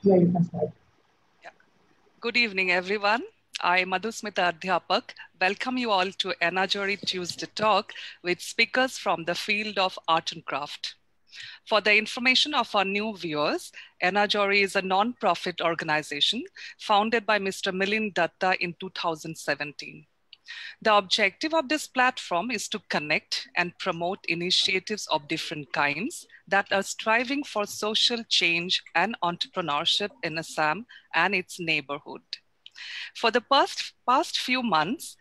Yeah, you can start. Yeah. Good evening, everyone. I, Madhusmita Adhyapak, welcome you all to Enajori Tuesday Talk with speakers from the field of art and craft. For the information of our new viewers, Enajori is a non-profit organization founded by Mr. Milind Datta in 2017. The objective of this platform is to connect and promote initiatives of different kinds that are striving for social change and entrepreneurship in Assam and its neighborhood. For the past few months,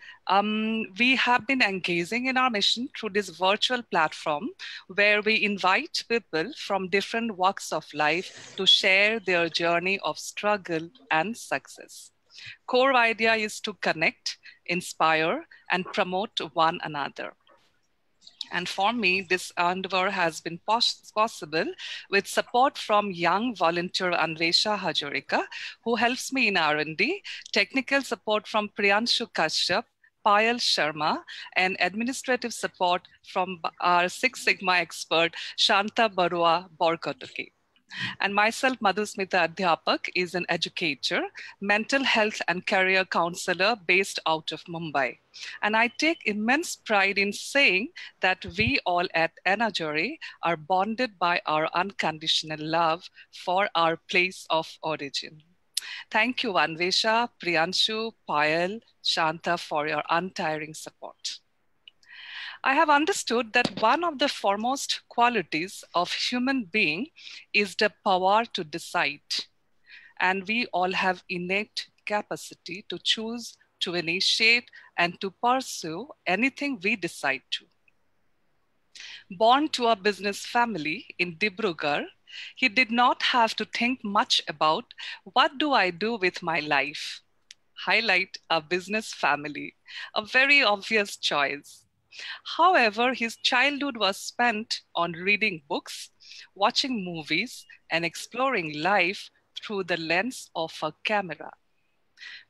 we have been engaging in our mission through this virtual platform where we invite people from different walks of life to share their journey of struggle and success. Core idea is to connect, inspire, and promote one another. And for me, this endeavor has been possible with support from young volunteer Anvesha Hajorika, who helps me in R&D, technical support from Priyanshu Kashyap, Payal Sharma, and administrative support from our Six Sigma expert, Shanta Barua Borkotuki. And myself, Madhusmita Adhyapak, is an educator, mental health and career counselor based out of Mumbai. And I take immense pride in saying that we all at Enajori are bonded by our unconditional love for our place of origin. Thank you, Anvesha, Priyanshu, Payal, Shanta for your untiring support. I have understood that one of the foremost qualities of human being is the power to decide. And we all have innate capacity to choose, to initiate, and to pursue anything we decide to. Born to a business family in Dibrugarh, he did not have to think much about what do I do with my life. Highlight a business family, a very obvious choice. However, his childhood was spent on reading books, watching movies, and exploring life through the lens of a camera.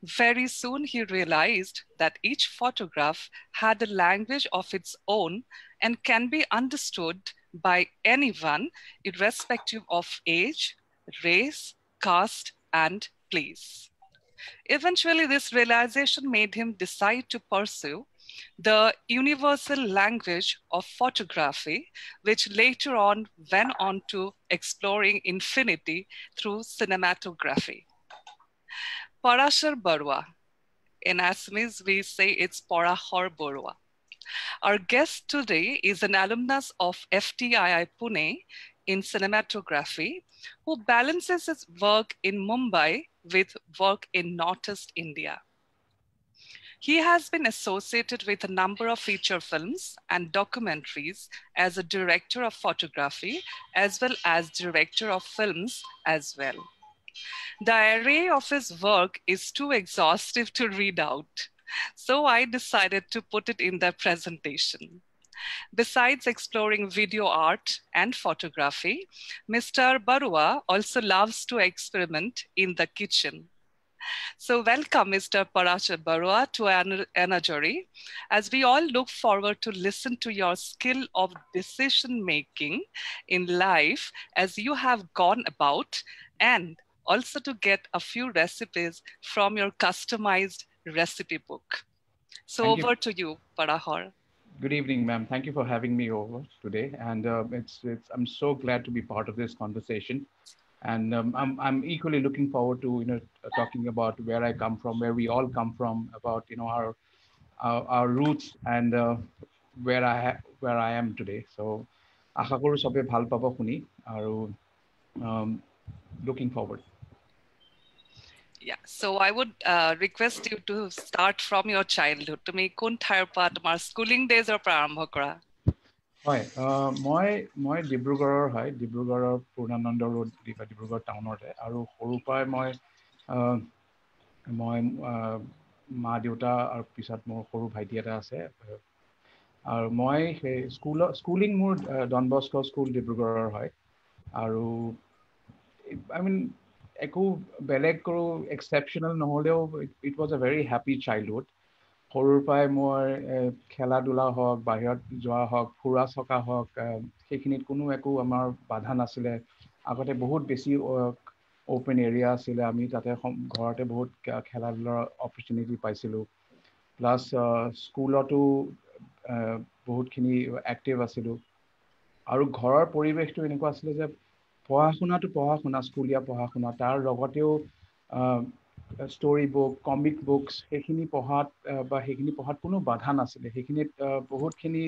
Very soon, he realized that each photograph had a language of its own and can be understood by anyone, irrespective of age, race, caste, and place. Eventually, this realization made him decide to pursue the universal language of photography, which later on went on to exploring infinity through cinematography. Parashar Barua. In Assamese, we say it's Parahar Barua. Our guest today is an alumnus of FTII Pune in cinematography who balances his work in Mumbai with work in Northeast India. He has been associated with a number of feature films and documentaries as a director of photography, as well as director of films as well. The array of his work is too exhaustive to read out, so I decided to put it in the presentation. Besides exploring video art and photography, Mr. Barua also loves to experiment in the kitchen. So welcome, Mr. Parashar Barua, to Enajori, as we all look forward to listen to your skill of decision-making in life as you have gone about, and also to get a few recipes from your customized recipe book. So Thank you. over to you, Parahar. Good evening, ma'am. Thank you for having me over today, and I'm so glad to be part of this conversation. And I'm equally looking forward to talking about where I come from, where we all come from, about our roots and where I am today. So, আশা কৰো সবে ভাল পাব শুনি আৰু looking forward. Yeah, so I would request you to start from your childhood. তুমি কোন ঠাইৰ পৰা তোমাৰ schooling days ৰ পৰা আৰম্ভ কৰা? হয়, মই ডিব্ৰুগড়ৰ হয়, ডিব্ৰুগড়ৰ পূৰ্ণানন্দ ৰোড ডিব্ৰুগড় টাউনতে, আৰু সৰুৰ পৰাই মই মা দেউতা আৰু পিছত মোৰ সৰু ভাইটি এটা আছে, আৰু মই সেই স্কুলিং মোৰ ডন বস্কো স্কুল ডিব্ৰুগড়ৰ হয়, আৰু I mean একো বেলেগ কোনো এক্সেপশ্যনেল নহ'লেও it was a very happy childhood. সৰুৰ পৰাই মই খেলা ধূলা হওক, বাহিৰত যোৱা হওক, ফুৰা চকা হওক, সেইখিনিত কোনো একো আমাৰ বাধা নাছিলে। আগতে বহুত বেছি ওপেন এৰিয়া আছিলে আমি তাতে ঘৰতে বহুত খেলা ধূলাৰ অপৰচুনিটি পাইছিলোঁ প্লাছ স্কুলতো বহুতখিনি এক্টিভ আছিলোঁ আৰু ঘৰৰ পৰিৱেশটো এনেকুৱা আছিলে যে পঢ়া শুনা স্কুলীয়া পঢ়া শুনা তাৰ লগতেও ষ্টৰি বুক কমিক বুকছ সেইখিনি পঢ়াত কোনো বাধা নাছিলে সেইখিনিত বহুতখিনি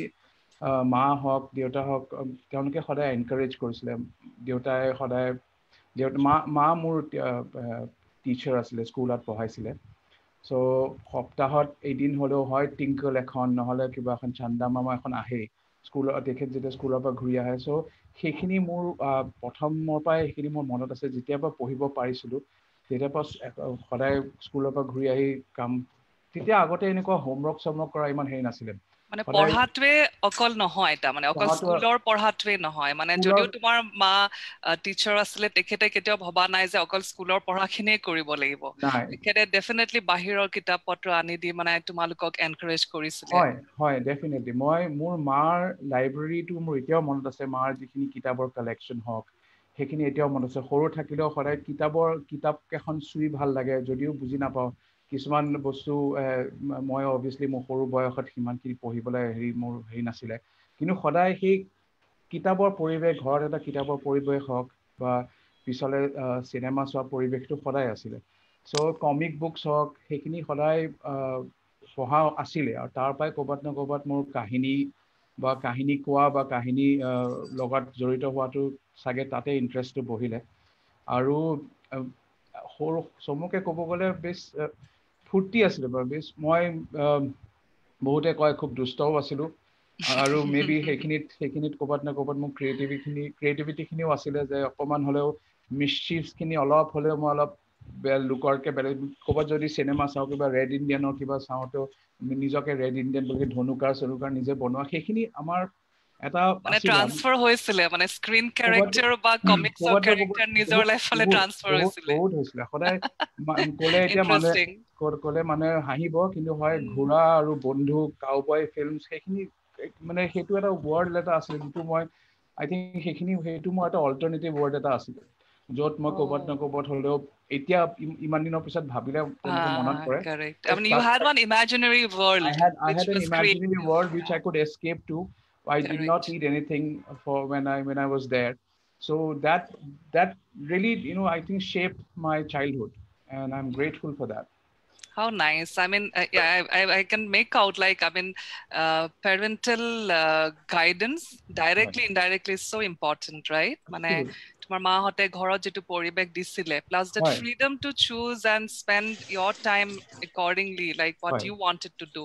মা হওক দেউতা হওক তেওঁলোকে সদায় এনকাৰেজ কৰিছিলে দেউতাই সদায় মা মোৰ টিচাৰ আছিলে স্কুলত পঢ়াইছিলে চ' সপ্তাহত এদিন হ'লেও হয় টিংকল এখন নহ'লে কিবা এখন চান্দা মামা এখন আহেই তেখেত যেতিয়া স্কুলৰ পৰা ঘূৰি আহে চ' সেইখিনি মোৰ প্ৰথমৰ পৰাই সেইখিনি মোৰ মনত আছে যেতিয়াৰ পৰা পঢ়িব পাৰিছিলোঁ তেতিয়াৰ পৰা সদায় স্কুলৰ পৰা ঘূৰি আহি তেতিয়া আগতে এনেকুৱা হোমৱৰ্ক কৰা ইমান হেৰি নাছিলে মানে পঢ়াটোৱে অকল নহয় তাৰমানে অকল স্কুলৰ পঢ়াটোৱে নহয় মানে যদিও তোমাৰ মা টিচাৰ আছিলে তেখেতে কেতিয়াও ভবা নাই যে অকল স্কুলৰ পঢ়াখিনিয়ে কৰিব লাগিব তেখেতে ডেফিনেটলি বাহিৰৰ কিতাপ পত্ৰ আনি দি মানে তোমালোকক এনকাৰেজ কৰিছিলে হয় ডেফিনেটলি মোৰ মাৰ লাইব্ৰেৰীটো মোৰ এতিয়াও মনত আছে মাৰ যিখিনি কিতাপৰ কালেকশ্যন হওক সেইখিনি এতিয়াও মনত আছে সৰু থাকিলেও সদায় কিতাপ কেইখন চুই ভাল লাগে যদিও বুজি নাপাওঁ কিছুমান বস্তু মই অবভিয়াছলি মোৰ সৰু বয়সত সিমানখিনি পঢ়িবলৈ মোৰ হেৰি নাছিলে কিন্তু সদায় সেই কিতাপৰ পৰিৱেশ ঘৰত এটা কিতাপৰ পৰিৱেশ হওক বা পিছলৈ চিনেমা চোৱা পৰিৱেশটো সদায় আছিলে চ' কমিক বুকছ হওক সেইখিনি সদায় পঢ়া আছিলে আৰু তাৰ পৰাই ক'ৰবাত ন ক'ৰবাত মোৰ কাহিনী কোৱা বা কাহিনী লগত জড়িত হোৱাটো চাগে তাতে ইণ্টাৰেষ্টটো বহিলে আৰু সৰু চমুকে ক'ব গ'লে বেছ ফূৰ্তি আছিলে বাৰু বেছ মই বহুতে কয় খুব দুষ্টও আছিলোঁ আৰু মে বি সেইখিনিত ক'ৰবাত ন ক'ৰবাত মোৰ ক্ৰিয়েটিভিটিখিনিও আছিলে যে অকণমান হ'লেও মিছচিফছখিনি অলপ হ'লেও মই অলপ লোকৰকে বেলেগ ক'ৰবাত যদি চিনেমা চাওঁ কিবা ৰেড ইণ্ডিয়ানৰ কিবা চাওঁতেও নিজকে ৰেড ইণ্ডিয়ান বুলি ধনুকাৰ নিজে বনোৱা সেইখিনি আমাৰ এটা মানে ট্ৰান্সফাৰ হৈছিলে মানে স্ক্ৰীন ক্যাৰেক্টাৰ বা কমিক্সৰ ক্যাৰেক্টাৰ নিজৰ লাইফলে ট্ৰান্সফাৰ হৈছিলে বহুত হৈছিলে সদায় ক'লে এতিয়া মানুহে হাঁহিব কিন্তু হয় ঘোঁৰা আৰু বন্ধু কাউবয় ফিল্ম সেইখিনি মানে সেইটো এটা ৱৰ্ল্ড এটা আছিলে যিটো মই আই থিংক সেইটো মোৰ এটা অল্টাৰনেটিভ ৱৰ্ল্ড এটা আছিলে য'ত মই ক'ৰবাত ন ক'ৰবাত হ'লেও এতিয়া ইমান দিনৰ পিছত ভাবিলে তেনেকে মনত পৰে I mean you had one imaginary world I had an imaginary world which I could escape to I did not need anything for when I was there so that really I think shaped my childhood and I'm grateful for that How nice. I mean, I can make out like, I mean, parental guidance directly, indirectly is so important, right? মানে তোমাৰ মাহঁতে ঘৰত যেটো পৰিবেশ দিছিলে plus that freedom to choose and spend your time accordingly like what you wanted to do.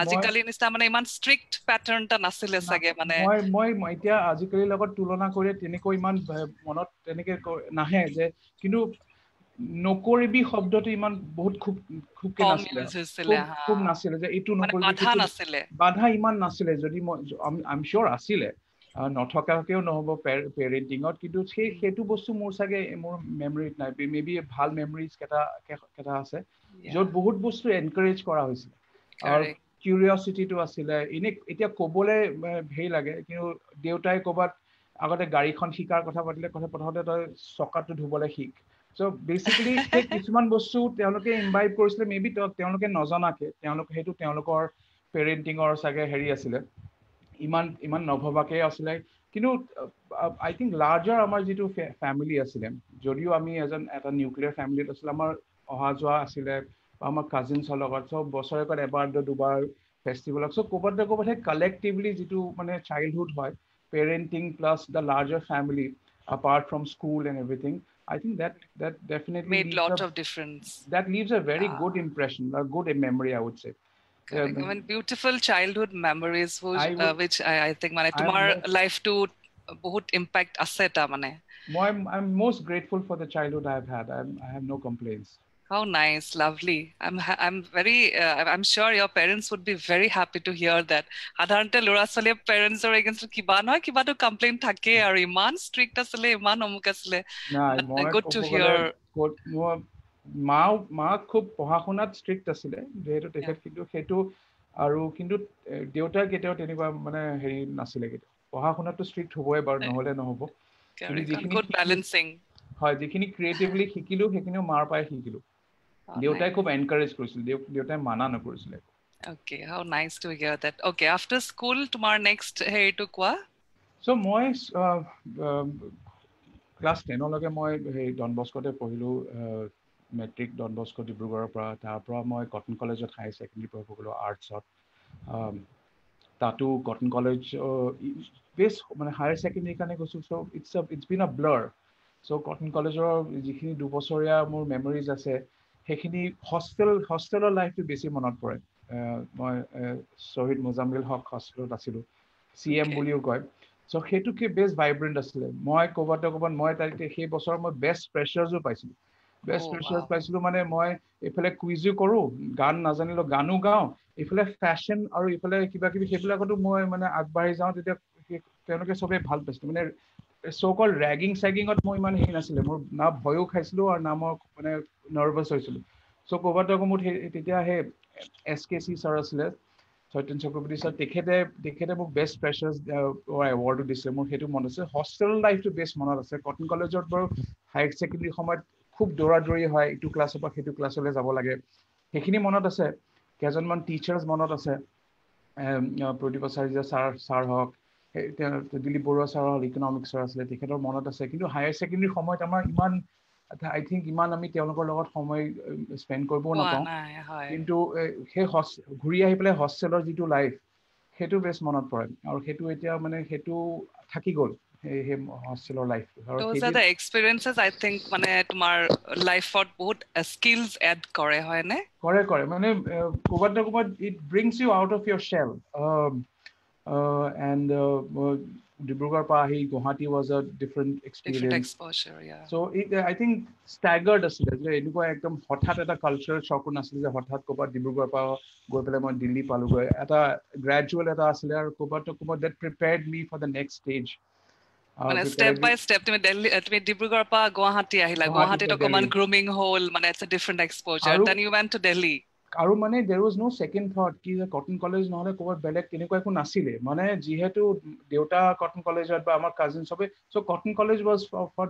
আজিকালি নিচিনা মানে ইমান strict pattern টা নাছিলে চাগে মানে মই এতিয়া আজিকালিৰ লগত তুলনা কৰি তেনেকৈ ইমান মনত তেনেকে নাহে যে কিন্তু নকৰিবি শব্দটো ইমান বহুত খুবকে নাছিলে খুব নাছিলে যে এইটো নকৰিবি বাধা ইমান নাছিলে যদি মই আই এম শিওৰ আছিলে নথকাকেও নহ'ব পেৰেণ্টিঙত কিন্তু সেইটো বস্তু মোৰ চাগে মোৰ মেমৰিত নাই মে বি ভাল মেমৰিজ কেইটা আছে য'ত বহুত বস্তু এনকাৰেজ কৰা হৈছিলে আৰু কিউৰিয়চিটিটো আছিলে এতিয়া ক'বলৈ হেৰি লাগে কিন্তু দেউতাই ক'ৰবাত আগতে গাড়ীখন শিকাৰ কথা পাতিলে প্ৰথমতে তই চকাটো ধুবলৈ শিক চ' বেচিকেলি সেই কিছুমান বস্তু তেওঁলোকে ইনভাইট কৰিছিলে মে বি তেওঁলোকে নজনাকে সেইটো তেওঁলোকৰ পেৰেণ্টিঙৰ চাগে হেৰি আছিলে ইমান নভবাকে আছিলে কিন্তু আই থিংক লাৰ্জাৰ আমাৰ যিটো ফেমিলি আছিলে যদিও আমি এটা নিউক্লিয়াৰ ফেমিলিত আছিলে আমাৰ অহা যোৱা আছিলে বা আমাৰ কাজিনছৰ লগত চব বছৰেকত এবাৰ দুবাৰ ফেষ্টিভেলত চ' ক'ৰবাত ন ক'ৰবাত সেই কালেক্টিভলি যিটো মানে চাইল্ডহুড হয় parenting plus the larger family apart from school and everything I think that definitely made lot of difference that leaves a very good impression a good memory I would say correct. I mean beautiful childhood memories which I think মানে তোমাৰ life to বহুত impact আছে ta মানে I'm most grateful for the childhood I've had I have no complaints How nice, lovely. I'm very. I'm sure your parents would be very happy to hear that. সাধাৰণতে ল'ৰা ছোৱালীৰ parents or against কিবা নহয় কিবা তো complaint থাকে আৰু ইমান strict আছিলে ইমান অমুক আছিলে. Good to hear. মা খুব পঢ়া শুনাত strict আছিলে যেহেতু তেখেত কিন্তু সেইটো আৰু কিন্তু দেউতা কেতিয়াও তেনেকুৱা মানে হেৰি নাছিলে কেতিয়াও পঢ়া শুনাটো strict হ'বই বাৰু নহ'লে নহ'ব Good balancing. হয় যিখিনি ক্ৰিয়েটিভলি শিকিলো সেইখিনিও মাৰ পাই শিকিলো দেউতাই খুব এনকাৰেজ কৰিছিল দেউতাই মানা নকৰিছিলে Okay, how nice to hear that. Okay, after school, tomorrow next, hey, to kwa? So মই ক্লাছ 10 লৈকে মই সেই ডন বস্কোতে পঢ়িলো মেট্ৰিক ডন বস্কো ডিব্ৰুগড়ৰ পৰা তাৰ পৰা মই কটন কলেজত হাই ছেকেণ্ডেৰী পঢ়িব গ'লো আৰ্টছত তাতো কটন কলেজ বেছ মানে হায়াৰ ছেকেণ্ডেৰীৰ কাৰণে গৈছোঁ চ' ইটছ বিন আ ব্লাৰ চ' কটন কলেজৰ যিখিনি দুবছৰীয়া মোৰ মেমৰিজ আছে সেইখিনি হষ্টেলৰ লাইফটো বেছি মনত পৰে মই শ্বহীদ মুজাম্মিল হক হষ্টেলত আছিলোঁ CM বুলিও কয় চ' সেইটো কি বেষ্ট ভাইব্ৰেণ্ট আছিলে মই ক'ৰবাত মই তাতে সেই বছৰ মই বেষ্ট ফ্ৰেচাৰ্ছো পাইছিলোঁ বেষ্ট ফ্ৰেচাৰ্ছ পাইছিলোঁ মানে মই এইফালে কুইজো কৰোঁ গান নাজানিলেও গানো গাওঁ এইফালে ফেশ্বন আৰু এইফালে কিবা কিবি সেইবিলাকতো মই মানে আগবাঢ়ি যাওঁ তেতিয়া তেওঁলোকে চবেই ভাল পাইছিলে মানে চ' ৰেগিং চেগিঙত মই ইমান হেৰি নাছিলে মোৰ না ভয়ো খাইছিলোঁ আৰু না মই মানে নাৰ্ভাছ হৈছিলোঁ চ' ক'ৰবাত মোৰ তেতিয়া সেই SKC ছাৰ আছিলে সত্যেন চক্ৰৱৰ্তী ছাৰ তেখেতে মোক বেষ্ট ফ্ৰেচাৰ্ছ এৱাৰ্ডো দিছিলে মোৰ সেইটো মনত আছে হষ্টেল লাইফটো বেষ্ট মনত আছে কটন কলেজত বাৰু হায়াৰ ছেকেণ্ডেৰী সময়ত খুব দৌৰা দৌৰি হয় ইটো ক্লাছৰ পৰা সেইটো ক্লাছলৈ যাব লাগে সেইখিনি মনত আছে কেইজনমান টিচাৰ্ছ মনত আছে প্ৰতিভ আচাৰ্য ছাৰ হওক দিলীপ বৰুৱা ছাৰ হওক ইকনমিক্স ছাৰ আছিলে তেখেতৰ মনত আছে কিন্তু হায়াৰ ছেকেণ্ডেৰী সময়ত আমাৰ ইমান আই থিংক ইমান আমি তেওঁলোকৰ লগত সময় স্পেণ্ড কৰিবও নাপাওঁ কিন্তু সেই ঘূৰি আহি পেলাই হষ্টেলৰ যিটো লাইফ সেইটো বেছ মনত পৰে আৰু সেইটো এতিয়া মানে সেইটো থাকি গ'ল সেই হষ্টেলৰ লাইফটো Those are the experiences I think মানে তোমাৰ লাইফত বহুত স্কিলছ এড কৰে হয় নে কৰে মানে ক'ৰবাত না ক'ৰবাত it brings you out of your shell and ডিব্ৰুগড়ৰ পৰা আহি Guwahati was a different experience so' I think staggered আছিলে যে এনেকুৱা একদম হঠাৎ এটা কালচাৰেল শ্বকো নাছিলে যে হঠাৎ ক'ৰবাত ডিব্ৰুগড়ৰ পৰা গৈ পেলাই মই দিল্লী পালোগৈ এটা গ্ৰেজুৱেল এটা আছিলে আৰু ক'ৰবাত that prepared me for the next stage মানে ষ্টেপ বাই ষ্টেপ তুমি ডিব্ৰুগড়ৰ পৰা গুৱাহাটী আহিলা গুৱাহাটীত অকমান গ্ৰুমিং হ'ল মানে it's a different exposure then you went to Delhi আৰু মানে দেৰ ৱাজ ন' ছেকেণ্ড থট কি যে কটন কলেজ নহ'লে ক'ৰবাত বেলেগ তেনেকুৱা একো নাছিলে মানে যিহেতু দেউতা কটন কলেজত বা আমাৰ কাজিন চবে so' Cotton College was for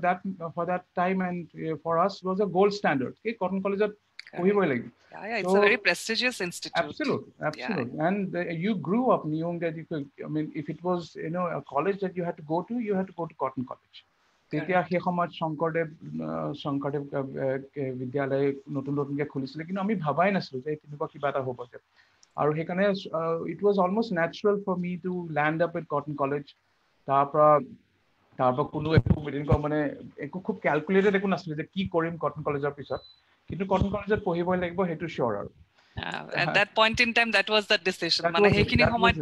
that time and for us was a gold standard সেই কটন কলেজত পঢ়িবই লাগিব It's a very prestigious institute. Absolute. And you grew up knowing that I mean, if it was, a college that you had to go to Cotton College. তেতিয়া সেই সময়ত শংকৰদেৱ বিদ্যালয় নতুনকৈ খুলিছিলে কিন্তু আমি ভাবাই নাছিলোঁ যে তেনেকুৱা কিবা এটা হ'ব যে আৰু সেইকাৰণে it was almost natural for me to land up at Cotton College তাৰ পৰা কোনো একো মানে একো খুব কেলকুলেটেড একো নাছিলে যে কি কৰিম কটন কলেজৰ পিছত কিন্তু কটন কলেজত পঢ়িবই লাগিব সেইটো চিয়'ৰ আৰু at that point in time that was the decision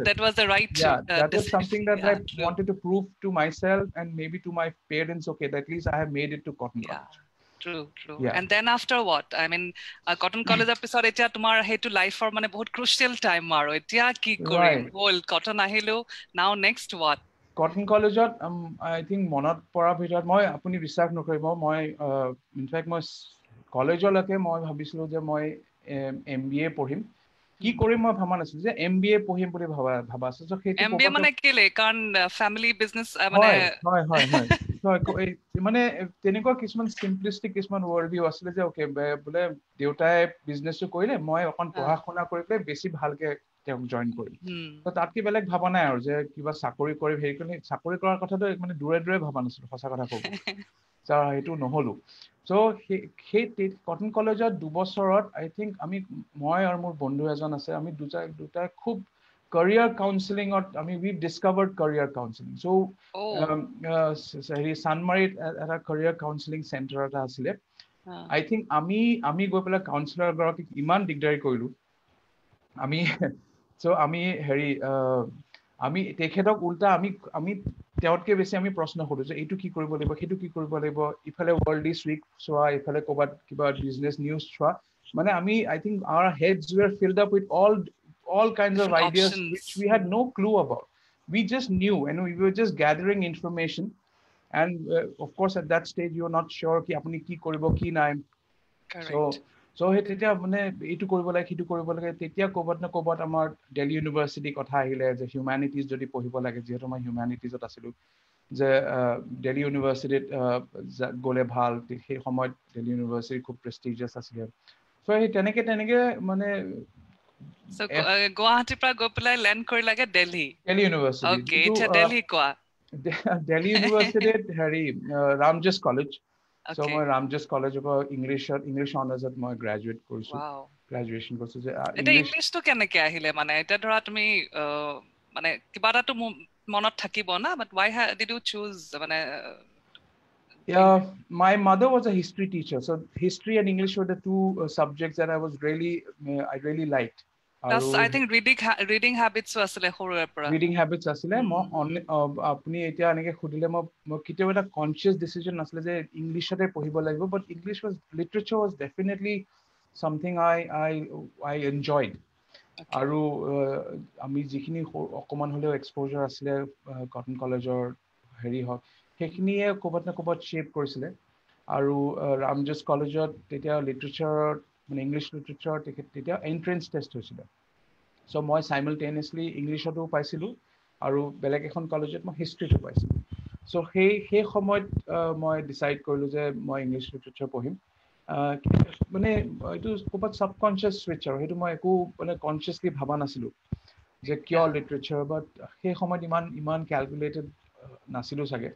that was the right that was something that I wanted to prove to myself and maybe to my parents okay that at least I have made it to Cotton College true and then after what I mean Cotton College episode etia tumar hetu life for mane bahut crucial time aro etia ki korim hol cotton ahilo now next what Cotton College I think monot pora bhitor moi apuni বিশ্বাস নকৰিব মই in fact মই কলেজলৈকে মই ভাবিছিলো যে মই MBA পঢ়িম কি কৰিম মই ভাবা নাছিলো যে MBA পঢ়িম বুলি ভাবা আছে সো সেইটো MBA মানে কেলে কাৰণ ফ্যামিলি বিজনেস মানে হয় মানে তেনেকুৱা কিছুমান সিম্পলিস্টিক কিছুমান ৱৰ্ড ভিউ আছিলে যে ওকে বোলে দেউতাই বিজনেসটো কৰিলে মই অকন পঢ়া শুনা কৰি পেলাই বেছি ভালকে তেওঁক জয়েন কৰিম তো তাত কি বেলেগ ভাবা নাই আৰু যে কিবা চাকৰি কৰি হেৰি কৰি চাকৰি কৰাৰ কথাটো মানে দূৰে ভাবা নাছিলো সঁচা কথা ক'ব সেইটো নহলো চ' সেই কটন কলেজত দুবছৰত আই থিংক মই আৰু মোৰ বন্ধু এজন আছে আমি দুটাই খুব career counseling we've discovered career counseling so Sanmarit at a career counseling center at asile I think ami goi pela counselor gorok iman digdari koilu so ami heri আমি তেখেতক উল্টা আমি তেওঁতকে বেছি আমি প্ৰশ্ন কৰো যে এইটো কি কৰিব লাগিব সেইটো কি কৰিব লাগিব ইফালে ওয়ার্ল্ড ইজ উইক চোৱা ইফালে ক'বাত কিবা বিজনেস নিউজ চোৱা মানে আমি I think our heads were filled up with all kinds of ideas which we had no clue about. We just knew and we were just gathering information and of course at that stage you are not sure ki apni ki koribo ki nai so hetia mane etu koribo lage kitu koribo lage tetia kobat na kobat amar Delhi University kotha ahile je humanities jodi pohibo lage jehetu ma humanities ot asilu যে দিল্লী ইউনিভাৰ্চিটিত গ'লে ভাল, সেই সময়ত Delhi university খুব prestigious আছিলে। চ' সেই তেনেকে মানে গুৱাহাটীৰ পৰা গৈ পেলাই লেণ্ড কৰিলাগে দিল্লী ইউনিভাৰ্চিটি। ওকে এতিয়া দিল্লী কোৱা দিল্লী ইউনিভাৰ্চিটিত হেৰি ৰামজেছ কলেজ। চ' মই Okay. ৰামজেছ কলেজৰ পৰা ইংলিছ অনাৰ্ছত মই গ্ৰেজুৱেট কৰিছোঁ, Wow. গ্ৰেজুৱেশ্যন কৰিছোঁ। যে এতিয়া ইংলিছটো কেনেকে আহিলে? মানে এতিয়া ধৰা তুমি মানে কিবা এটাতো মনত থাকিব না, but why did you choose মানে Yeah, my mother was a history teacher, so history and English were the two subjects that I really liked. plus I think reading habits asile horuer pora reading habits asile mo apuni etia aneke khudile mo kitewa eta conscious decision asile je English ate pohibo lagibo, but literature was definitely something I enjoyed. আৰু আমি যিখিনি অকমান হলেও exposure আছিলে cotton কলেজৰ হেৰি হওক, সেইখিনিয়ে ক'ৰবাত না ক'ৰবাত শ্বেপ কৰিছিলে। আৰু ৰামজেছ কলেজত তেতিয়া লিটাৰেচাৰত মানে ইংলিছ লিটাৰেচাৰ তেতিয়া এণ্ট্ৰেঞ্চ টেষ্ট হৈছিলে। চ' মই চাইমালটেনিয়াছলি ইংলিছতো পাইছিলোঁ আৰু বেলেগ এখন কলেজত মই হিষ্ট্ৰীটো পাইছিলোঁ। চ' সেই সময়ত মই ডিচাইড কৰিলোঁ যে মই ইংলিছ লিটাৰেচাৰ পঢ়িম। মানে এইটো ক'ৰবাত ছাবকনচিয়াছ চুইচ আৰু সেইটো মই একো মানে কনচিয়াছলি ভাবা নাছিলোঁ যে কিয় লিটাৰেচাৰ, বাট সেই সময়ত ইমান কেলকুলেটেড নাছিলোঁ চাগে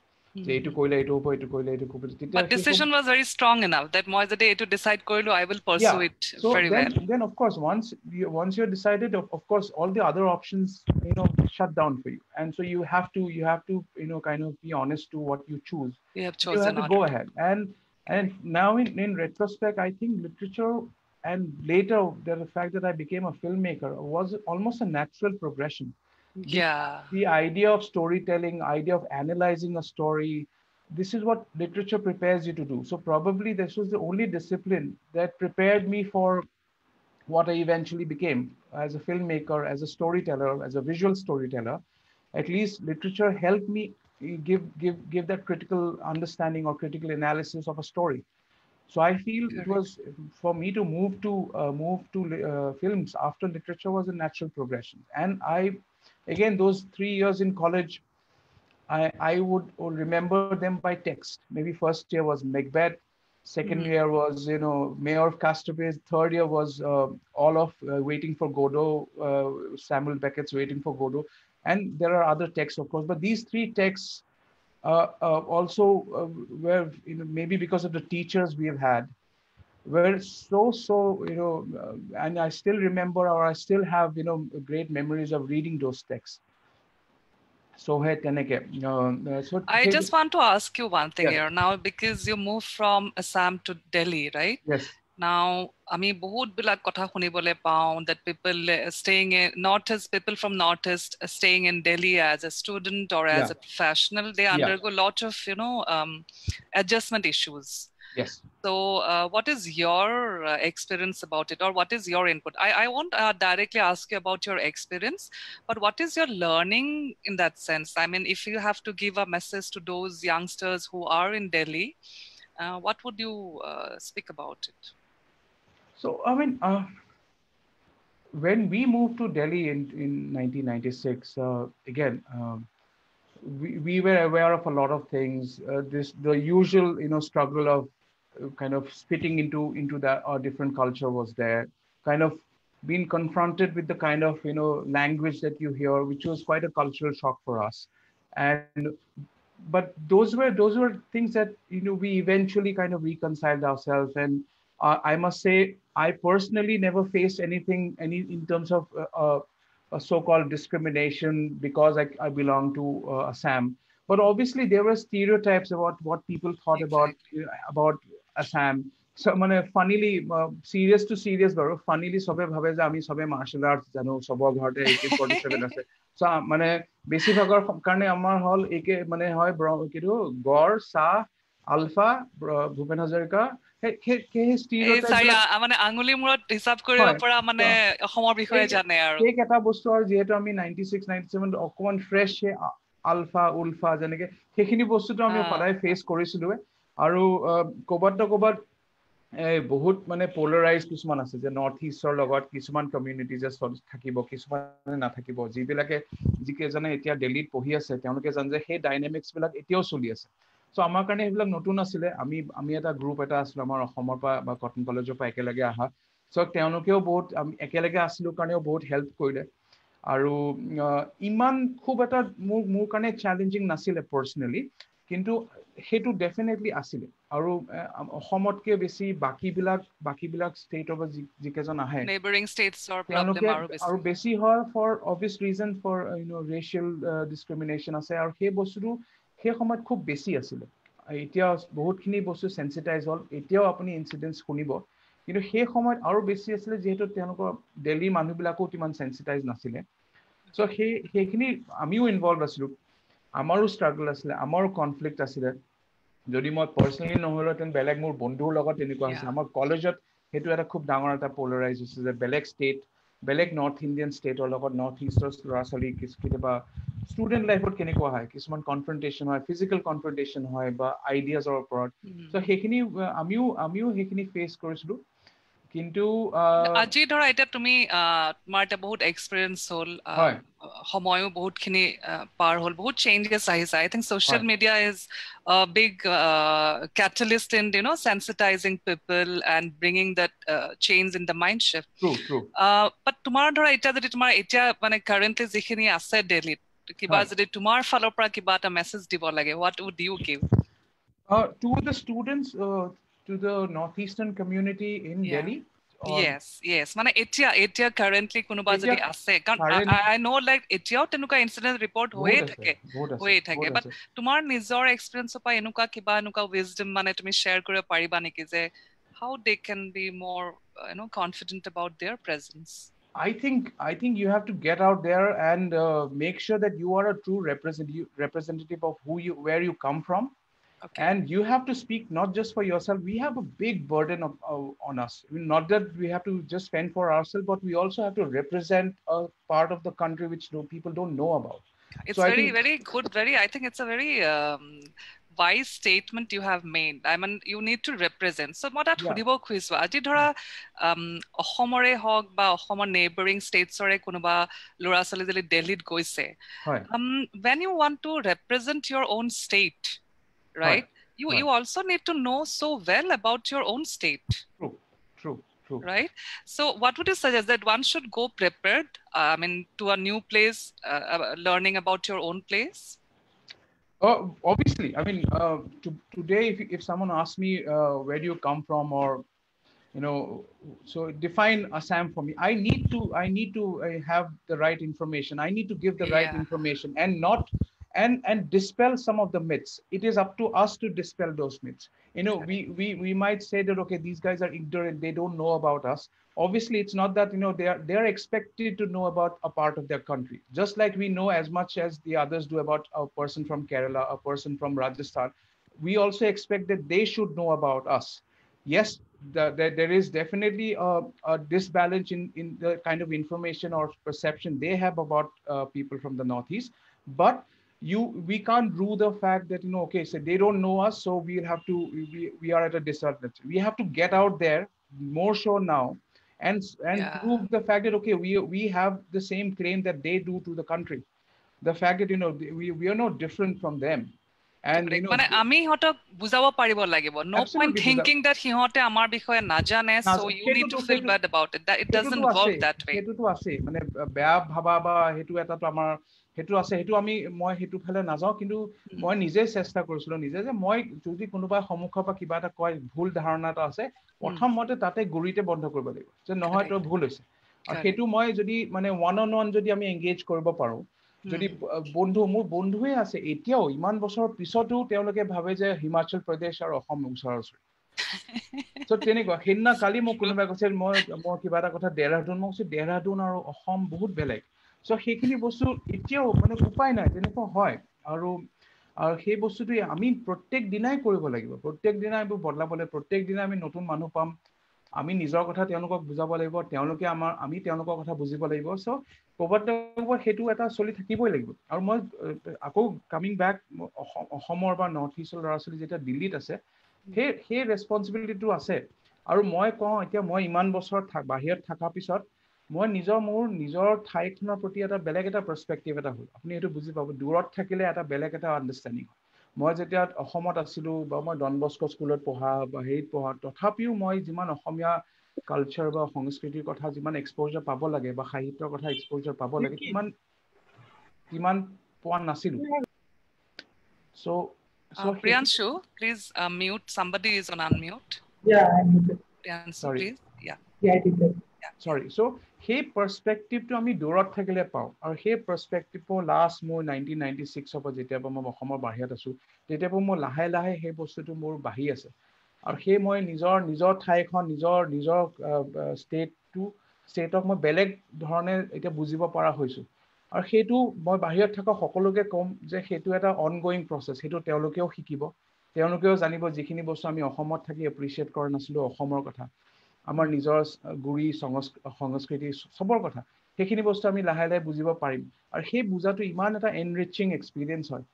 যে এইটো কৰিলে এইটো হ'ব, এইটো কৰিলে এইটো হ'ব। But decision was very strong enough that মই যদি এইটো decide কৰিলো I will pursue it very well. Then of course once you're decided, of course all the other options shut down for you, and so you have to kind of be honest to what you choose. You have You have chosen to go ahead, and now in retrospect I think literature and later the fact that I became a filmmaker was almost a natural progression. The idea of storytelling, idea of analyzing a story, this is what literature prepares you to do. So probably this was the only discipline that prepared me for what I eventually became as a filmmaker, as a storyteller, as a visual storyteller. At least literature helped me give that critical understanding or critical analysis of a story. So I feel it was, for me to move to films after literature was a natural progression. And again, those 3 years in college, I would remember them by text. Maybe first year was Macbeth, second year was Mayor of Casterbridge, third year was all of Waiting for Godot, Samuel Beckett's Waiting for Godot, and there are other texts of course, but these three texts also were maybe because of the teachers we have had, were so and I still remember, or I still have great memories of reading those texts. So I just want to ask you one thing here now, because you moved from Assam to Delhi, right? Yes. Now ami bahut bilak kotha shunibole pao that people staying in Northeast, people from Northeast staying in Delhi as a student or as a professional, they undergo a lot of adjustment issues. Yes. So what is your experience about it, or what is your input? I won't directly ask you about your experience, but what is your learning in that sense? I mean, if you have to give a message to those youngsters who are in Delhi, what would you speak about it? So, I mean, when we moved to Delhi in 1996, again, we were aware of a lot of things. The usual, struggle of kind of fitting into that different culture was there. Kind of being confronted with the kind of language that you hear, which was quite a cultural shock for us. But those were things that we eventually kind of reconciled ourselves. And I must say, I personally never faced anything in terms of a so-called discrimination because I belong to Assam. But obviously there were stereotypes about what people thought about Assam. So funnily, serious to serious, funnily sobe bhabe je ami sobe martial arts jano, sobor ghorte AK-47 ase. So বেছিভাগৰ কাৰণে আমাৰ হল একে হয় গড়, চাহ, alpha, Bhupen Hazarika, আঙুলি মূৰত হিচাপ কৰিব পৰা অসমৰ বিষয়ে জানে। আৰু এই এটা বস্তু, আৰু যিহেতু আমি 96, 97 অকমান ফ্ৰেছ, আলফা উলফা যেনেকে সেইখিনি বস্তুটো আমি সদায় ফেচ কৰিছিলো। আৰু ক'বাত বহুত মানে পোলাৰাইজ কিছুমান আছে যে নৰ্থ ইষ্টৰ লগত কিছুমান কমিউনিটি যে থাকিব কিছুমানে নাথাকিব যিবিলাকে যিকেইজনে এতিয়া দিল্লীত পঢ়ি আছে তেওঁলোকে জানে যে সেই ডাইনামিক্স বিলাক এতিয়াও চলি আছে চ' আমাৰ কাৰণে সেইবিলাক নতুন আছিলে আমি এটা গ্ৰুপ এটা আছিলো আমাৰ অসমৰ পৰা বা কটন কলেজৰ পৰা একেলগে অহা চ' তেওঁলোকেও বহুত একেলগে আছিলো কাৰণেও বহুত হেল্প কৰিলে আৰু ইমান খুব এটা মোৰ কাৰণে চেলেঞ্জিং নাছিলে পাৰ্চনেলি কিন্তু সেইটো ডেফিনেটলি আছিলে আৰু অসমতকে বেছি বাকীবিলাক ষ্টেটৰ পৰা যিকেইজন আহে নেইবাৰিং ষ্টেটছৰ প্ৰব্লেম তেওঁলোকে আৰু বেছি হয় for obvious reason for racial discrimination আছে আৰু সেই বস্তুটো সেই সময়ত খুব বেছি আছিলে এতিয়া বহুতখিনি বস্তু চেঞ্চিটাইজ হ'ল এতিয়াও আপুনি ইনচিডেণ্টছ শুনিব কিন্তু সেই সময়ত আৰু বেছি আছিলে যিহেতু তেওঁলোকৰ দিল্লীৰ মানুহবিলাকো ইমান চেঞ্চিটাইজ নাছিলে চ' সেইখিনি আমিও ইনভলভ আছিলোঁ আমাৰো ষ্ট্ৰাগল আছিলে আমাৰো কনফ্লিক্ট আছিলে যদি মই পাৰ্চনেলি নহ'লেহেঁতেন বেলেগ মোৰ বন্ধুৰ লগত তেনেকুৱা হৈছে আমাৰ কলেজত সেইটো এটা খুব ডাঙৰ এটা পোলাৰাইজ হৈছে যে বেলেগ ষ্টেট বেলেগ নৰ্থ ইণ্ডিয়ান ষ্টেটৰ লগত নৰ্থ ইষ্টৰ ল'ৰা ছোৱালী কেতিয়াবা ষ্টুডেণ্ট লাইফত কেনেকুৱা হয় কিছুমান কনফ্ৰণ্টেশ্যন হয় ফিজিকেল কনফ্ৰণ্টেশ্যন হয় বা আইডিয়াজৰ ওপৰত চ' সেইখিনি আমিও সেইখিনি ফেচ কৰিছিলোঁ কিন্তু আজি ধৰা এতিয়া তুমি তোমাৰ এটা বহুত এক্সপিৰিয়েঞ্চ হ'ল সময়ো বহুতখিনি পাৰ হ'ল বহুত চেঞ্জেছ আহিছে I think social media is big catalyst in sensitizing people and bringing that change in the mind shift but তোমাৰ ধৰা এতিয়া যদি তোমাৰ এতিয়া মানে কাৰেণ্টলি যিখিনি আছে দিল্লীত কিবা যদি তোমাৰ ফালৰ পৰা কিবা এটা মেছেজ দিব লাগে what would you give to the students to the northeastern community in Delhi yes মানে এতিয়া কাৰেন্টলি কোনোবা যদি আছে কাৰণ I know like এতিয়াও তেনেকুৱা ইনসিডেন্ট ৰিপৰ্ট হৈয়ে থাকে বাট তোমাৰ নিজৰ এক্সপেৰিয়েন্সৰ পৰা এনেকুৱা উইজডম মানে তুমি শ্বেয়াৰ কৰিব পাৰিবা নেকি যে how they can be more confident about their presence I think you have to get out there and make sure that you are a true representative of where you come from. Okay. And you have to speak not just for yourself. We have a big burden on us. I mean, not that we have to just fend for ourselves, but we also have to represent a part of the country which people don't know about. It's so very good. I think it's a very wise statement you have made. I mean, you need to represent. So, what at Hudibo Quizwa? Aji dhora Ohomore hog ba Ohomor neighboring states ore kunuba lora sali deli Delhi goise. When you want to represent your own state, right? You also need to know so well about your own state. True. Right? So what would you suggest that one should go prepared, I mean, to a new place, learning about your own place? Obviously. I mean, today, if someone asks me, where do you come from or, so define Assam for me. I need to have the right information. I need to give the right information and not and dispel some of the myths. It is up to us to dispel those myths. We might say that, okay, these guys are ignorant. They don't know about us. Obviously, it's not that, they are expected to know about a part of their country. Just like we know as much as the others do about a person from Kerala, a person from Rajasthan. We also expect that they should know about us. Yes, there is definitely a disbalance in the kind of information or perception they have about people from the Northeast. But we can't rule the fact that, okay, so they don't know us, so we'll have to, we are at a disadvantage. We have to get out there more so now and prove the fact that, okay, we have the same claim that they do to the country. The fact that, we are no different from them. And মানে আমি হতক বুজাব পাৰিব লাগিব no point thinking that হিহতে আমাৰ বিষয়ে নাজানে so you need to feel bad about it that it doesn't work that way হেতুটো আছে মানে বেয়া ভাবা বা হেতু এটাটো আমাৰ হেতু আছে হেতু মই হেতু ফেলে নাযাও কিন্তু মই নিজে চেষ্টা কৰিছিলো নিজে যে মই যদি কোনোবা সমুখৰ পৰা কিবা এটা কয় ভুল ধাৰণা এটা আছে প্ৰথম মতে তাতে গুৰিতে বন্ধ কৰিব লাগিব যে নহয় তো ভুল হৈছে আৰু হেতু মই যদি মানে ওয়ান অন ওয়ান যদি আমি এংগেজ কৰিব পাৰো যদি মোৰ বন্ধুৱে আছে এতিয়াও ইমান বছৰ পিছতো তেওঁলোকে ভাবে যে হিমাচল প্ৰদেশ আৰু অসম ওচৰা-ওচৰি so তেনেকুৱা হেন্না কালি মোক কোনোবাই কৈছে মই কিবা এটা কথা দেহৰাদুন মোক দেহৰাদুন আৰু অসম বহুত বেলেগ so সেইখিনি বস্তু এতিয়াও মানে উপায় নাই তেনেকুৱা হয় আৰু সেই বস্তুটো আমি প্ৰত্যেক দিনাই কৰিব লাগিব প্ৰত্যেক দিনাই আমি বদলাবলৈ প্ৰত্যেক দিনাই আমি নতুন মানুহ পাম আমি নিজৰ কথা তেওঁলোকক বুজাব লাগিব তেওঁলোকে আমি তেওঁলোকৰ কথা বুজিব লাগিব so ক'বাত হেতু এটা চলি থাকিবই লাগিব আৰু মই আকৌ কামিং বেক অসমৰ বা নৰ্থ ইষ্টৰ ল'ৰা ছোৱালী যেতিয়া দিল্লীত আছে সেই ৰেসপন্সিবিলিটিটো আছে আৰু মই কওঁ এতিয়া মই ইমান বছৰ বাহিৰত থকা পিছত মই মোৰ নিজৰ ঠাইখনৰ প্ৰতি এটা বেলেগ এটা পাৰ্সপেক্টিভ এটা হ'ল আপুনি এইটো বুজি পাব দূৰত থাকিলে এটা বেলেগ এটা আন্ডাৰষ্টেণ্ডিং মই যেতিয়া অসমত আছিলো বা মই ডন বস্কো স্কুলত পঢ়া বা হেৰিত পঢ়া তথাপিও মই যিমান অসমীয়া কালচাৰ বা সংস্কৃতিৰ কথা যিমান এক্সপ'জাৰ পাব লাগে বা সাহিত্যৰ কথা এক্সপ'জাৰ পাব লাগে কিমান পোৱা নাছিলো so Priyanshu, please mute. Somebody is on unmute. Yeah, I'm muted. Priyanshu, Sorry. please. Yeah. Yeah, I did that. Sorry. So সেই পাৰ্সপেক্টিভটো আমি দূৰত থাকিলে পাওঁ আৰু সেই পাৰ্সপেক্টিভটো লাষ্ট মোৰ 1996 পৰা যেতিয়া মই অসমৰ বাহিৰত আছো তেতিয়া মই লাহে লাহে সেই বস্তুটো মোৰ বাঢ়ি আছে আৰু সেই মই নিজৰ ঠাইখন নিজৰ ষ্টেটক মই বেলেগ ধৰণে এতিয়া বুজিব পৰা হৈছো আৰু সেইটো মই বাহিৰত থকা সকলোকে কম যে সেইটো এটা অনগোয়িং প্ৰসেস সেইটো তেওঁলোকেও শিকিব তেওঁলোকেও জানিব যিখিনি বস্তু আমি অসমত থাকি এপ্ৰিচিয়েট কৰা নাছিলো অসমৰ কথা আমাৰ নিজৰ গুৰি সংস্কৃতি সবৰ কথা সেইখিনি বস্তু আমি লাহে লাহে বুজিব পাৰিম আৰু সেই বুজাটো ইমান এটা এনৰিচিং এক্সপেৰিয়েন্স হয়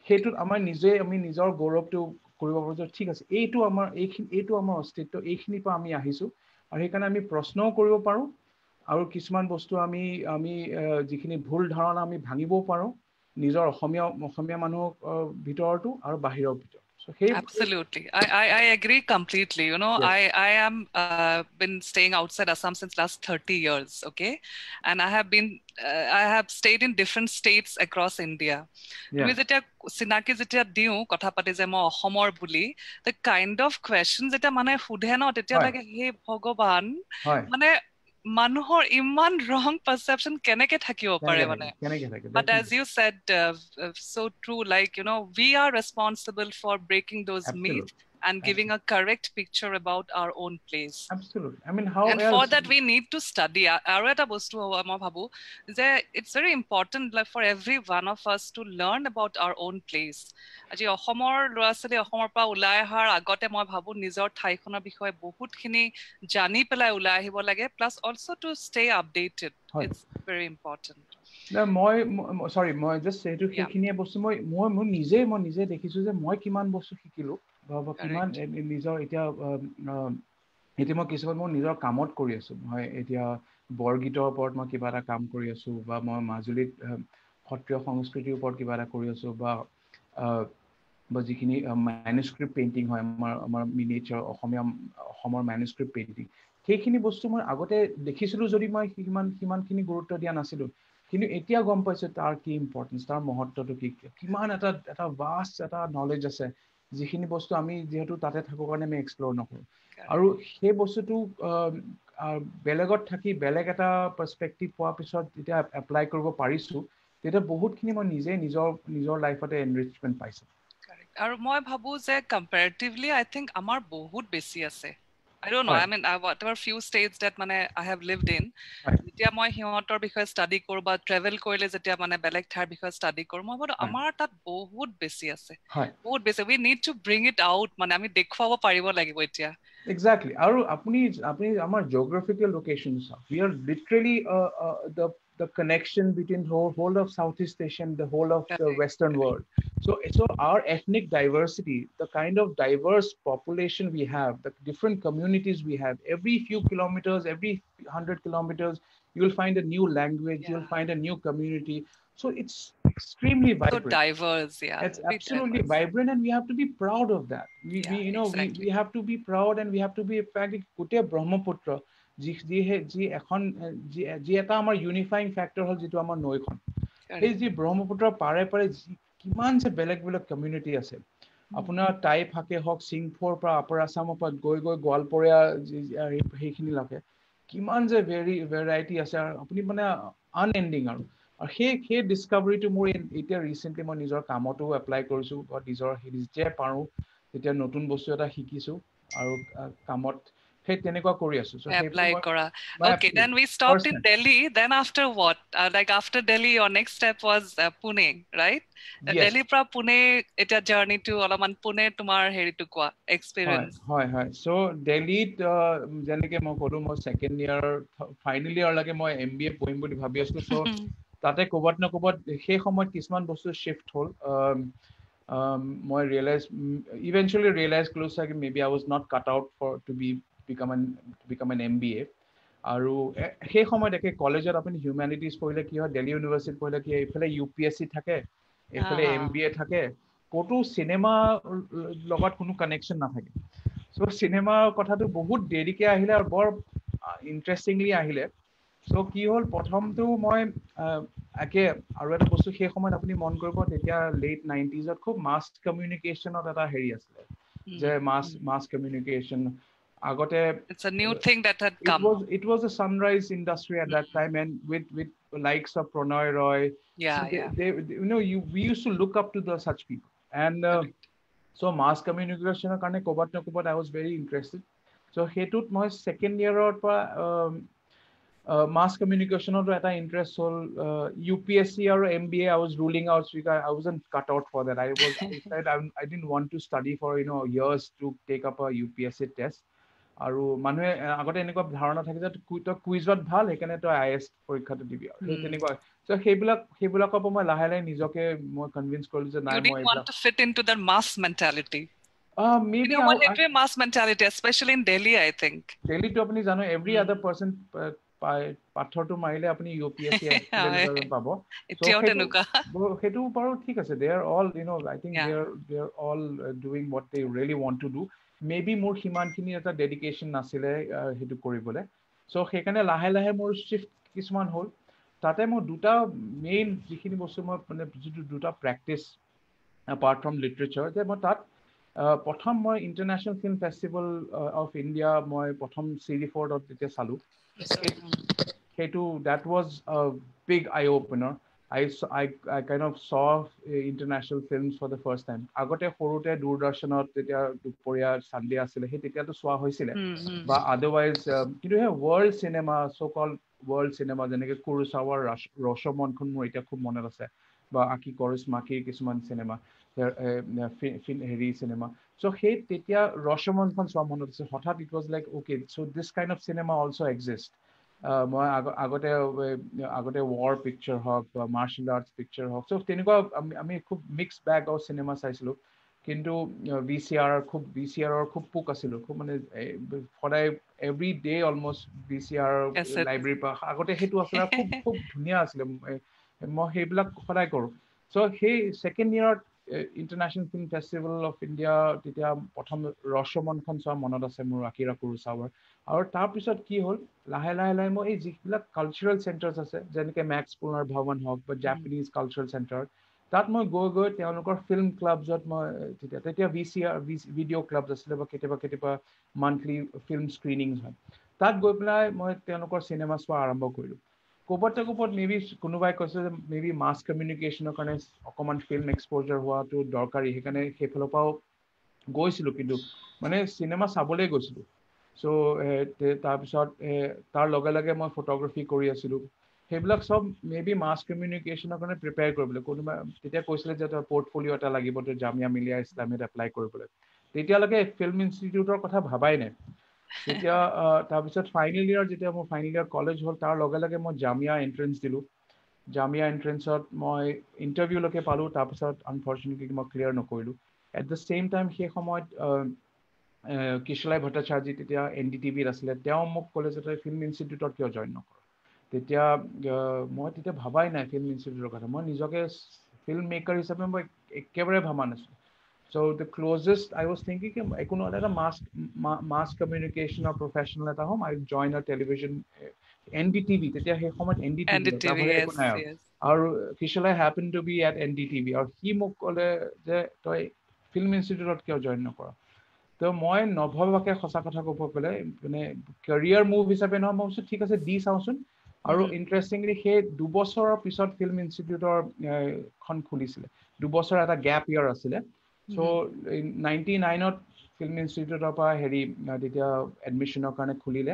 সেইটোত আমাৰ আমি নিজৰ গৌৰৱটো কৰিব পাৰো যে ঠিক আছে এইটো আমাৰ অস্তিত্ব এইখিনিৰ পৰা আমি আহিছো আৰু সেইকাৰণে আমি প্ৰশ্নও কৰিব পাৰো আৰু কিছুমান বস্তু আমি যিখিনি ভুল ধাৰণা আমি ভাঙিবও পাৰো নিজৰ অসমীয়া মানুহৰ ভিতৰতো আৰু বাহিৰৰ ভিতৰত Absolutely. I agree completely. You know, Yes. I am been staying outside Assam since last 30 years. Okay. And I have stayed in different states across India. তুমি যেতিয়া চিনাকি যেতিয়া দিও কথা পাতি যে মই অসমৰ বুলি the kind of questions যেতিয়া মানে সুধে ন তেতিয়া লাগে হে ভগৱান মানে মানুহৰ ইমান wrong perception কেনেকে থাকিব পাৰে মানে but as you said so true like you know we are responsible for breaking those myths and giving a correct picture about our own place. Absolutely. I mean, how and else? For that we need to study. Aru eta bostu moi bhabu je it's very important like for every one of us to learn about our own place. Aji Ohomor loasali Ohomor pa ulai har agote moi bhabu nijor thaikhonor bishoye bahut khini jani pelai ulai ahibo lage plus also to stay updated. It's very important. No, sorry, মই just say to সেইখিনিয়ে বস্তু মই নিজে দেখিছো যে মই কিমান বস্তু শিকিলো বা কিমান নিজৰ এতিয়া মই কিছুমান মোৰ নিজৰ কামত কৰি আছো মই এতিয়া বৰগীতৰ ওপৰত মই কিবা এটা কাম কৰি আছো বা মই মাজুলীত সত্ৰীয় সংস্কৃতিৰ ওপৰত কিবা এটা কৰি আছো বা যিখিনি মেনুস্ক্ৰিপ্ট পেইন্টিং হয় আমাৰ মিনিয়েচাৰ অসমৰ মেনুস্ক্ৰিপ্ট পেইন্টিং সেইখিনি বস্তু মই আগতে দেখিছিলো যদি মই সিমানখিনি গুৰুত্ব দিয়া নাছিলো কিন্তু এতিয়া গম পাইছো তাৰ কি ইম্পৰ্টেন্স তাৰ মহত্বটো কিমান এটা ভাষ্ট এটা নলেজ আছে যিখিনি বস্তু আমি যেহেতু তাতে থাকো কাৰণে আমি এক্সপ্ল'ৰ নকৰো আৰু সেই বস্তুটো বেলেগত থাকি বেলেগ এটা পাৰ্সপেক্টিভ পোৱাৰ পিছত যেতিয়া এপ্লাই কৰিব পাৰিছো তেতিয়া বহুতখিনি মই নিজৰ লাইফতে এনৰিচমেন্ট পাইছো আৰু মই ভাবো যে comparatively I think আমাৰ বহুত বেছি আছে I don't know I mean whatever few states that মানে I have lived in যেতিয়া মই হিহঁতৰ বিষয়ে ষ্টাডি কৰো বা ট্ৰেভেল কৰিলে যেতিয়া মানে বেলেগ ঠাইৰ বিষয়ে ষ্টাডি কৰো মই ভাবো আমাৰ তাত বহুত বেছি আছে বহুত বেছি we need to bring it out মানে আমি দেখুৱাব পাৰিব লাগিব এতিয়া Exactly. Apni amar geographical locations. We are literally the connection between the whole of Southeast Asia and the whole of the Western world. So our ethnic diversity, the kind of diverse population we have, the different communities we have, every few kilometers, every 100 kilometers, you will find a new language, you'll find a new community. So it's extremely vibrant. So diverse, It's absolutely vibrant, and we have to be proud of that. We have to be proud, and we have to be fact Kute Brahmaputra, ji eta amar unifying factor hol jitu amar noikhon. Ei ji Brahmaputra pare kiman se beleg community ase. Apunar Tai Phake hok Singphor pra Upper Assam pa goi Gwalporia heikhini lake. Kiman je variety ase apuni mane unending aru. সেই ডিস্কভাৰীটো মোৰ এতিয়া recently মই নিজৰ কামতো apply কৰিছো বা নিজৰ যে পাৰো তেতিয়া নতুন বস্তু এটা শিকিছো আৰু কামত সেই তেনেকুৱা কৰি আছো so apply kora okay then we stopped in Delhi then after what like after Delhi your next step was Pune right Delhi fra Pune eta journey to alaman Pune tumar heri to kwa experience হয় so Delhi jeneke মই কলো মই second ইয়াৰ final ইয়াৰ লাগে মই MBA পঢ়িম বুলি ভাবি আছো so তাতে কোবাত না কোবাত সেই সময়ত কিছুমান বস্তু শিফট হল মই ইভেন্টুৱেলি realise close like maybe I was not cut out to be become an MBA. আৰু সেই সময়ত একে কলেজত আপুনি হিউমেনিটিজ পঢ়িলে কি হয়, দিল্লী ইউনিভাৰ্চিটিত পঢ়িলে কি হয়, এইফালে UPSC থাকে, এইফালে MBA থাকে, ক'তো চিনেমা লগত কোনো কানেকশ্যন নাথাকে। চ' চিনেমাৰ কথাটো বহুত দেৰিকৈ আহিলে আৰু বৰ ইণ্টাৰেষ্টিংলি আহিলে। চ' কি হ'ল, প্ৰথমটো মই একে আৰু এটা বস্তু সেই সময়ত আপুনি মন কৰিব, তেতিয়া লেট 90s খুব মাছ কমিউনিকেশ্যনত এটা হেৰি আছিলে, যে মাছ কমিউনিকেশ্যন আগতে it's a new thing that had come. It was a sunrise industry at that time, and with likes of Pranay Roy. They you know, we used to look up to such people, and so mass communication karone kobat na kobat I was very interested. So hetut moi second year or mass communication or eta interest hol, UPSC or MBA I was ruling out, so I wasn't cut out for that. I didn't want to study for, you know, years to take up a UPSC test. আৰু মানুহে আগতে এনেকুৱা ধাৰণা থাকে যে তই কুইজত ভাল, সেইকাৰণে তই IAS পৰীক্ষাটো দিবি, আৰু সেই তেনেকুৱা। চ' সেইবিলাকৰ পৰা মই লাহে লাহে নিজকে মই কনভিন্স কৰিলো যে নাই, মই want to fit into the mass mentality. Maybe a mass mentality, especially in Delhi, I think. Delhi to apni jano, every other person পাথৰটো মাৰিলে আপুনি UPSC পাব। সেইটো বাৰু ঠিক আছে, they are all, you know, I think they are all doing what they really want to do. Maybe মোৰ সিমানখিনি এটা ডেডিকেশ্যন নাছিলে সেইটো কৰিবলৈ। চ' সেইকাৰণে লাহে লাহে মোৰ শ্বিফ্ট কিছুমান হ'ল। তাতে মোৰ দুটা মেইন যিখিনি বস্তু মই মানে যিটো দুটা প্ৰেক্টিছ এপাৰ্ট ফ্ৰম লিটাৰেচাৰ, যে মই তাত প্ৰথম মই international film festival of India মই প্ৰথম CG4 যেতিয়া চালোঁ, সেইটো that was a big eye opener. I kind of saw international films for the first time. আগতে সৰুতে দূৰদৰ্শনত যেতিয়া দুপৰীয়া চানডে আছিলে, সেই তেতিয়াতো চোৱা হৈছিলে, বা আদাৰৱাইজ কিন্তু সেই ৱৰ্ল্ড চিনেমা, চ' কল ৱৰ্ল্ড চিনেমা, যেনেকৈ কুৰোছাৱাৰ ৰসমনখন মোৰ এতিয়া খুব মনত আছে, বা আকি কৰিছমাকিৰ কিছুমান চিনেমা, হেৰি চিনেমা। চ' সেই তেতিয়া ৰসমনখন চোৱা মনত আছে। হঠাৎ ইট ৱাজ লাইক অ'কে, চ' দিছ kind of cinema also' exist. মই আগতে ৱাৰ পিকচাৰ হওক বা মাৰ্চেল আৰ্টছ পিকচাৰ হওক, চ' তেনেকুৱা আমি খুব মিক্স বেগ অফ চিনেমা চাইছিলোঁ। কিন্তু VCR খুব পোক আছিলোঁ, খুব মানে সদায় এভৰি ডে অলমষ্ট VCR লাইব্ৰেৰীৰ পৰা আগতে সেইটো আছিলে, খুব ধুনীয়া আছিলে, মই সেইবিলাক সদায় কৰোঁ। চ' সেই ছেকেণ্ড ইয়াৰত international film festival of India তেতিয়া প্ৰথম ৰসমনখন চোৱা মনত আছে মোৰ, আকিৰা কুৰোছাৱাৰ। আৰু তাৰপিছত কি হ'ল, লাহে লাহে মই এই যিবিলাক কালচাৰেল চেণ্টাৰ্ছ আছে, যেনেকৈ মেক্স পুনৰ ভৱন হওক বা জাপানিজ কালচাৰেল চেণ্টাৰ, তাত মই গৈ তেওঁলোকৰ ফিল্ম ক্লাবছত মই তেতিয়া VCR ভিডিঅ' ক্লাবছ আছিলে, বা কেতিয়াবা মান্থলি ফিল্ম স্ক্ৰিনিংছ হয়, তাত গৈ পেলাই মই তেওঁলোকৰ চিনেমা চোৱা আৰম্ভ কৰিলোঁ। ক'ৰবাত মেবি কোনোবাই কৈছে যে মেবি মাছ কমিউনিকেশ্যনৰ কাৰণে অকণমান ফিল্ম এক্সপ'জাৰ হোৱাটো দৰকাৰী, সেইকাৰণে সেইফালৰ পৰাও গৈছিলোঁ, কিন্তু মানে চিনেমা চাবলৈ গৈছিলোঁ। চ' তাৰপিছত তাৰ লগে লগে মই ফটোগ্ৰাফী কৰি আছিলোঁ। সেইবিলাক চব মেবি মাছ কমিউনিকেশ্যনৰ কাৰণে প্ৰিপেয়াৰ কৰিবলৈ, কোনোবা তেতিয়া কৈছিলে যে তই পৰ্টফলিঅ' এটা লাগিব, তই জামিয়া মিলিয়া ইছলামিয়াত এপ্লাই কৰিবলৈ। তেতিয়ালৈকে ফিল্ম ইনষ্টিটিউটৰ কথা ভাবাই নাই। তেতিয়া তাৰপিছত ফাইনেল ইয়াৰ, যেতিয়া মোৰ ফাইনেল ইয়াৰ কলেজ হ'ল, তাৰ লগে লগে মই জামিয়া এণ্ট্ৰেঞ্চ দিলোঁ। জামিয়া এণ্ট্ৰেঞ্চত মই ইণ্টাৰভিউলৈকে পালোঁ, তাৰপিছত আনফৰ্চুনেটলি মই ক্লিয়াৰ নকৰিলোঁ। এট দ্য ছেইম টাইম সেই সময়ত কিশলাই ভট্টাচাৰ্যী তেতিয়া NDTVত আছিলে, তেওঁ মোক ক'লে যে তই ফিল্ম ইনষ্টিটিউটত কিয় জইন নকৰ। তেতিয়া মই তেতিয়া ভাবাই নাই ফিল্ম ইনষ্টিটিউটৰ কথা, মই নিজকে ফিল্ম মেকাৰ হিচাপে মই একেবাৰে ভাবা নাছিলোঁ। চ' the closest I was thinking কি একো নহ'লে এটা মাছ কমিউনিকেশ্যনৰ প্ৰফেচনেল এটা হ'ম, I join a television NDTV, তেতিয়া সেই সময়ত NDTV একো নাই আৰু কিশলাই হেপেন টু বি এট NDTV, আৰু সি মোক ক'লে যে তই ফিল্ম ইনষ্টিটিউটত কিয় জইন নকৰ। তো মই নভবাকে সঁচা কথা ক'ব গ'লে মানে কেৰিয়াৰ মুভ হিচাপে নহয়, মই ভাবিছোঁ ঠিক আছে দি চাওঁচোন। আৰু ইণ্টাৰেষ্টিংলি সেই দুবছৰৰ পিছত ফিল্ম ইনষ্টিটিউটৰ খন খুলিছিলে, দুবছৰ এটা গেপ ইয়াৰ আছিলে। চ' 99ত ফিল্ম ইনষ্টিটিউটৰ পৰা তেতিয়া এডমিশ্যনৰ কাৰণে খুলিলে,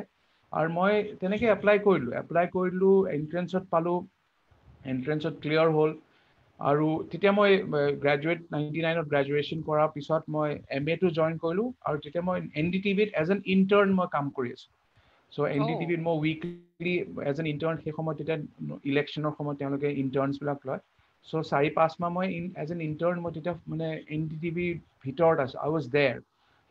আৰু মই তেনেকৈ এপ্লাই কৰিলোঁ, এণ্ট্ৰেঞ্চত পালোঁ, এণ্ট্ৰেঞ্চত ক্লিয়াৰ হ'ল। আৰু তেতিয়া মই গ্ৰেজুৱেট 99ত গ্ৰেজুৱেশ্যন কৰাৰ পিছত মই MA টো জইন কৰিলোঁ, আৰু তেতিয়া মই NDTVত এজ এন ইণ্টাৰ্ণ মই কাম কৰি আছোঁ। চ' NDTVত মই উইকলি এজ এন ইণ্টাৰ্ণ, সেই সময়ত তেতিয়া ইলেকশ্যনৰ সময়ত তেওঁলোকে ইণ্টাৰ্ণছবিলাক লয়। চ' 4-5 মাহ মই এজ এন ইণ্টাৰ্ণ মই তেতিয়া মানে NDTVৰ ভিতৰত আছোঁ, আই ৱাজ দেয়াৰ।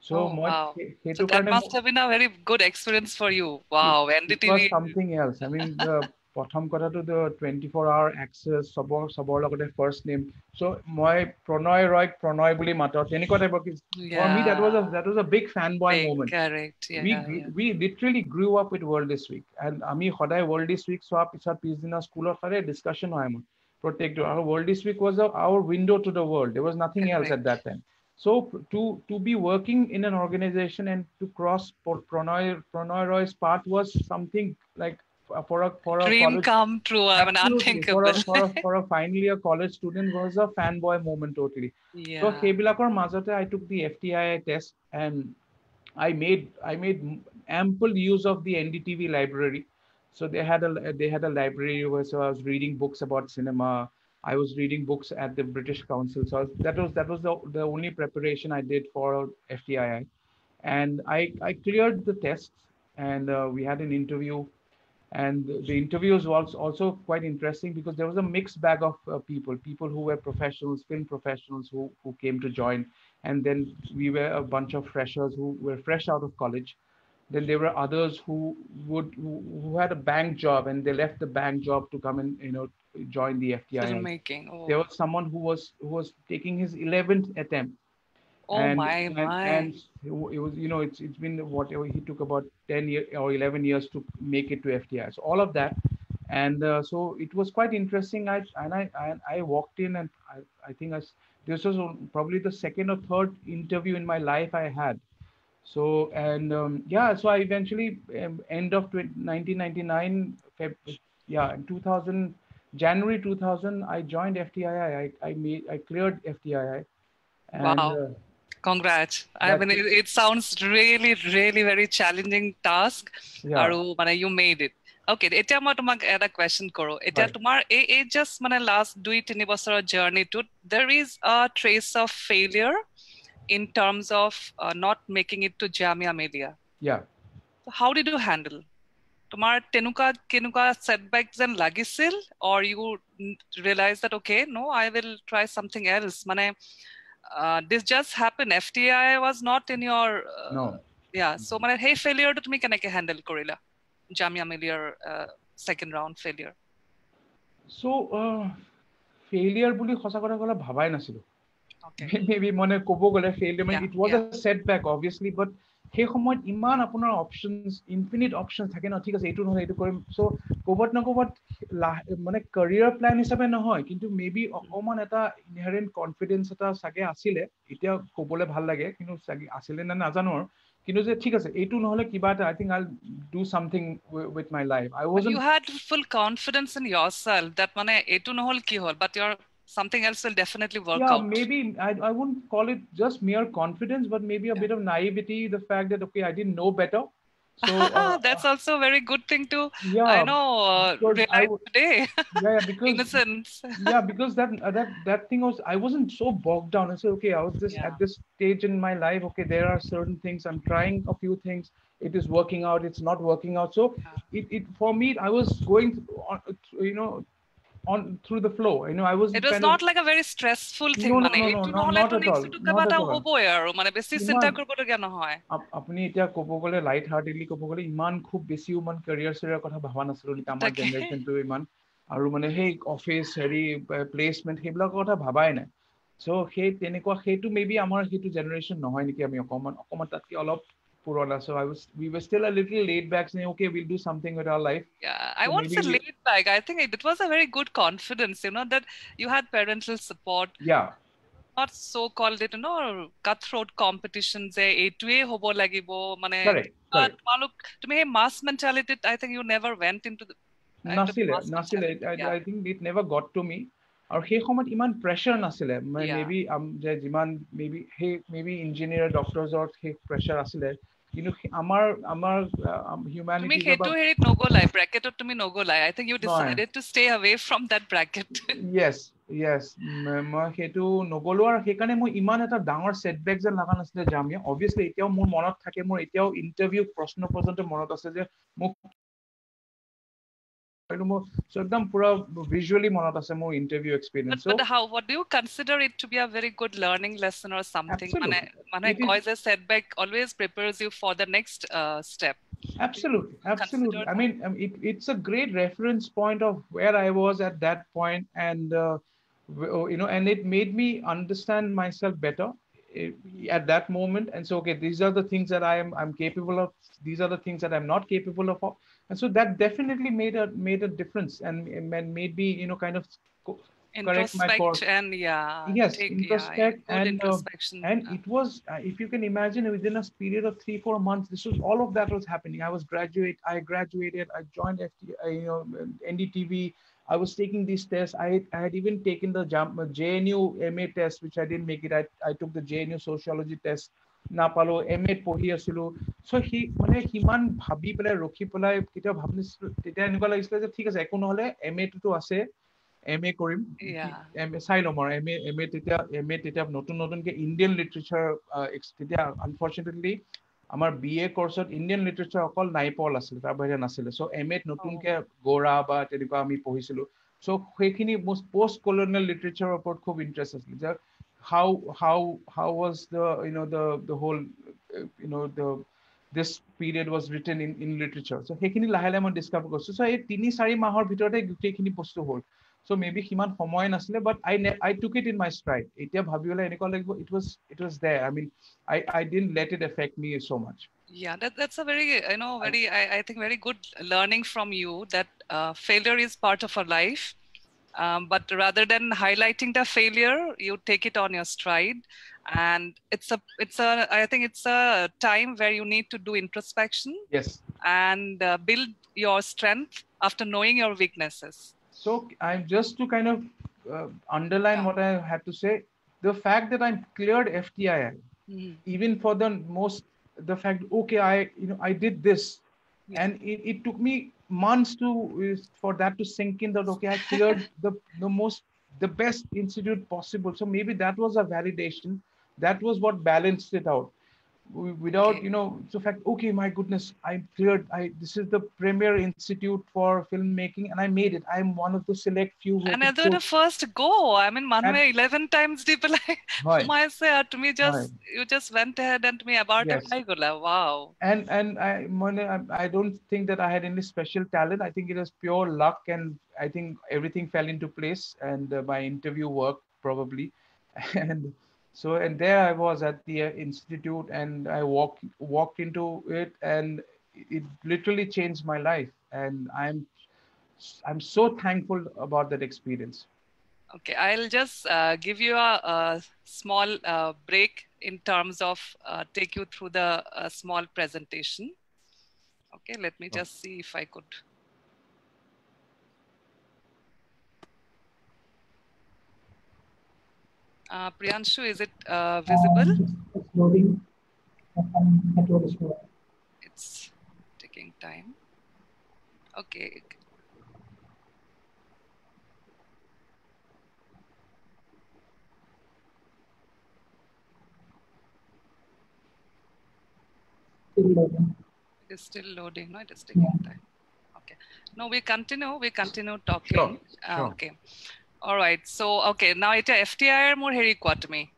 So মই wow. So সেইটো that কাৰণে must have been a very good experience for you. Wow, it was NDTV. something else. I mean, the প্ৰথম কথাটো the 24-hour access চবৰ লগতে first name. So মই প্ৰণয় ৰয়ক প্ৰণয় বুলি মাতো তেনেকুৱা টাইপৰ for me Yeah, that was a big fanboy big, moment. correct. Yeah, yeah. We literally grew up with World This Week, and আমি সদায় World This Week চোৱাৰ পিছত পিছদিনা স্কুলত সদায় ডিছকাশ্যন হয় মোৰ প্ৰত্যেকটো আৰু World This Week was our window to the world. There was nothing else at Correct. that time. So to be working in an organization and to cross Pranay Roy's path was something like for a Dream college. come true. I mean, Absolutely, unthinkable. for a final year college student was a fanboy moment totally. So Yeah. সেইবিলাকৰ মাজতে I took the FTII test and I made ample use of the NDTV library. So they had a library where so I was reading books about cinema. I was reading books at the British Council. So that was the only preparation I did for FTII, and I cleared the tests, and we had an interview, and the interviews was also quite interesting because there was a mixed bag of people who were professionals, film professionals who came to join, and then we were a bunch of freshers who were fresh out of college. Then there were others who had a bank job and they left the bank job to come and join the FTII. Filmmaking. There Oh. was someone who was taking his 11th attempt, Oh and my, and my. it was it's been whatever he took about 10 years or 11 years to make it to FTI. So all of that, and so it was quite interesting. I walked in, and I think this was probably the second or third interview in my life I had. So and yeah, so I eventually end of 1999, yeah, in 2000 January 2000, I joined FTII. I cleared FTII, and Wow. Congrats. I that's mean, it sounds really, really very challenging task. yeah, আৰু মানে you made it. Okay, এতিয়া মই তোমাক এটা question কৰো। এতিয়া right. তোমাৰ এই just মানে last 2-3 বছৰৰ journeyটোত there is a trace of failure in terms of not making it to Jamia Millia. Yeah. So how did you handle? তোমাৰ তেনেকুৱা কেনেকুৱা setback যেন লাগিছিল, or you realize that okay, no, I will try something else. মানে this just happened. FTI was not in your No. yeah. So মানে সেই failure তুমি কেনেকে handle কৰিলা? Jamia Millia second round failure. So failure বুলি সঁচা কথা ক'লে ভাবাই নাছিলো। Okay. Maybe মানে ক'ব গ'লে failure মানে Yeah, it was yeah. a setback obviously, but সেই সময়ত ইমান আপোনাৰ options, infinite options থাকে ন, ঠিক আছে এইটো নহয় এইটো কৰিম। So ক'বাত না ক'বাত মানে career plan হিচাপে নহয়, কিন্তু maybe অকমান এটা inherent confidence এটা চাগে আছিলে। এতিয়া ক'বলৈ ভাল লাগে, কিন্তু চাগে আছিলে নে নাজানো আৰু। কিন্তু যে ঠিক আছে এইটো নহলে কিবা এটা I think I'll do something with my life. I But wasn't you had full confidence in yourself that মানে এইটো নহল কি হল, but your something else will definitely work yeah, out. maybe I wouldn't call it just mere confidence, but maybe a Yeah. bit of naivety, the fact that okay, I didn't know better. So That's also a very good thing to, I yeah, know, because realize today. yeah, because Innocence. yeah, because that thing was I wasn't so bogged down. I said okay, I was this Yeah. at this stage in my life. Okay, there are certain things I'm trying a few things. It is working out. It's not working out. So it for me, I was going on, on through the flow. I wasn't It was kind of not like a very stressful thing. no, no, মানে no, no, এইটো no, নহলে not তো at all, next টো কিবা not এটা at all. হ'বই আৰু মানে বেছি চিন্তা কৰিবলগীয়া নহয়। আপুনি এতিয়া ক'ব গ'লে লাইট হাৰ্টেডলি ক'ব গ'লে ইমান খুব বেছিও ইমান কেৰিয়াৰ চেৰিয়াৰ কথা ভবা নাছিলো নেকি আমাৰ তাকে। জেনেৰেশ্যনটো ইমান আৰু মানে সেই অফিচ প্লেচমেণ্ট সেইবিলাকৰ কথা ভাবাই নাই চ' সেই তেনেকুৱা সেইটো মেবি আমাৰ সেইটো জেনেৰেশ্যন নহয় নেকি আমি অকমান তাতকে অলপ পুৰণা চ' we were still a little laid back saying okay we'll do something with our life. Yeah, I So won't maybe say laid back. I think it was a very good confidence, that you had parental support. yeah, not so called it, cutthroat competition যে এইটোৱে হ'ব লাগিব মানে correct. তোমালোক তুমি সেই mass mentality, I think you never went into the mass নাছিলে mentality. Yeah. I think it never got to me আৰু সেই সময়ত ইমান প্ৰেছাৰ নাছিলে Yeah. মেবি যে যিমান মেবি ইঞ্জিনিয়াৰ ডক্টৰছৰ সেই প্ৰেছাৰ আছিলে কিন্তু আমাৰ তুমি হিউমেনিটিজৰ সেইটো হেৰিত নগলাই, ব্ৰেকেটত তুমি নগলাই। I think you নহয় decided to stay away from that bracket. yes মই সেইটো নগলো আৰু সেইকাৰণে মই ইমান এটা ডাঙৰ ছেটবেক যেন লগা নাছিলে জামিয়া অবভিয়াছলি এতিয়াও মোৰ মনত থাকে মোৰ এতিয়াও ইণ্টাৰভিউ প্ৰশ্ন পৰ্যন্ত মনত আছে যে মোক So ekdam pura visually monot ase more interview experience. But what do you consider it to be a very good learning lesson or something? Absolutely. A setback always prepares you for the next step. Absolutely. I mean, it's a great reference point of where I was at that point, and and it made me understand myself better eh, at that moment. And so, okay, these are the things that I'm capable of. These are the things that I'm not capable of. And so that definitely made a difference, and made me kind of correct my course. And Yes, introspect, good introspection. And it was, if you can imagine, within a period of 3-4 months, this was all of that was happening. I graduated, I joined NDTV. I was taking these tests. I had even taken the JNU MA test, which I didn't make it. I took the JNU sociology test. নাপালো MA পঢ়ি আছিলো so C মানে সিমান ভাবি পেলাই ৰখি পেলাই কেতিয়া ভাবিছিলো তেতিয়া এনেকুৱা লাগিছিলে যে ঠিক আছে একো নহলে MA টোতো আছে MA কৰিম চাই ল'ম আৰু MA তেতিয়া নতুনকে ইণ্ডিয়ান লিটাৰেচাৰ তেতিয়া আনফৰ্চুনেটলি আমাৰ BA কোৰ্চত ইণ্ডিয়ান লিটাৰেচাৰ অকল নাইপল আছিলে তাৰ বাহিৰে নাছিলে চ' MAত নতুনকে গৌৰা বা তেনেকুৱা আমি পঢ়িছিলো চ' সেইখিনি পোষ্ট কলনিয়েল লিটাৰেচাৰৰ ওপৰত খুব ইণ্টাৰেষ্ট আছিলে যে how was the whole this period was written in literature. So সেইখিনি লাহে লাহে মই ডিছকাভাৰ কৰিছো চ' এই 3-4 মাহৰ ভিতৰতে গোটেইখিনি বস্তু হ'ল so maybe সিমান সময় নাছিলে but I took it in my stride এতিয়া ভাবিবলৈ এনেকুৱা লাগিব it was there. I mean I didn't let it affect me so much. Yeah, that's a very I think very good learning from you that failure is part of our life. But rather than highlighting the failure, you take it on your stride, and I think it's a time where you need to do introspection. Yes. And build your strength after knowing your weaknesses. So I'm just to kind of underline what I had to say. The fact that I'm cleared FTII, even for the fact, okay, I did this, and it took me months for that to sink in that, okay, I cleared the best institute possible. So maybe that was a validation. That was what balanced it out. Without so fact, okay, my goodness, I cleared. This is the premier institute for filmmaking, and I made it. I'm one of the select few. And the first go. I mean, Manwe 11 times people. My say to me, you just went ahead and me about it. Wow. And I don't think that I had any special talent. I think it was pure luck, and I think everything fell into place, and my interview worked probably, and there I was at the institute, and I walked into it, and it literally changed my life, and I'm so thankful about that experience. Okay, I'll just give you a small break in terms of take you through the small presentation. Okay, let me just see if I could. Priyanshu, is it visible? It's loading. It's taking time. Okay. Still loading. It is still loading. No, it is taking time. Okay. No, we continue talking. Sure. Okay. All right. So, okay. Now it's FTIR more heri quat me.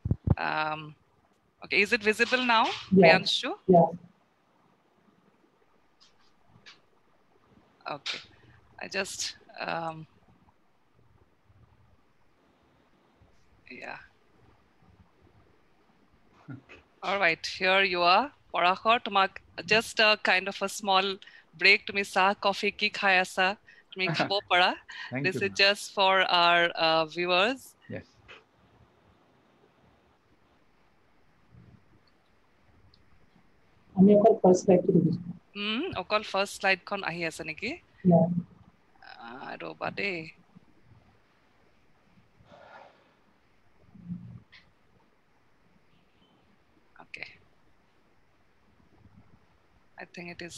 Okay. Is it visible now? Priyanshu? Yeah. Okay. I just, yeah. All right. Here you are. Parashar, tumak just a kind of a small break. Tumi sa coffee ki khaya sa. Tumi khabo para. This is just for our viewers. Yes. আমি অকল first slide টো দেখিছো অকল first slide খন আহি আছে নেকি ৰবা দে okay I think it is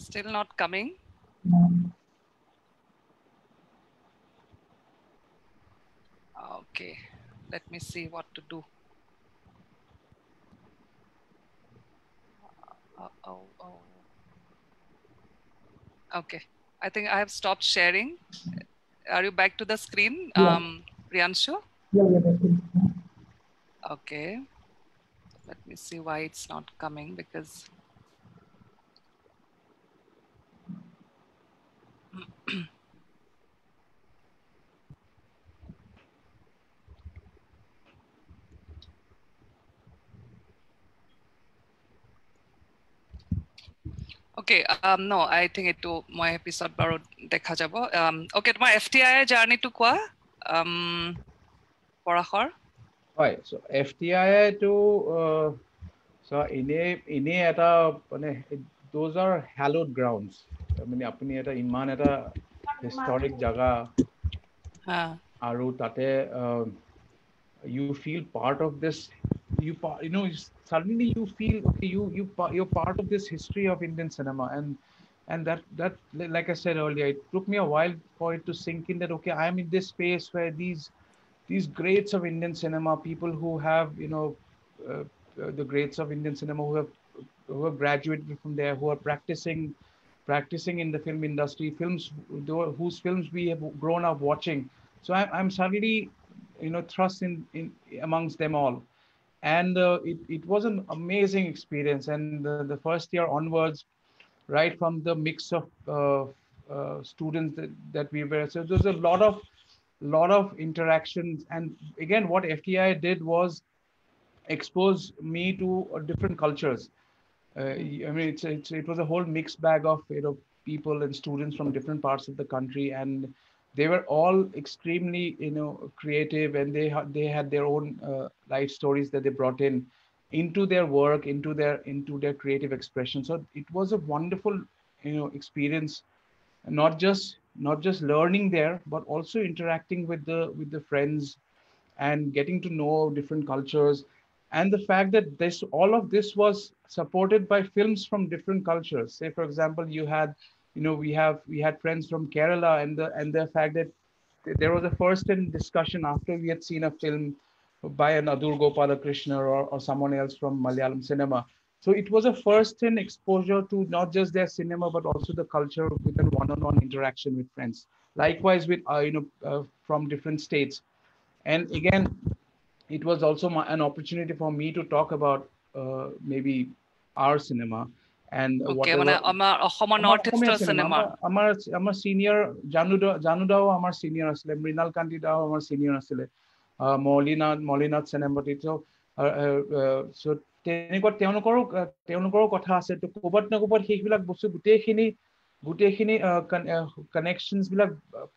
still not coming. Okay, let me see what to do. Okay. I think I have stopped sharing. Are you back to the screen, Yeah. Priyanshu? Yeah, that's it. Okay. Let me see why it's not coming because. Okay, no, I think it to my episode baro dekha jabo. Okay, my FTI journey to kwa Porahor. Right. So FTI to so in eta those are hallowed grounds. I mean, apni eta iman eta historic jaga aru tate you feel part of this. You know, suddenly you feel okay. You're part of this history of Indian cinema, and that like I said earlier, it took me a while for it to sink in that okay, I am in this space where these greats of Indian cinema, people who have uh, the greats of Indian cinema who have graduated from there, who are practicing in the film industry, whose films we have grown up watching. So I'm suddenly thrust in amongst them all, and it was an amazing experience. And the first year onwards, right from the mix of students that we were, so there's a lot of interactions. And again, what FTI did was expose me to different cultures. I mean, it was a whole mixed bag of people and students from different parts of the country, and they were all extremely creative, and they had their own life stories that they brought in into their work, into their creative expression. So it was a wonderful experience, not just learning there, but also interacting with the friends and getting to know different cultures. And the fact that this all of this was supported by films from different cultures. Say for example, you had we had friends from Kerala, and the fact that there was a first in discussion after we had seen a film by an Adur Gopalakrishna or someone else from Malayalam cinema. So it was a first in exposure to not just their cinema, but also the culture with a one-on-one interaction with friends. Likewise with from different states. And again, it was also an opportunity for me to talk about maybe our cinema and Okay, whatever. মানে আমাৰ north ইষ্টৰ cinema আমাৰ senior জানুদাও আমাৰ senior আছিলে, মৃণাল কান্তি দাও আমাৰ senior আছিলে, মলিনাথ সেনাপতি। so তেনেকুৱা তেওঁলোকৰো কথা আছে। তো ক'ৰবাত না ক'ৰবাত সেইবিলাক বস্তু গোটেইখিনি কানেকশ্যনছ বিলাক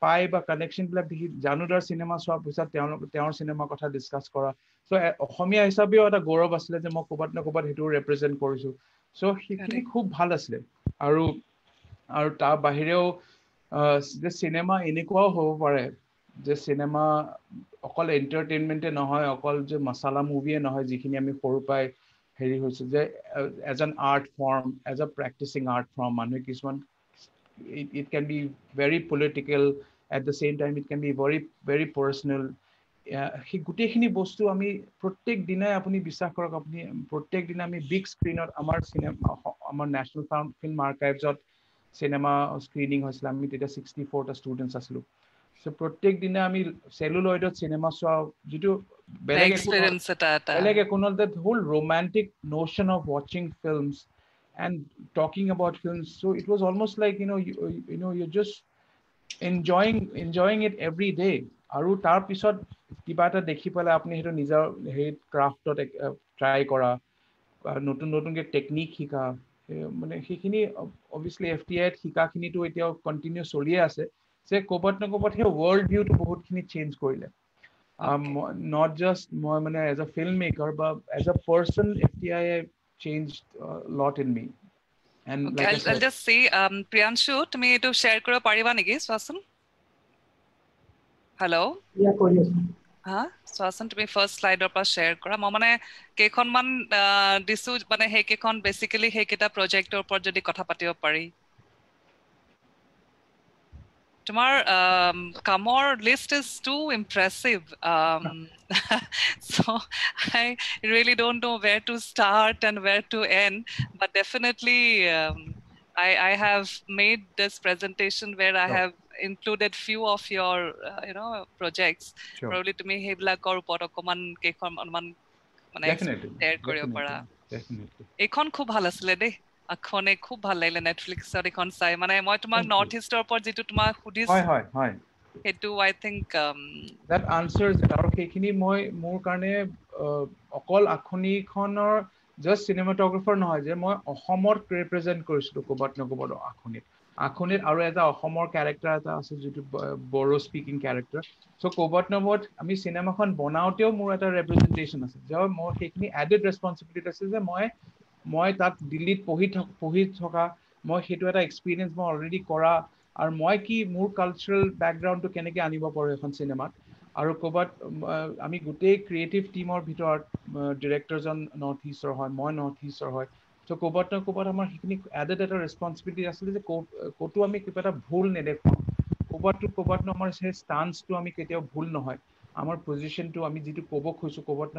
পাই বা কানেকশ্যন বিলাক দেখি জানুদাৰ চিনেমা চোৱাৰ পিছত তেওঁৰ চিনেমাৰ কথা ডিছকাছ কৰা। চ' অসমীয়া হিচাপেও এটা গৌৰৱ আছিলে যে মই ক'ৰবাত না ক'ৰবাত সেইটো ৰিপ্ৰেজেণ্ট কৰিছো। চ' সেইখিনি খুব ভাল আছিলে। আৰু তাৰ বাহিৰেও যে চিনেমা এনেকুৱাও হ'ব পাৰে যে চিনেমা অকল এণ্টাৰটেইনমেণ্টে নহয়, অকল যে মছালা মুভিয়ে নহয়, যিখিনি আমি সৰুৰ পৰাই হেৰি হৈছে যে as an art form, as a practicing art form, মানুহে কিছুমান it can be very political, at the same time it can be very very personal. সেই গোটেইখিনি বস্তু আমি প্ৰত্যেক দিনাই আপুনি বিশ্বাস কৰক, আপুনি প্ৰত্যেক দিনা আমি বিগ স্ক্ৰীণত আমাৰ নেশ্যনেল ফিল্ম আৰ্কাইভছত চিনেমা স্ক্ৰিনিং হৈছিলে। আমি তেতিয়া 64টা ষ্টুডেণ্টছ আছিলোঁ। চ' প্ৰত্যেক দিনা আমি চেলুলয়ডত চিনেমা চোৱা, যিটো বেলেগ একো নহ'ল, that whole romantic notion of watching films and talking about films. So it was almost like you're just enjoying it every day. আৰু তাৰ পিছত কিবা এটা দেখি পেলাই আপুনি সেইটো নিজৰ হেৰিত ক্ৰাফ্টত ট্ৰাই কৰা, নতুন নতুনকৈ টেকনিক শিকা, মানে সেইখিনি অবভিয়াছলি FTIত শিকাখিনিতো এতিয়াও কণ্টিনিউ চলিয়ে আছে, যে ক'ৰবাত না ক'ৰবাত সেই ৱৰ্ল্ড ভিউটো বহুতখিনি চেঞ্জ কৰিলে। নট জাষ্ট মই মানে এজ এ ফিল্ম মেকাৰ বা as a person, FTI changed a lot in me. And okay, like I'll just see, Priyanshu, তুমি এইটো শ্বেয়াৰ কৰিব পাৰিবা নেকি? চোৱাচোন। হেল্ল', হা, চোৱাচোন তুমি ফাৰ্ষ্ট শ্লাইডৰ পৰা শ্বেয়াৰ কৰা। মই মানে কেইখনমান দিছো, মানে সেইকেইখন বেচিকেলি সেইকেইটা প্ৰজেক্টৰ ওপৰত যদি কথা পাতিব পাৰি। Tomar, Kamor list is too impressive. So I really don't know where to start and where to end, but definitely I have made this presentation where I Sure. have included few of your projects. Sure. Probably তুমি সেইবিলাকৰ ওপৰত অকমান কেইখন অলপমান মানে Definitely. share কৰিব পাৰা। Definitely. এইখন খুব ভাল আছিলে দেই। আখনে খুব ভাল লাগিলে নেটফ্লিক্সত এইখন চাই। মানে মই তোমাক নৰ্থ ইষ্টৰ ওপৰত যিটো তোমাক সুধিছো হয় সেইটো I think that answers it আৰু সেইখিনি মই মোৰ কাৰণে অকল আখনিখনৰ জাষ্ট চিনেমাটোগ্ৰাফাৰ নহয় যে মই অসমত ৰিপ্ৰেজেন্ট কৰিছিলো ক'বাত আখনিত আৰু এটা অসমৰ ক্যাৰেক্টাৰ এটা আছে যিটো বড়ো স্পিকিং ক্যাৰেক্টাৰ সো ক'বাত আমি চিনেমাখন বনাওতেও মোৰ এটা ৰিপ্ৰেজেন্টেশন আছে যে মই সেইখিনি এডেড ৰেসপন্সিবিলিটি আছে যে মই তাত দিল্লীত পঢ়ি থকা মই সেইটো এটা এক্সপেৰিয়েন্স মই অলৰেডি কৰা আৰু মই কি মোৰ কালচাৰেল ব্যাকগ্ৰাউণ্ডটো কেনেকৈ আনিব পাৰো এখন চিনেমাত আৰু ক'বাত আমি গোটেই ক্ৰিয়েটিভ টিমৰ ভিতৰত ডিৰেক্টৰজন নৰ্থ ইষ্টৰ হয় মই নৰ্থ ইষ্টৰ হয় সো ক'বাত আমাৰ সেইখিনি এডেড এটা ৰেসপন্সিবিলিটি আছিল যে ক'তো আমি কিবা এটা ভুল নেদেখাওঁ ক'বাত আমাৰ সেই ষ্টান্সটো আমি কেতিয়াও ভুল নহয় আমাৰ পজিশনটো আমি যিটো ক'ব খুজিছো ক'বাত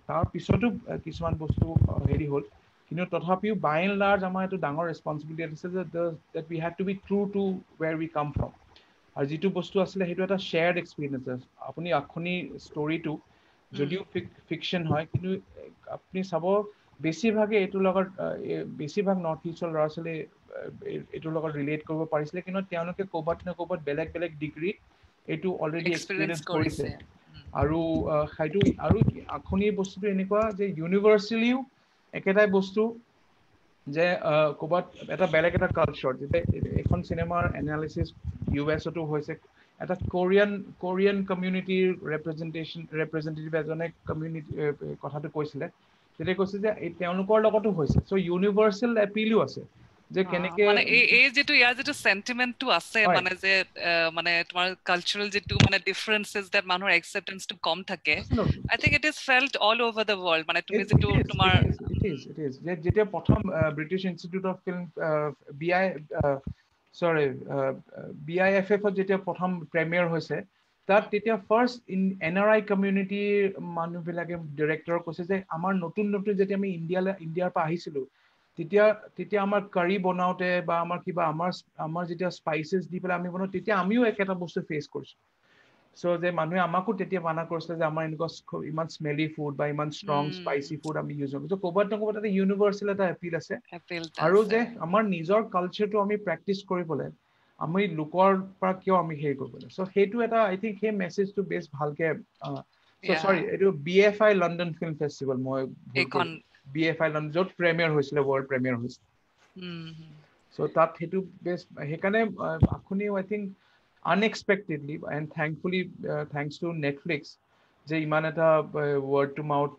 তাৰ পিছতো কিছুমান বস্তু হেৰি হ'ল কিন্তু তথাপিও বাই এণ্ড লাৰ্জ আমাৰ এইটো ডাঙৰ ৰেসপন্সিবিলিটি আছে যে that we had to be true to where we come from আৰু যিটো বস্তু আছিলে সেইটো এটা শ্বেয়াৰ্ড এক্সপেৰিয়েন্স আপুনি আখনি ষ্টৰিটো যদিও ফিকশন হয় কিন্তু আপুনি চাব বেছিভাগে এইটোৰ লগত বেছিভাগ নৰ্থ ইষ্টৰ ল'ৰা ছোৱালী এইটোৰ লগত ৰিলেট কৰিব পাৰিছিলে কিন্তু তেওঁলোকে ক'বাত বেলেগ ডিগ্ৰী এইটো অলৰেডি এক্সপেৰিয়েন্স কৰিছে আৰু সেইটো আৰু আখনিৰ বস্তুটো এনেকুৱা যে ইউনিভাৰ্চেলিও একেটাই বস্তু যে ক'বাত এটা বেলেগ এটা কালচাৰ যে এখন চিনেমাৰ এনালিসিস ইউএছতো হৈছে এটা কোৰিয়ান কমিউনিটিৰ ৰিপ্ৰেজেন্টেটিভ এজনে কমিউনিটি কথাটো কৈছিলে তেতিয়া কৈছে যে তেওঁলোকৰ লগতো হৈছে সো ইউনিভাৰ্সেল এপিলও আছে যে কেনেকে মানে এই যেটো ইয়াৰ যেটো সেন্টিমেন্টটো আছে মানে যে মানে তোমাৰ কালচাৰাল যেটো মানে ডিফাৰেন্সেস দ্যাট মানুহৰ একসেপ্টেন্সটো কম থাকে I think it is felt all over the world মানে তুমি যেটো তোমাৰ it is যেতিয়া প্ৰথম British institute of film BIFF যেতিয়া প্ৰথম প্ৰিমিয়াৰ হৈছে তাত তেতিয়া ফাৰ্স্ট NRI কমিউনিটিৰ মানুহবিলাকে ডিৰেক্টৰ কৈছে যে আমাৰ নতুন যেতিয়া আমি ইণ্ডিয়াৰ পৰা আহিছিলো তেতিয়া আমাৰ কাৰি বনাওতে বা আমাৰ কিবা আমাৰ যেতিয়া স্পাইচেছ দি পেলাই আমি বনাও তেতিয়া আমিও একেটা বস্তু ফেস কৰিছো সো যে মানুহে আমাকো তেতিয়া মানা কৰিছে যে আমাৰ এনেকুৱা ইমান স্মেলি ফুড বা ইমান ষ্ট্ৰং স্পাইচি ফুড আমি ইউজ নকৰো ক'বাত এটা ইউনিভাৰ্সেল এটা এপিল আছে আৰু যে আমাৰ নিজৰ কালচাৰটো আমি প্ৰেক্টিছ কৰিবলৈ আমি লোকৰ পৰা কিয় আমি হেৰি কৰিবলৈ সো সেইটো এটা আই থিংক সেই মেছেজটো বেছ ভালকে সো সৰি এইটো BFI লণ্ডন ফিল্ম ফেষ্টিভেল মই ভুল BFI লণ্ডন য'ত প্ৰিমিয়াৰ হৈছিলে ৱৰ্ল্ড প্ৰিমিয়াৰ হৈছিলে সো তাত সেইটো বেছ সেইকাৰণে আখনিও I think unexpectedly and thankfully thanks to Netflix যে ইমান এটা word to mouth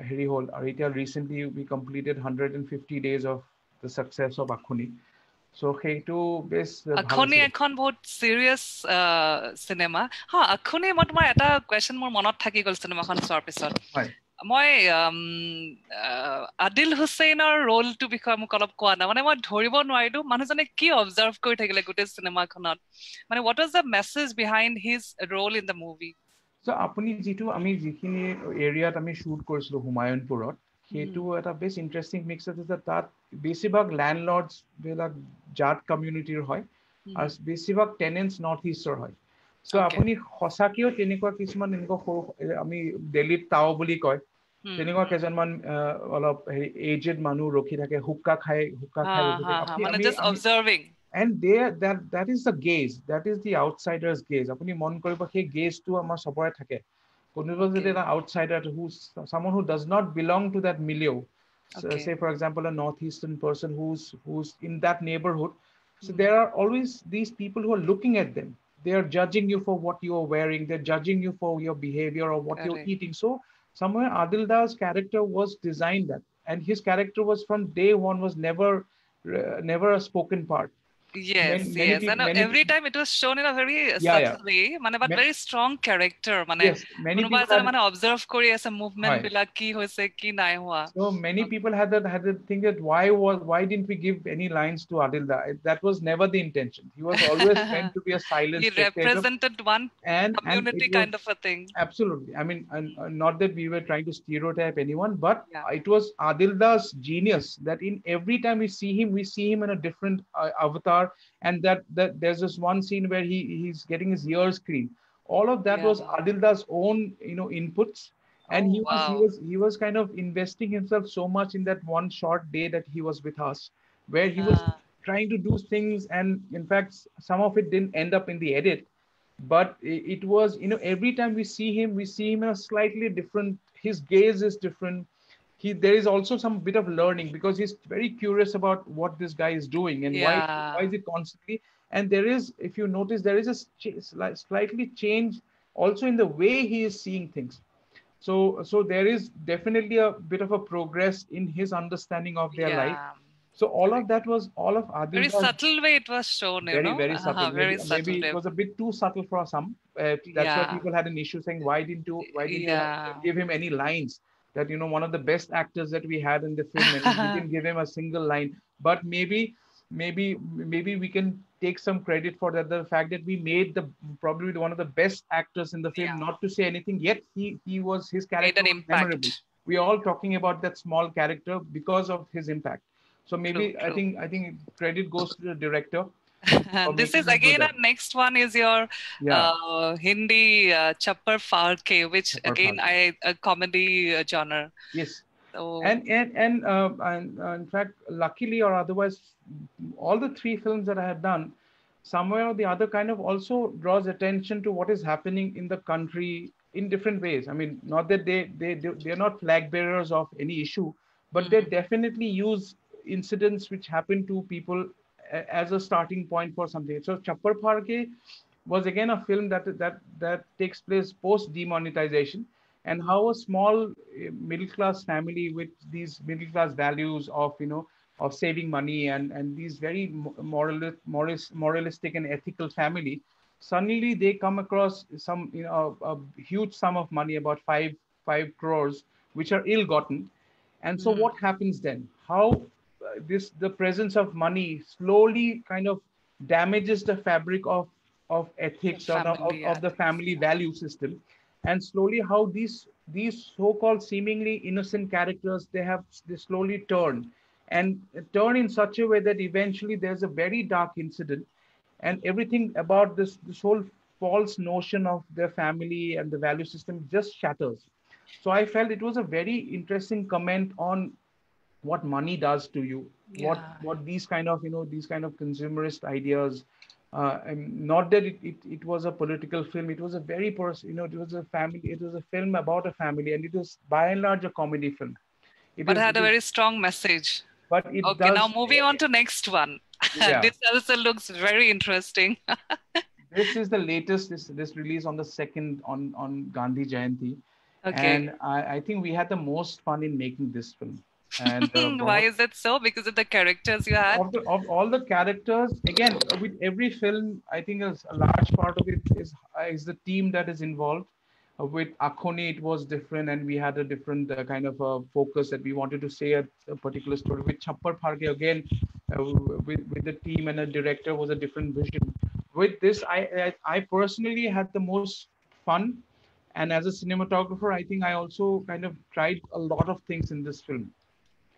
হেৰি হ'ল আৰু এতিয়া recently we completed 150 days of the success of Akhoni so সেইটো বেছ আখনি এখন বহুত সিৰিয়াস সিনেমা হা আখনি মই তোমাৰ এটা কোৱেশ্চন মোৰ মনত থাকি গ'ল সিনেমাখন চোৱাৰ পিছত হয় মই আদিল হুছেইনৰ ৰোলটো বিষয়ে মোক অলপ কোৱা না মানে মই ধৰিব নোৱাৰিলো মানুহজনে কি অবজাৰ্ভ কৰি থাকিলে গোটেই সিনেমাখনত মানে what was the message behind his role in the movie so আপুনি আমি যিখিনি এৰিয়াত আমি শুট কৰিছিলো হুমায়ুনপুৰত সেইটো এটা বেছ ইন্টাৰেষ্টিং মিক্স আছে যে তাত বেছিভাগ ল্যান্ডলৰ্ডছ বিলাক জাট কমিউনিটিৰ হয় আৰু বেছিভাগ টেনেন্টছ নৰ্থ ইষ্টৰ হয় সো আপুনি সঁচাকেও তেনেকুৱা কিছুমান এনেকুৱা আমি দিল্লীত টাও বুলি কয় তেনেকুৱা কেইজনমান অলপ এজেড মানুহ ৰখি থাকে হুক্কা খাই মানে just observing and that is the gaze that is the outsider's gaze apuni mon koribo he gaze tu amar sobore thake konuba jodi an outsider who someone who does not belong to that milieu say for example a northeastern person who's in that neighborhood so there are always these people who are looking at them they are judging you for what you are wearing they're judging you for your behavior or what you're eating so somewhere Adil Das character was designed that and his character was from day one was never a spoken part Yes, Many yes. people, And every time it was shown in a very yeah. subtle way, but very strong character. Yes, many people had, observe kori asa movement bila ki hoise ki nai hua. So many people had that thing that why didn't we give any lines to Adilda? That was never the intention. He was always meant to be a silent He spectator. represented one community it was, kind of a thing. Absolutely. I mean, not that we were trying to stereotype anyone, but it was Adilda's genius that in every time we see him in a different avatar, and that there's this one scene where he's getting his ears cleaned. All of that was Adilda's own inputs, and he was kind of investing himself so much in that one short day that he was with us, where he was trying to do things, and in fact some of it didn't end up in the edit, but it was, every time we see him in a slightly different, his gaze is different. There is also some bit of learning, because he's very curious about what this guy is doing and why is it constantly. And there is, if you notice, there is a slightly change also in the way he is seeing things. So there is definitely a bit of a progress in his understanding of their life. So all of Adilda's very subtle way it was shown, very subtle. Maybe it was a bit too subtle for some. That's why people had an issue saying, why didn't you give him any lines? That one of the best actors that we had in the film, and we didn't give him a single line. But maybe we can take some credit for that. The fact that we made probably one of the best actors in the film, not to say anything, yet his character was memorable. We are all talking about that small character because of his impact. So maybe true. I think credit goes to the director. This is again our next one is your Hindi Chappar Phaar, which again a comedy genre. Yes. So, and in fact, luckily or otherwise, all the three films that I have done, somewhere or the other, kind of also draws attention to what is happening in the country in different ways. I mean, not that they're not flag bearers of any issue, but they definitely use incidents which happen to people as a starting point for something. So Chappar Phaar was again a film that takes place post demonetization, and how a small middle class family with these middle class values of of saving money and these very moralistic and ethical family, suddenly they come across some a huge sum of money, about 5 crores, which are ill-gotten. And so what happens then? How the presence of money slowly kind of damages the fabric of ethics, of the family value system, and slowly how these so-called seemingly innocent characters, they slowly turn in such a way that eventually there's a very dark incident, and everything about this whole false notion of their family and the value system just shatters. So I felt it was a very interesting comment on what money does to you, what these kind of consumerist ideas. Not that it was a political film. It was a very it was a family. It was a film about a family, and it was by and large a comedy film. But it had a very strong message. But it does, now moving on to next one. This also looks very interesting. This is the latest. This release on the 2nd on Gandhi Jayanti. Okay. And I think we had the most fun in making this film. And why is it so? Because of the characters you had? Of all the characters, again, with every film, I think a large part of it is the team that is involved. With Akhoni, it was different, and we had a different kind of focus that we wanted to say a particular story. With Chappar Phaar, again, with the team and a director, was a different vision. With this, I personally had the most fun. And as a cinematographer, I think I also kind of tried a lot of things in this film.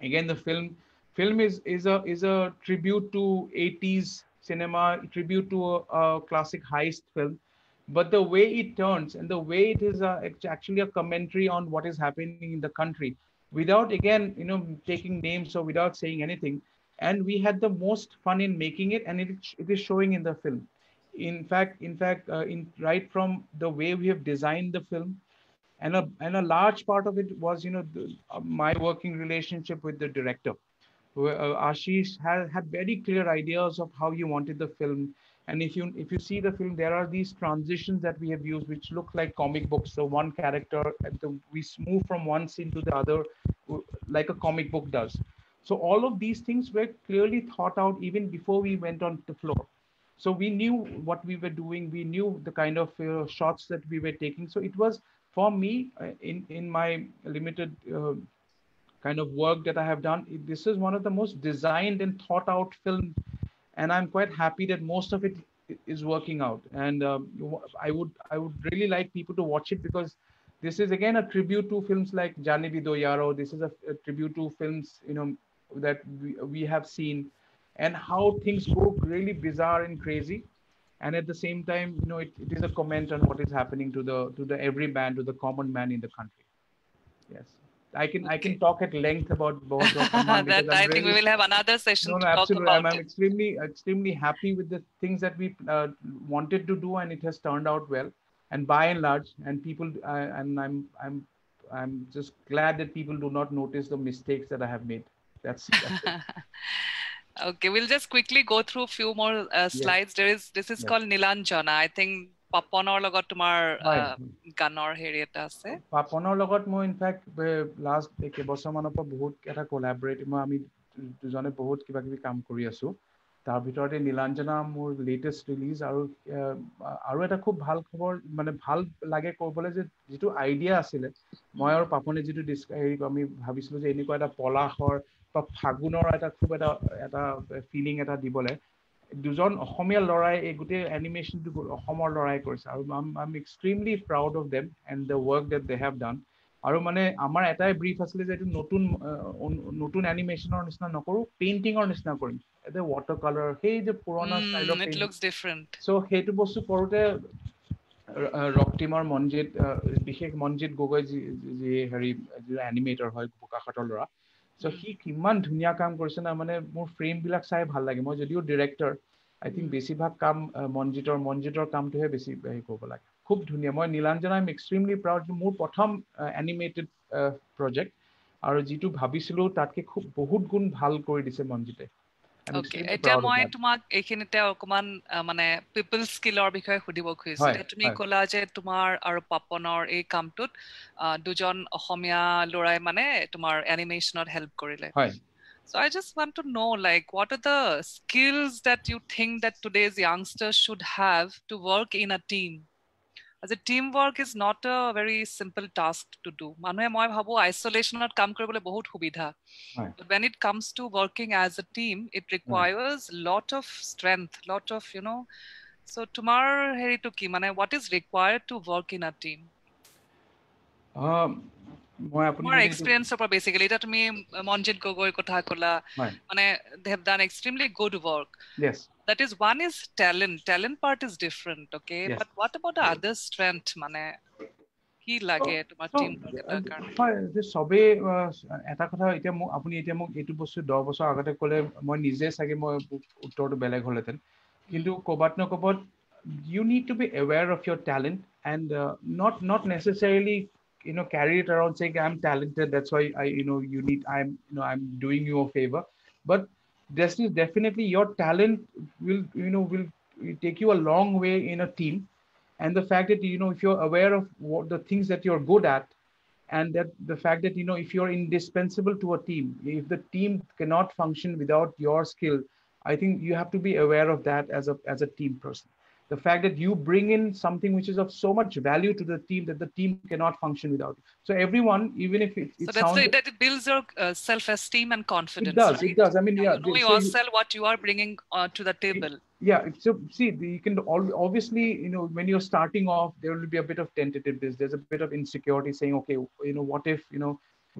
Again, the film is a tribute to 80s cinema, tribute to a classic heist film. But the way it turns and the way it is actually a commentary on what is happening in the country, without again taking names or without saying anything. And we had the most fun in making it, and it is showing in the film. In fact, right from the way we have designed the film, and a large part of it was my working relationship with the director. Ashish had very clear ideas of how he wanted the film. And if you see the film, there are these transitions that we have used which look like comic books. So one character, we move from one scene to the other like a comic book does. So all of these things were clearly thought out even before we went on the floor. So we knew what we were doing. We knew the kind of shots that we were taking. So it was for me in my limited kind of work that I have done. This is one of the most designed and thought out film, and I'm quite happy that most of it is working out. And I would really like people to watch it, because this is again a tribute to films like Jani Bhi Do Yaro. This is a tribute to films that we have seen, and how things go really bizarre and crazy. And at the same time, it is a comment on what is happening to the every man, to the common man in the country. Yes. I can talk at length about both of them because That I'm I think we really will have another session no, to no, talk absolutely. I'm about it. extremely happy with the things that we wanted to do, and it has turned out well. And by and large, and people, and I'm just glad that people do not notice the mistakes that I have made. That's it. Okay, we'll just quickly go through a few more slides. This is Yes. called Nilanjana. I think Papanor logot tumar Right. ganor heri eta ase. পাপনৰ লগত মই in fact last কেইবছৰমানৰ পৰা বহুত এটা কোলাবৰেট আমি দুজনে বহুত কিবা কিবি কাম কৰি আছো। তাৰ ভিতৰতে নীলাঞ্জনা মোৰ লেটেষ্ট ৰিলিজ, আৰু এটা খুব ভাল খবৰ, মানে ভাল লাগে ক'বলৈ, যে যিটো আইডিয়া আছিলে মই আৰু পাপনে যিটো আমি ভাবিছিলো যে এনেকুৱা এটা পলাশৰ বা ফাগুনৰ এটা খুব এটা ফিলিং এটা দিবলৈ, দুজন অসমীয়া ল'ৰাই এই গোটেই এনিমেশ্যনটো অসমৰ ল'ৰাই কৰিছে, আৰু I am extremely proud of them and the work that they have done. আৰু মানে আমাৰ এটাই ব্ৰিফ আছিলে যে এইটো নতুন এনিমেশ্যনৰ নিচিনা নকৰোঁ, পেইণ্টিঙৰ নিচিনা কৰিম, এটা ৱাটাৰ কালাৰ, সেই যে পুৰণা ষ্টাইলৰ It looks different. চ' সেইটো বস্তু কৰোঁতে ৰক্তিমৰ বিশেষ মনজিত গগৈ যি হেৰি এনিমেটৰ হয়, বোকাখাটৰ ল'ৰা, চ' সি কিমান ধুনীয়া কাম কৰিছে না, মানে মোৰ ফ্ৰেমবিলাক চাই ভাল লাগে। মই যদিও ডিৰেক্টৰ, আই থিংক বেছিভাগ কাম মনজিতৰ কামটোহে বেছি হেৰি কৰিব লাগে। খুব ধুনীয়া। মই Nilanjana I am extremely proud, মোৰ প্ৰথম এনিমেটেড প্ৰজেক্ট, আৰু যিটো ভাবিছিলো তাতকে বহুত গুণ ভাল কৰি দিছে মনজিতে। Okay, এতিয়া মই তোমাক এইখিনিতে অকমান মানে পিপল স্কিলৰ বিষয়ে সুধিব খুজিছো। তুমি ক'লা যে তোমাৰ আৰু পাপনৰ এই কামটোত দুজন অসমীয়া ল'ৰাই মানে তোমাৰ এনিমেশ্যনত হেল্প কৰিলে। So I just want to know, like, what are the skills that you think that today's youngsters should have to work in a team? As a teamwork is not a very simple task to do. Manuhe moi bhabu isolationot kam koribole bahut subidha. But when it comes to working as a team, it requires lot of strength, lot of, so tumar heri to ki mane what is required to work in a team? More experience of basically that me Monjit Gogoi kotha kola mane they have done extremely good work. Yes. That is, one is talent part is different, okay? Yes. But what about the other strength mane কি লাগে তোমাৰ team এটাৰ কাৰণে? হয়, যে সবে এটা কথা, এতিয়া আপুনি মোক এইটো বস্তু 10 বছৰ আগতে ক'লে মই নিজে চাগে মই উত্তৰটো বেলেগ হ'লহেঁতেন, কিন্তু ক'বাত ন ক'বাত you need to be aware of your talent and not necessarily carry it around saying I'm talented, that's why I'm doing you a favor, but this is definitely your talent will take you a long way in a team. And the fact that if you're aware of what the things that you're good at, and that the fact that if you're indispensable to a team, if the team cannot function without your skill, I think you have to be aware of that as a team person. The fact that you bring in something which is of so much value to the team that the team cannot function without it. So everyone, even if it so that's sounds, that it builds your self-esteem and confidence. It does. Right? It does. I mean, you know yourself, what you are bringing to the table. Yeah. So see, you can obviously, when you're starting off, there will be a bit of tentativeness. There's a bit of insecurity, saying, okay, what if,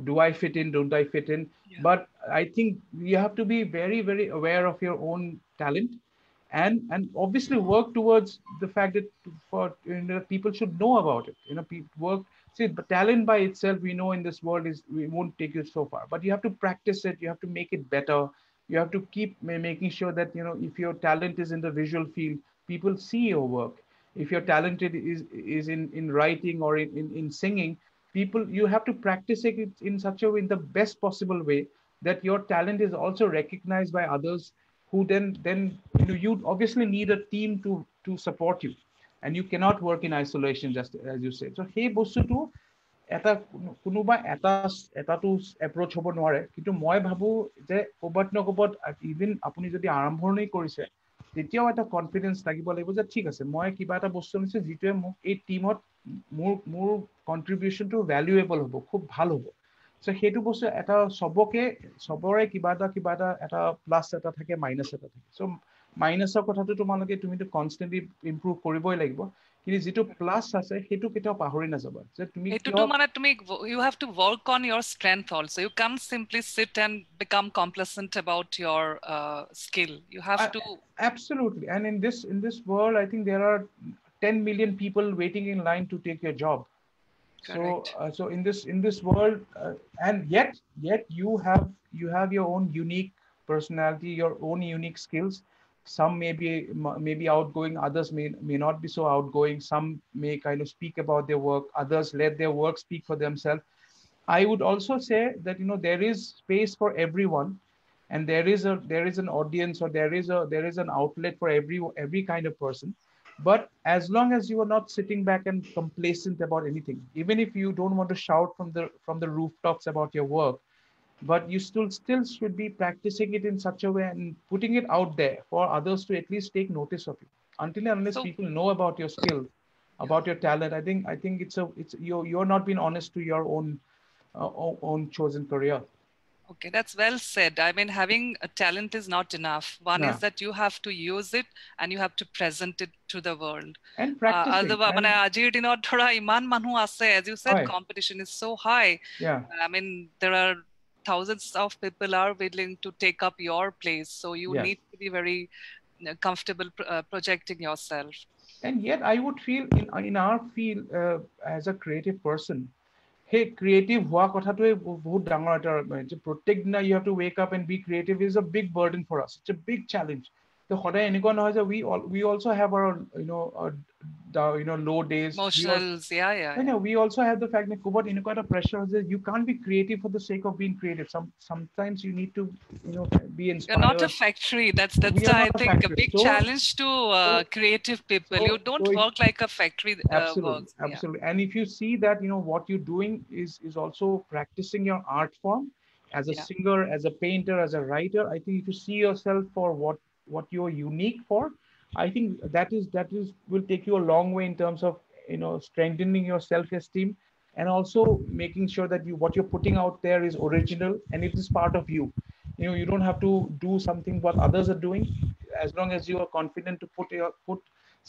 do I fit in? Don't I fit in? Yeah. But I think you have to be very, very aware of your own talent, and obviously work towards the fact that people should know about it. Work. See, but talent by itself, we know in this world we won't take you so far. But you have to practice it. You have to make it better. You have to keep making sure that if your talent is in the visual field, people see your work. If you're talented is in writing or in singing, you have to practice it in such a way, in the best possible way, that your talent is also recognized by others, who then you obviously need a team to support you, and you cannot work in isolation, just as you said. So hey bosutu, এটা কোনোবা এটাটো approach হ'ব নোৱাৰে কিন্তু মই ভাবো যে ক'বাত নকবাত ইভেন আপুনি যদি আৰম্ভণি কৰিছে তেতিয়াও এটা কনফিডেন্স লাগিব যে ঠিক আছে মই কিবা এটা বস্তু নিছে যিটোৱে মোক এই টিমত মোৰ কন্ট্ৰিবিউশনটো ভ্যালুএবল হ'ব খুব ভাল হ'ব সো সেইটো বস্তু এটা সবৰে কিবা এটা প্লাস এটা থাকে মাইনাস এটা থাকে সো মাইনাসৰ কথাটো তুমিতো কনস্ট্যান্টলি ইমপ্ৰুভ কৰিবই লাগিব কিন্তু যেটো প্লাস আছে সেইটো কেতিয়াও পাহৰি নাযাবা যে তুমি এটোটো মানে তুমি you have to work on your strength also. You can't simply sit and become complacent about your skill. You have to absolutely. And in this world I think there are 10 million people waiting in line to take your job. Correct. So in this world and yet you have your own unique personality, your own unique skills. Some may be outgoing, others may not be so outgoing. Some may kind of speak about their work, others let their work speak for themselves. I would also say that there is space for everyone, and there is an audience, or there is an outlet for every kind of person. But as long as you are not sitting back and complacent about anything, even if you don't want to shout from the rooftops about your work, but you still should be practicing it in such a way and putting it out there for others to at least take notice of you. Until and unless people know about your skill, about your talent, I think it's you're not being honest to your own chosen career. Okay, that's well said. I mean, having a talent is not enough. One is that you have to use it and you have to present it to the world. And practicing. As you said, competition is so high. Yeah. I mean, there are thousands of people are willing to take up your place. So you need to be very comfortable projecting yourself. And yet I would feel in our field as a creative person, hey, creative হোৱা কথাটোৱে বহুত ডাঙৰ এটা যে প্ৰত্যেক দিনা you have to wake up and be creative is a big burden for us. It's a big challenge. So সদায় এনেকুৱা নহয় যে we also have our low days. Emotionals, yeah. We also have the fact that Kubat এনেকুৱা এটা pressure that you can't be creative for the sake of being creative. Sometimes you need to be inspired. You're not a factory. That's I think a big challenge to creative people. You don't work like a factory works. Absolutely. And if you see that what you're doing is also practicing your art form as a singer, as a painter, as a writer. I think if you see yourself for what you're unique for, I think that is will take you a long way in terms of strengthening your self-esteem, and also making sure that what you're putting out there is original and it is part of you. You don't have to do something what others are doing. As long as you are confident to put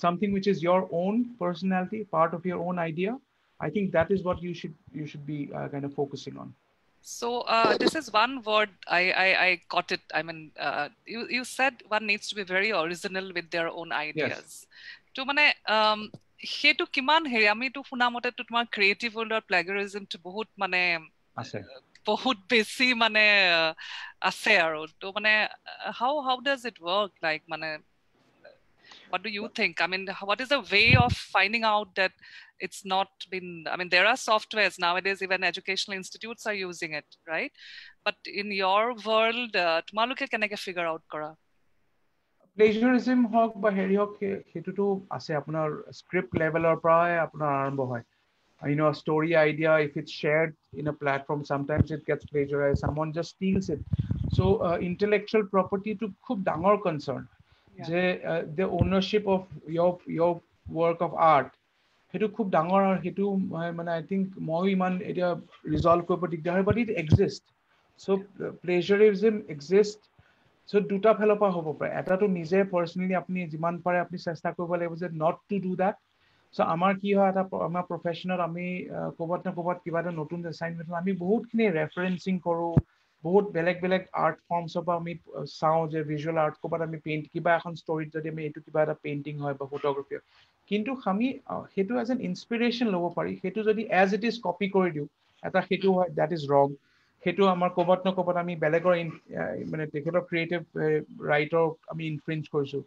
something which is your own personality, part of your own idea, I think that is what you should be kind of focusing on. So this is one word I caught it. I mean, you said one needs to be very original with their own ideas. To mane hetu kiman heri ami to shuna mote to tomar creative world or plagiarism to bahut mane ase bahut beshi mane ase aro to mane how does it work, like mane what do you think? I mean, what is the way of finding out that it's not been, I mean, there are softwares nowadays, even educational institutes are using it, right? But in your world, tumaluke keneke figure out kora? Plagiarism hok ba heri hok hetu to ase apunar script level or pra apunar arambho hoy. A story idea, if it's shared in a platform, sometimes it gets plagiarized, someone just steals it. So intellectual property to khub dangor concern. The ownership of your work of art, hetu khub dangor, hetu I think moi iman eta resolve korbo digdar, but it exists. So plagiarism exists. So duta phelopa hobo pare eta to nije personally apni jiman pare apni chesta korbo lagbo je not to do that. So amar ki hoy eta amar professional ami kobat na kobat kiba eta notun assignment ami bahut khini referencing koru, বহুত বেলেগ art forms বা আমি চাওঁ যে visual art কোবাত আমি paint কিবা এখন ষ্টৰীত যদি আমি এইটো কিবা এটা পেইন্টিং হয় বা ফটোগ্ৰাফি হয়, কিন্তু আমি সেইটো এজ এন ইনস্পিৰেশ্যন ল'ব পাৰি। সেইটো যদি এজ ইট ইজ কপি কৰি দিওঁ এটা, সেইটো হয় দ্যাট ইজ ৰং। সেইটো আমাৰ ক'বাত ন ক'বাত আমি বেলেগৰ মানে তেখেতৰ ক্ৰিয়েটিভ ৰাইটৰ আমি ইনফ্ৰিঞ্জ কৰিছোঁ।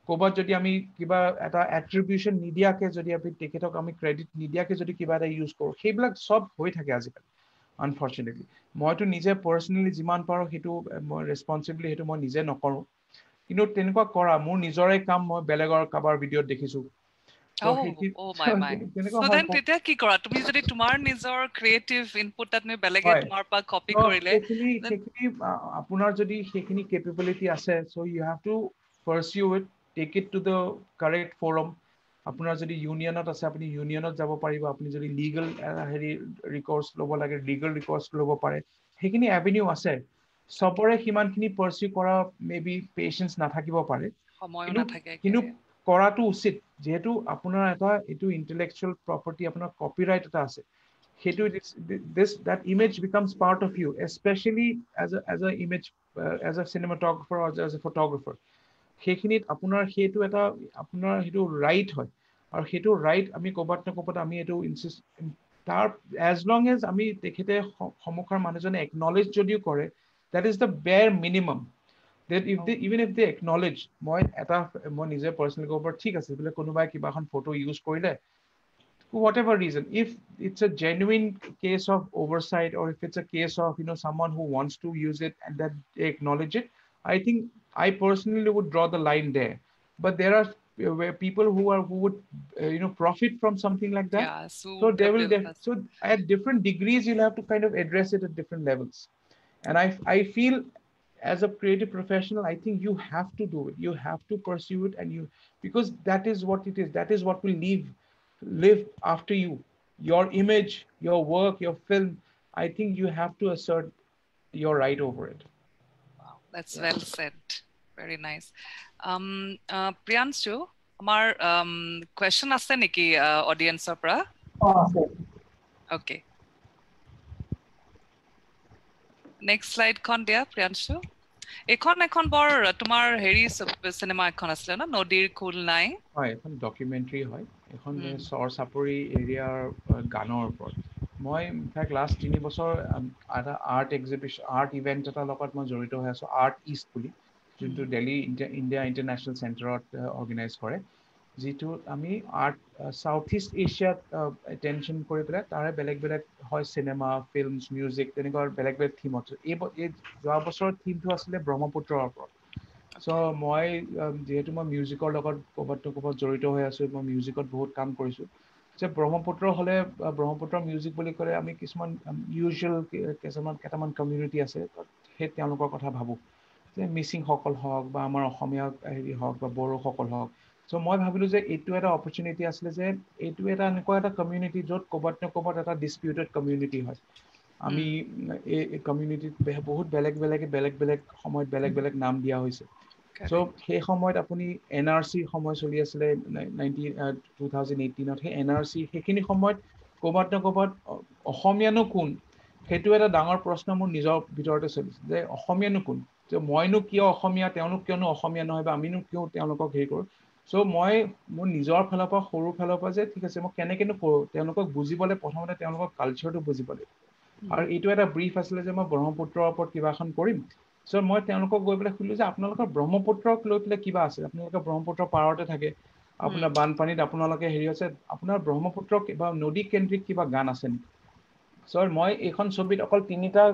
ক'বাত যদি আমি কিবা এটা এট্ৰিবিউশ্যন নিদিয়াকে যদি আমি তেখেতক আমি ক্ৰেডিট নিদিয়াকে যদি কিবা এটা ইউজ কৰোঁ, সেইবিলাক চব হৈ থাকে আজিকালি আনফৰ্চুনেটলি। মইতো নিজে পাৰ্চনেলি যিমান পাৰোঁ সেইটো মই ৰেছপনচিবলি সেইটো মই নিজে নকৰোঁ, কিন্তু তেনেকুৱা কৰা মোৰ নিজৰে কাম মই বেলেগৰ কাৰোবাৰ ভিডিঅ'ত দেখিছোঁ। Oh my. So then তেতিয়া কি কৰা তুমি যদি তোমাৰ নিজৰ ক্ৰিয়েটিভ ইনপুট তুমি বেলেগে তোমাৰ পৰা কপি কৰিলে সেইখিনি আপোনাৰ যদি সেইখিনি কেপেবিলিটি আছে so you have to pursue it, take it to the correct forum. আপোনাৰ যদি ইউনিয়নত আছে আপুনি ইউনিয়নত যাব পাৰিব, আপুনি যদি লিগেল ৰিকৰ্ছ ল'ব লাগে লিগেল ৰিকৰ্ছ ল'ব পাৰে, সেইখিনি এভিনিউ আছে। সবৰে সিমানখিনি পাৰ্সিউ কৰা মেবি পেশেন্স নাথাকিব পাৰে, সময় নাথাকে কিন্তু কৰাটো উচিত, যেহেতু আপোনাৰ এটা এটো ইন্টেলেকচুয়াল প্ৰপাৰ্টি, আপোনাৰ কপিৰাইট এটা আছে, সেইটো that image becomes part of you, especially as a image as a cinematographer or as a photographer. সেইখিনিত আপোনাৰ সেইটো এটা আপোনাৰ সেইটো ৰাইট হয়, আৰু সেইটো ৰাইট আমি ক'বাত না ক'বাত আমি এটো তাৰ as long as আমি তেখেতে সমুখৰ মানুহজনে একনলেজ যদিও কৰে, that is the bare minimum, that if they even if they acknowledge মই নিজে পাৰ্সোনালি ক'ব ঠিক আছে বোলে কোনোবাই কিবা এখন ফটো ইউজ কৰিলে, whatever reason, if it's a genuine case of oversight or if it's a case of someone who wants to use it and that they acknowledge it, I think I personally would draw the line there. But there are people who would profit from something like that. So they will so at different degrees you'll have to kind of address it at different levels. And I feel as a creative professional, I think you have to do it, you have to pursue it, and because that is what it is, that is what will live after you, your image, your work, your film. I think you have to assert your right over it. Wow, that's well said, very nice. Priyanshu, amar question ase neki audience pra? Okay, next slide kon dia Priyanshu. এখন বৰ তোমাৰ হেৰি cinema এখন আছিল না নদীৰ কুল নাই? হয়, এখন ডকুমেন্টাৰী হয়, এখন সৰ চাপৰি এৰিয়াৰ গানৰ ওপৰত। মই ইনফ্যাক্ট লাষ্ট 3 বছৰ এটা আৰ্ট এক্সিবিশন আৰ্ট ইভেন্ট এটা লগত মই জড়িত হৈ আছো, আৰ্ট ইষ্ট বুলি, যোনটো দিল্লী ইণ্ডিয়া ইণ্টাৰনেশ্যনেল চেণ্টাৰত অৰ্গেনাইজ কৰে, যিটো আমি আৰ্ট সাউথ ইষ্ট এছিয়াত এটেনশ্যন কৰি পেলাই তাৰে বেলেগ বেলেগ হয় চিনেমা, ফিল্মছ, মিউজিক, তেনেকুৱা বেলেগ বেলেগ থিমত। এই যোৱা বছৰৰ থিমটো আছিলে ব্ৰহ্মপুত্ৰৰ ওপৰত। চ' মই যেহেতু মই মিউজিকৰ লগত ক'ৰবাত জড়িত হৈ আছো, মই মিউজিকত বহুত কাম কৰিছো, যে ব্ৰহ্মপুত্ৰ হ'লে ব্ৰহ্মপুত্ৰৰ মিউজিক বুলি ক'লে আমি কিছুমান ইউজুৱেল কেইটামান কমিউনিটি আছে, সেই তেওঁলোকৰ কথা ভাবোঁ, যে মিচিংসকল হওক বা আমাৰ অসমীয়া হওক বা বড়োসকল হওক। চ' মই ভাবিলোঁ যে এইটো এটা অপৰচুনিটি আছিলে, যে এইটো এটা এনেকুৱা এটা কমিউনিটি য'ত ক'ৰবাত না ক'ৰবাত এটা ডিছপিউটেড কমিউনিটি হয়। আমি এই কমিউনিটিত বহুত বেলেগ সময়ত বেলেগ বেলেগ নাম দিয়া হৈছে। চ' সেই সময়ত আপুনি NRCৰ সময় চলি আছিলে 2018ত, সেই NRC সেইখিনি সময়ত ক'ৰবাত না ক'ৰবাত অসমীয়ানো কোন, সেইটো এটা ডাঙৰ প্ৰশ্ন মোৰ নিজৰ ভিতৰতে চলিছে, যে অসমীয়ানো কোন, যে মইনো কিয় অসমীয়া, তেওঁলোক কিয়নো অসমীয়া নহয়, বা আমিনো কিয় তেওঁলোকক হেৰি কৰোঁ। চ' মই মোৰ নিজৰ ফালৰ পৰা সৰু ফালৰ পৰা যে ঠিক আছে মই কেনেকেনো কৰোঁ, তেওঁলোকক বুজিবলৈ প্ৰথমতে তেওঁলোকৰ কালচাৰটো বুজিব লাগিব, আৰু এইটো এটা ব্ৰিফ আছিলে যে মই ব্ৰহ্মপুত্ৰৰ ওপৰত কিবা এখন কৰিম। চ' মই তেওঁলোকক গৈ পেলাই সুধিলোঁ যে আপোনালোকৰ ব্ৰহ্মপুত্ৰক লৈ পেলাই কিবা আছে, আপোনালোকে ব্ৰহ্মপুত্ৰৰ পাৰতে থাকে, আপোনাৰ বানপানীত আপোনালোকে হেৰি আছে, আপোনাৰ ব্ৰহ্মপুত্ৰ কিবা নদী কেন্দ্ৰিক কিবা গান আছে নেকি? চ' মই এইখন ছবিত অকল 3টা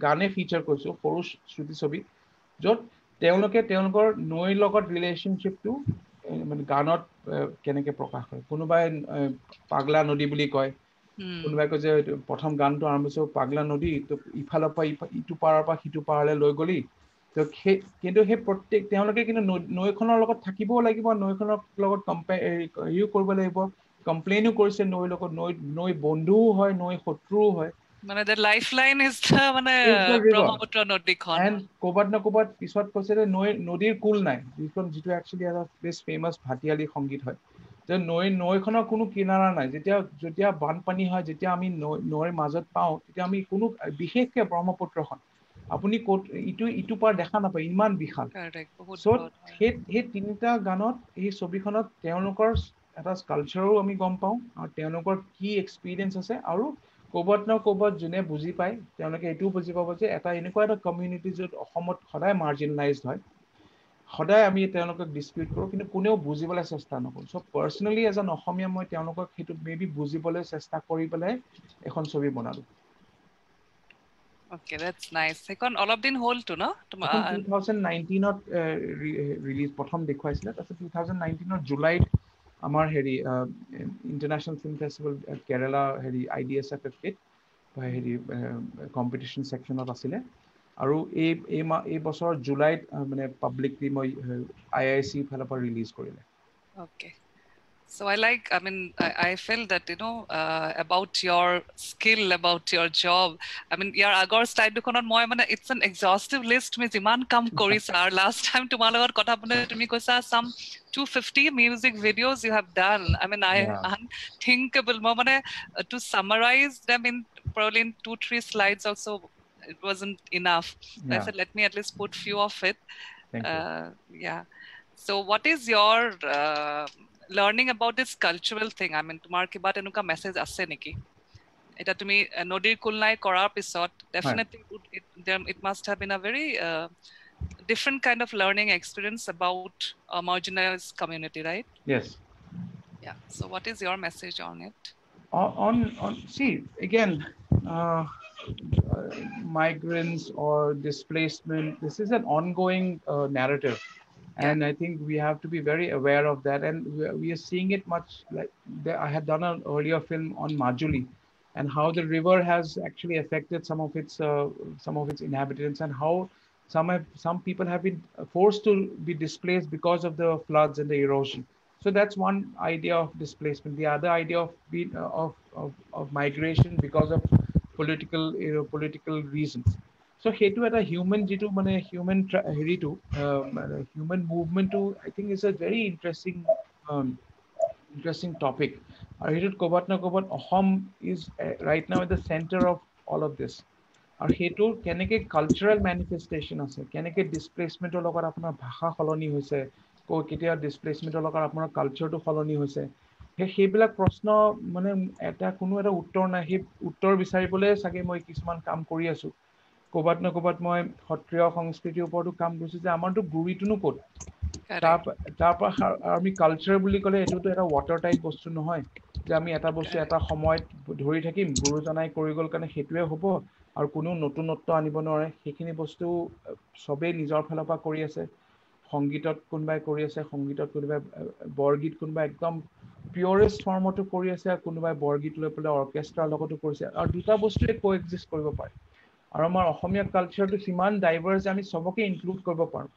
গানে ফিচাৰ কৰিছোঁ, সৰু শ্ৰুতি ছবি, য'ত তেওঁলোকে তেওঁলোকৰ নৈৰ লগত ৰিলেশ্যনশ্বিপটো মানে গানত কেনেকে প্ৰকাশ হয়। কোনোবাই পাগলা নদী বুলি কয়, কোনোবাই কয় যে প্ৰথম গানটো আৰম্ভ হৈছে পাগলা নদী, তো ইফালৰ পৰা ইটো পাৰৰ পৰা সিটো পাৰলৈ লৈ গলি, তো কিন্তু সেই তেওঁলোকে কিন্তু নৈখনৰ লগত থাকিবও লাগিব, নৈখনৰ লগত হেৰিও কৰিব লাগিব, কমপ্লেইনো কৰিছে নৈৰ লগত, নৈ বন্ধুও হয়, নৈ শত্ৰুও হয়। মানে the lifeline is the মানে ব্ৰহ্মপুত্ৰ নদীখন। এণ্ড ক'ৰবাত না ক'ৰবাত পিছত কৈছে যে নদীৰ কুল নাই, যিটো একচুৱেলি এটা বেষ্ট ফেমাছ ভাটিয়ালী সংগীত হয়, যে নৈখনৰ কোনো কিনাৰা নাই। যেতিয়া বানপানী হয়, যেতিয়া আমি নৈৰ মাজত পাওঁ, তেতিয়া আমি কোনো, বিশেষকে ব্ৰহ্মপুত্ৰখন আপুনি ক'ত ইটো পাৰ দেখা নাপায়, ইমান বিশাল। চ' সেই 3টা গানত, এই ছবিখনত তেওঁলোকৰ এটা কালচাৰো আমি গম পাওঁ, আৰু তেওঁলোকৰ কি এক্সপিৰিয়েঞ্চ আছে, আৰু ক'ৰবাত না ক'ৰবাত যোনে বুজি পায় তেওঁলোকে এইটোও বুজি পাব যে এটা এনেকুৱা এটা কমিউনিটি য'ত অসমত সদায় মাৰ্জিনেলাইজড হয়, সদায় আমি তেওঁলোকক ডিছপিউট কৰোঁ, কিন্তু কোনেও বুজিবলৈ চেষ্টা নকৰোঁ। চ' পাৰ্চনেলি এজন অসমীয়া মই তেওঁলোকক সেইটো মেবি বুজিবলৈ চেষ্টা কৰি পেলাই এখন ছবি বনালোঁ। Okay, that's nice. সেইখন অলপ দিন হ'লতো ন? 2019ত ৰিলিজ প্ৰথম দেখুৱাইছিলে, তাৰপিছত 2019ৰ জুলাইত আমাৰ হেৰি ইণ্টাৰনেশ্যনেল ফিল্ম ফেষ্টিভেল কেৰালা হেৰি IDSFF হেৰি কম্পিটিশ্যন ছেকশ্যনত আছিলে আৰু এই বছৰ জুলাইত মানে পাব্লিকলি মই IIC ফালৰ পৰা ৰিলিজ কৰিলে Okay. So I mean, I feel that, about your skill, about your job. I mean, your agor slide dukonot moi mane it's an exhaustive list. Me jiman kam korisa. Our last time tumar logot kotha pone tumi koisa some 250 music videos you have done. I mean, unthinkable. Mo mane to summarize them in probably in 2-3 slides also, it wasn't enough. I said, let me at least put few of it. Thank you. Yeah. So what is your learning about this cultural thing? I mean, tumar kiba tenuka message ase neki? Eta tumi nodir kulnai korar pisot definitely it must have been a very different kind of learning experience about a marginalized community, right? Yes. Yeah. So what is your message on it? On see again, migrants or displacement. This is an ongoing narrative. And I think we have to be very aware of that. And we are seeing it much like I had done an earlier film on Majuli and how the river has actually affected some of its inhabitants and how some people have been forced to be displaced because of the floods and the erosion. So that's one idea of displacement. The other idea of migration because of political reasons. So সেইটো এটা human যিটো মানে human হেৰিটো human movement to I think is a very interesting topic. আৰু সেইটোত ক'বাত না ক'বাত অসম is right now at the center of all of this. আৰু সেইটো কেনেকে কালচাৰেল মেনিফেষ্টেশ্যন আছে কেনেকে ডিছপ্লেচমেণ্টৰ লগত আপোনাৰ ভাষা সলনি হৈছে কেতিয়া ডিছপ্লেচমেণ্টৰ লগত আপোনাৰ কালচাৰটো সলনি হৈছে সেইবিলাক প্ৰশ্ন মানে কোনো এটা উত্তৰ নাই সেই উত্তৰ বিচাৰিবলৈ চাগে মই কিছুমান কাম কৰি আছো ক'বাত না ক'বাত মই সত্ৰীয় সংস্কৃতিৰ ওপৰতো কাম কৰিছো যে আমাৰতো গুৰিটোনো ক'ত তাৰপৰা আমি কালচাৰ বুলি ক'লে এইটোতো এটা ৱাটাৰ টাইপ বস্তু নহয় যে আমি এটা বস্তু এটা সময়ত ধৰি থাকিম গুৰুজনাই কৰি গ'ল কাৰণে সেইটোৱে হ'ব আৰু কোনো নতুনত্ব আনিব নোৱাৰে সেইখিনি বস্তু সবেই নিজৰ ফালৰ পৰা কৰি আছে সংগীতত কোনোবাই কৰি আছে সংগীতত কোনোবাই বৰগীত কোনোবাই একদম পিয়ৰেষ্ট ফৰ্মতো কৰি আছে আৰু কোনোবাই বৰগীত লৈ পেলাই অৰ্কেষ্ট্ৰাৰ লগতো কৰিছে আৰু দুটা বস্তুৱে কোএক্সিষ্ট কৰিব পাৰে আৰু আমাৰ অসমীয়া কালচাৰটো সিমান ডাইভাৰ্ছ আমি সবকে ইনক্লুড কৰিব পাৰো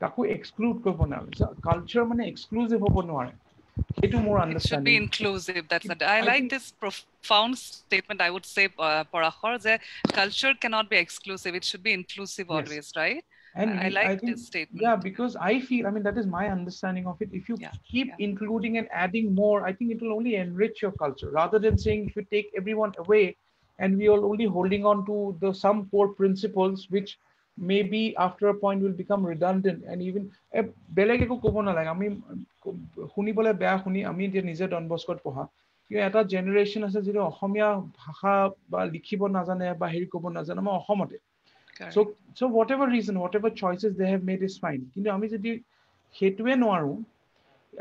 কাকো এক্সক্লুড কৰিব নোৱাৰে কালচাৰ মানে এক্সক্লুসিভ হ'ব নোৱাৰে সেইটো মোৰ আন্ডাৰষ্টেণ্ডিং It should be inclusive. I like this profound statement. I would say Parachar যে culture cannot be exclusive. It should be inclusive always, right? And I like this statement. Yeah, because I feel, I mean, that is my understanding of it. If you keep including and adding more, I think it will only enrich your culture rather than saying if you take everyone away and we are only holding on to some core principles which maybe after a point will become redundant and even বেলেগ একো ক'ব নালাগে আমি শুনিবলৈ বেয়া শুনি আমি এতিয়া নিজে ডন বস্কোত পঢ়া কিন্তু এটা জেনেৰেশ্যন আছে যিটো অসমীয়া ভাষা বা লিখিব নাজানে বা হেৰি ক'ব নাজানে আমাৰ অসমতে So whatever reason, whatever choices they have made is fine. কিন্তু আমি যদি সেইটোৱে নোৱাৰো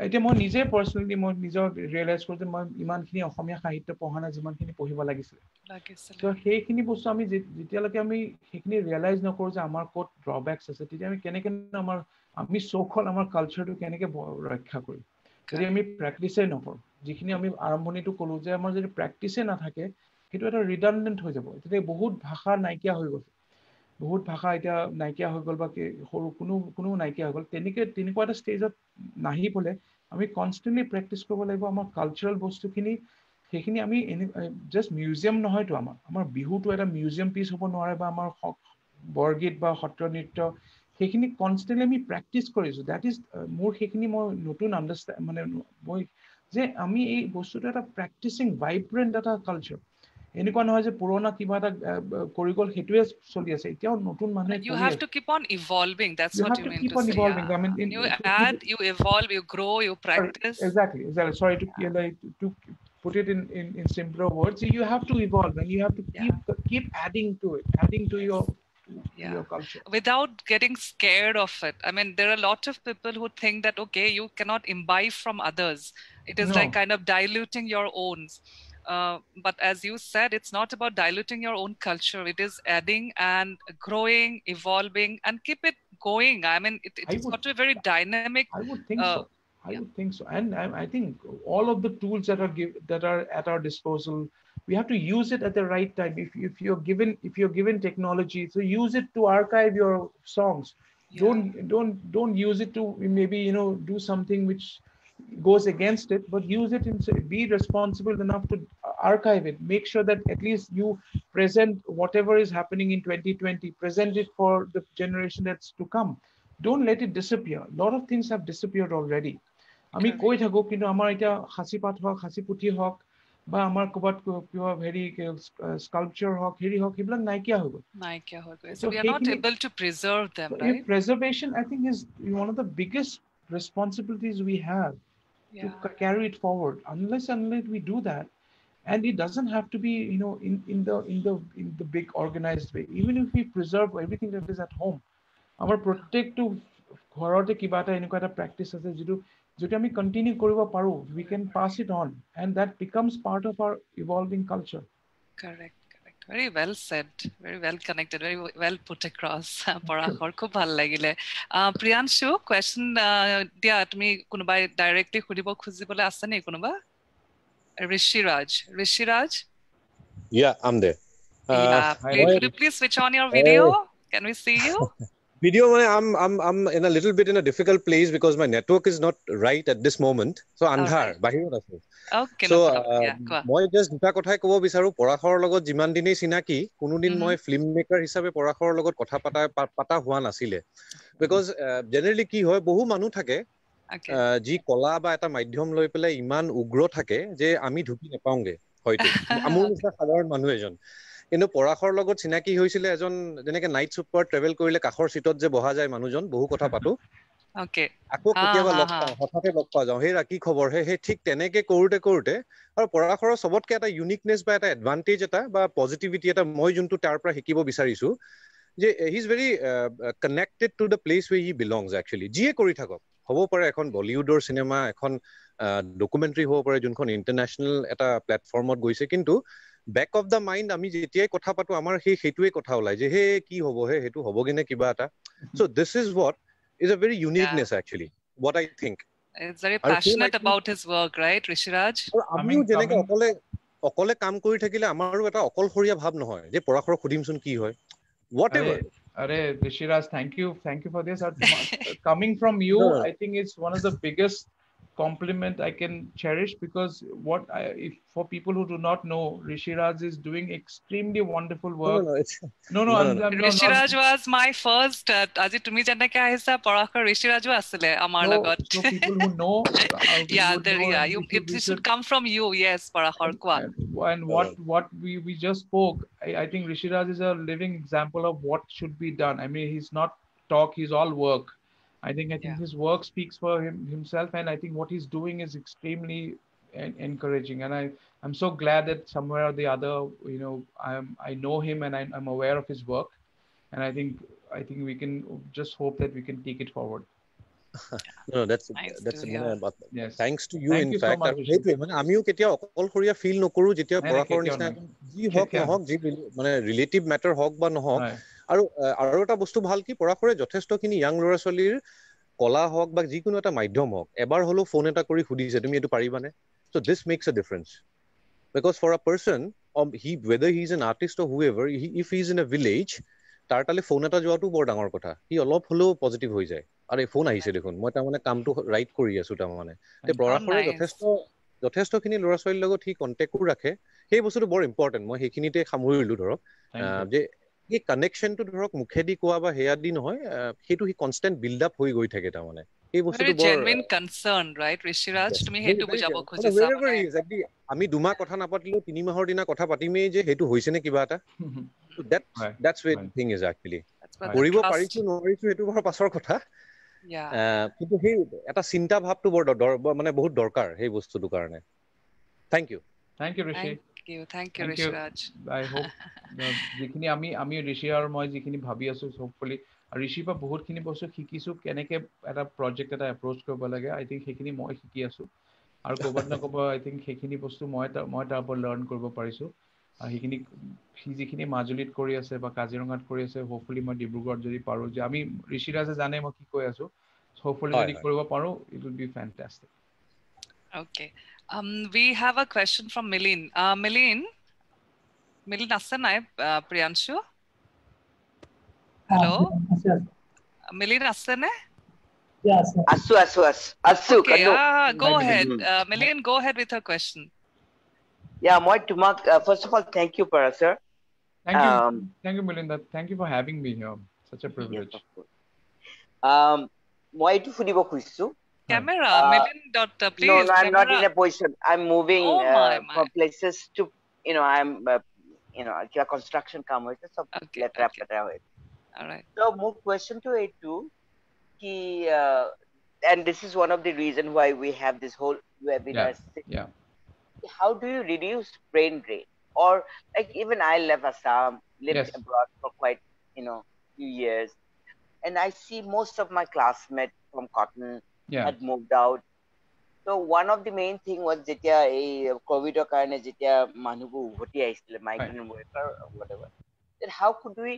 এতিয়া মই নিজে পাৰ্সোনালি মই নিজৰ ৰিয়েলাইজ কৰিছো মই ইমানখিনি অসমীয়া সাহিত্য পঢ়া নাই যিমানখিনি পঢ়িব লাগিছিল তো সেইখিনি বস্তু আমি যেতিয়ালৈকে আমি সেইখিনি ৰিয়েলাইজ নকৰো যে আমাৰ ক'ত ড্ৰবেক্স আছে তেতিয়া আমি কেনেকে আমি চৌখল আমাৰ কালচাৰটো কেনেকে ৰক্ষা কৰিম যদি আমি প্ৰেক্টিছে নকৰো যিখিনি আমি আৰম্ভণিটো ক'লো যে আমাৰ যদি প্ৰেক্টিছে নাথাকে সেইটো এটা ৰিডান্ডেন্ট হৈ যাব তেতিয়া বহুত ভাষা নাইকিয়া হৈ গ'ল বহুত ভাষা এতিয়া নাইকিয়া হৈ গ'ল বা সৰু কোনো নাইকিয়া হৈ গ'ল তেনেকুৱা এটা ষ্টেজত নাহি পলে আমি কনষ্টেন্টলি প্ৰেক্টিছ কৰিব লাগিব আমাৰ কালচাৰেল বস্তুখিনি সেইখিনি আমি জাষ্ট মিউজিয়াম নহয়তো আমাৰ বিহুটো এটা মিউজিয়াম পিচ হ'ব নোৱাৰে বা আমাৰ বৰগীত বা সত্ৰ নৃত্য সেইখিনি কনষ্টেন্টলি আমি প্ৰেক্টিছ কৰিছো দ্যাট ইজ মোৰ সেইখিনি মই নতুন আণ্ডাৰষ্টেণ্ড মানে মই যে আমি এই বস্তুটো এটা প্ৰেক্টিচিং ভাইব্ৰেণ্ট এটা কালচাৰ এনেকুৱা নহয় যে পুৰণা কিবা এটা কৰি গ'ল সেইটোৱে চলি আছে এতিয়াও নতুন মানুহে You have to keep on evolving. That's what you mean to say. Evolving. I mean, you add, you evolve, you grow, you practice. Exactly. Sorry to put it in simpler words. You have to evolve and you have to keep adding to it, adding to your culture. Without getting scared of it. I mean, there are a lot of people who think that, okay, you cannot imbibe from others. It is like kind of diluting your own. But as you said, it's not about diluting your own culture. It is adding and growing, evolving, and keep it going. I mean, it's got to be very dynamic. I would think so. I would think so. And I think all of the tools that are at our disposal, we have to use it at the right time. If you're given technology, so use it to archive your songs. Don't use it to maybe do something which goes against it, but use it and be responsible enough to archive it. Make sure that at least you present whatever is happening in 2020, present it for the generation that's to come. Don't let it disappear. A lot of things have disappeared already. আমি কৈ থাকো কিন্তু আমাৰ এতিয়া হাসি পাত হওক হাসি পুথি হওক বা আমাৰ ক'বাত কিবা হেৰি স্কাল্পচাৰ হওক হেৰি হওক সেইবিলাক নাইকিয়া হৈ গ'ল so we are not able to preserve them, right? Preservation, I think, is one of the biggest responsibilities we have to carry it forward. Unless we do that, and it doesn't have to be in the big organized way. Even if we preserve everything that is at home, our প্ৰত্যেকটো ঘৰতে কিবা এটা এনেকুৱা এটা practice আছে যিটো যদি আমি কন্টিনিউ কৰিব পাৰো, we can pass it on, and that becomes part of our evolving culture. Correct. Very well said, very well connected, very well put across. Parakhor khub bhal lagile. Priyanshu, question dia tumi kunubai directly khudibo khujibole ase nei kunuba? Rishiraj? Yeah, I'm there. Could you please switch on your video? Can we see you? Video, I'm in a little bit in a difficult place because my network is not right at this moment. So andhar bahirot asu. Okay, so moi just duta kothai kobo bisaru Parakhor logot jiman dinei sinaki kunu din moi film maker hisabe Parakhor logot kotha pata hua nasile, because generally ki hoy bohu manu thake ji kola ba eta madhyom loi pele iman ugro thake je ami dhuki nepaunge hoyto amur nisna sadharon manu ejon. কিন্তু Parakhor লগত চিনাকি হৈছিলে এজন যেনেকে night super travel কৰিলে কাখৰ সিটত যে বহা যায় মানুহজন বহু কথা পাতো ওকে আকৌ কেতিয়াবা হঠাতে লগ পা যাও হে কি খবৰ হে ঠিক তেনেকে কৰোতে আৰু Parakhor সবতকে এটা ইউনিকনেস বা এটা এডভান্টেজ এটা বা পজিটিভিটি এটা মই যোনটো তাৰ পৰা শিকিব বিচাৰিছো যে he is very connected to the place where he belongs actually যিয়ে কৰি থাকক হ'ব পাৰে এখন বলিউডৰ সিনেমা এখন ডকুমেন্টাৰী হ'ব পাৰে যোনখন ইন্টাৰনেশনাল এটা প্ল্যাটফৰ্মত গৈছে কিন্তু back of the mind আমি যেতিয়াই কথা পাতো আমাৰ সেইটোৱে কথা ওলাই যে হে কি হ'ব হে হেতু হ'বগে নে কিবা এটা so this is what is a very uniqueness actually what I think. It's very passionate about his work, right, Rishiraj? আমিও যেনেকে অকলে কাম কৰি থাকিলে আমাৰো এটা অকলশৰীয়া ভাব নহয় যে Parakhor খুদিমচোন কি হয় whatever. Rishiraj, thank you for this. Coming from you, I think it's one of the biggest compliment I can cherish, because if for people who do not know, Rishiraj is doing extremely wonderful work. No, Rishiraj was my first aji tumi janake ahisa Parakhor Rishiraj asile amar logot. So people who know it should come from you. Yes, Parakhor kwa. And what we just spoke, I think Rishiraj is a living example of what should be done. I mean, he's not talk, he's all work. I think his work speaks for himself, and I think what he's doing is extremely encouraging. And I'm so glad that somewhere or the other, I know him and I'm aware of his work, and I think we can just hope that we can take it forward. No, that's yes. Thanks to you. In fact, আমিও কেতিয়া অকলশৰীয়া feel নকৰো যেতিয়া Parakhor নিচিনা যি হক নহক যি মানে ৰিলেটিভ ম্যাটাৰ হক বা নহক আৰু এটা বস্তু ভাল কি Parakhor যথেষ্টখিনি ইয়াং ল'ৰা ছোৱালীৰ কলা হক বা যিকোনো এটা মাধ্যম হক এবাৰ হলো ফোন এটা কৰি খুদিছে তুমি এটো পাৰিবানে so this makes a difference, because for a person whether he is an artist or whoever if he is in a village তাৰ তালে ফোন এটা যোৱাটো বৰ ডাঙৰ কথা হি অলপ হলো পজিটিভ হৈ যায় আরে ফোন আহিছে দেখোন মই তাৰ মানে কামটো ৰাইট কৰি আছো তাৰ মানে তে Parakhor যথেষ্টখিনি ল'ৰা ছোৱালীৰ লগত হি কন্টাক্টও ৰাখে সেই বস্তুটো বৰ ইম্পৰ্টেন্ট মই সেইখিনিতে সামৰিলো ধৰক যে এই কানেকশনটো ধৰক মুখেদি কোৱা বা হেয়া দি নহয় হেতু হি কনস্ট্যান্ট বিল্ড আপ হৈ গৈ থাকে তাৰ মানে এই বস্তুটো বৰ genuine concern, right, Rishiraj? তুমি হেতু বুজাব খুজিছা মানে আমি দুমা কথা নাপাতিলো তিনি মাহৰ দিনা কথা পাতিমেই যে হেতু হৈছে নে কিবা এটা that's where the thing is actually কৰিব পাৰিছো নোৱাৰিছো হেতু বৰ পাছৰ কথা কিন্তু সেই এটা চিন্তা ভাবটো বৰ মানে বহুত দৰকাৰ সেই বস্তুটো কাৰণে thank you Rishi. Thank you Rishiraj. I hope যিখিনি আমি ঋষি আৰু মই যিখিনি ভাবি আছো hopefully ঋষি বা বহুতখিনি বস্তু শিকিছো কেনেকে এটা প্ৰজেক্ট এটা এপ্ৰোচ কৰিব লাগে I think সেইখিনি মই শিকি আছো আৰু ক'বাত না ক'বাত I think সেইখিনি বস্তু মই তাৰ পৰা লাৰ্ন কৰিব পাৰিছো আৰু সেইখিনি যিখিনি মাজুলীত কৰি আছে বা কাজিৰঙাত কৰি আছে hopefully মই ডিব্ৰুগড়ত যদি পাৰো যে আমি ঋষিৰাজে জানে মই কি কৈ আছো hopefully যদি কৰিব পাৰো it would be fantastic. Okay. We have a question from Milin. Milin আছে নাই Priyanshu? Hello? Milin আছে নে? Yes. Asu. Okay, go ahead. Milin, go ahead with her question. Yeah, moi tumak first of all thank you Para sir. Thank you Melinda. Thank you for having me here. Such a privilege. Yes, moi to fudibo khoisu. Camera, Milin, please. No, I'm camera. not in a position. I'm moving from places to, I'm, construction come with so All right. So, more question to it too. And this is one of the reasons why we have this whole webinar. Yeah. How do you reduce brain drain? Or like even I left Assam, lived abroad for quite, few years. And I see most of my classmates from Cotton had moved out. So one of the main thing was jetya COVID or karone jetya manubu uvoti aisile migrant worker or whatever. Then how could we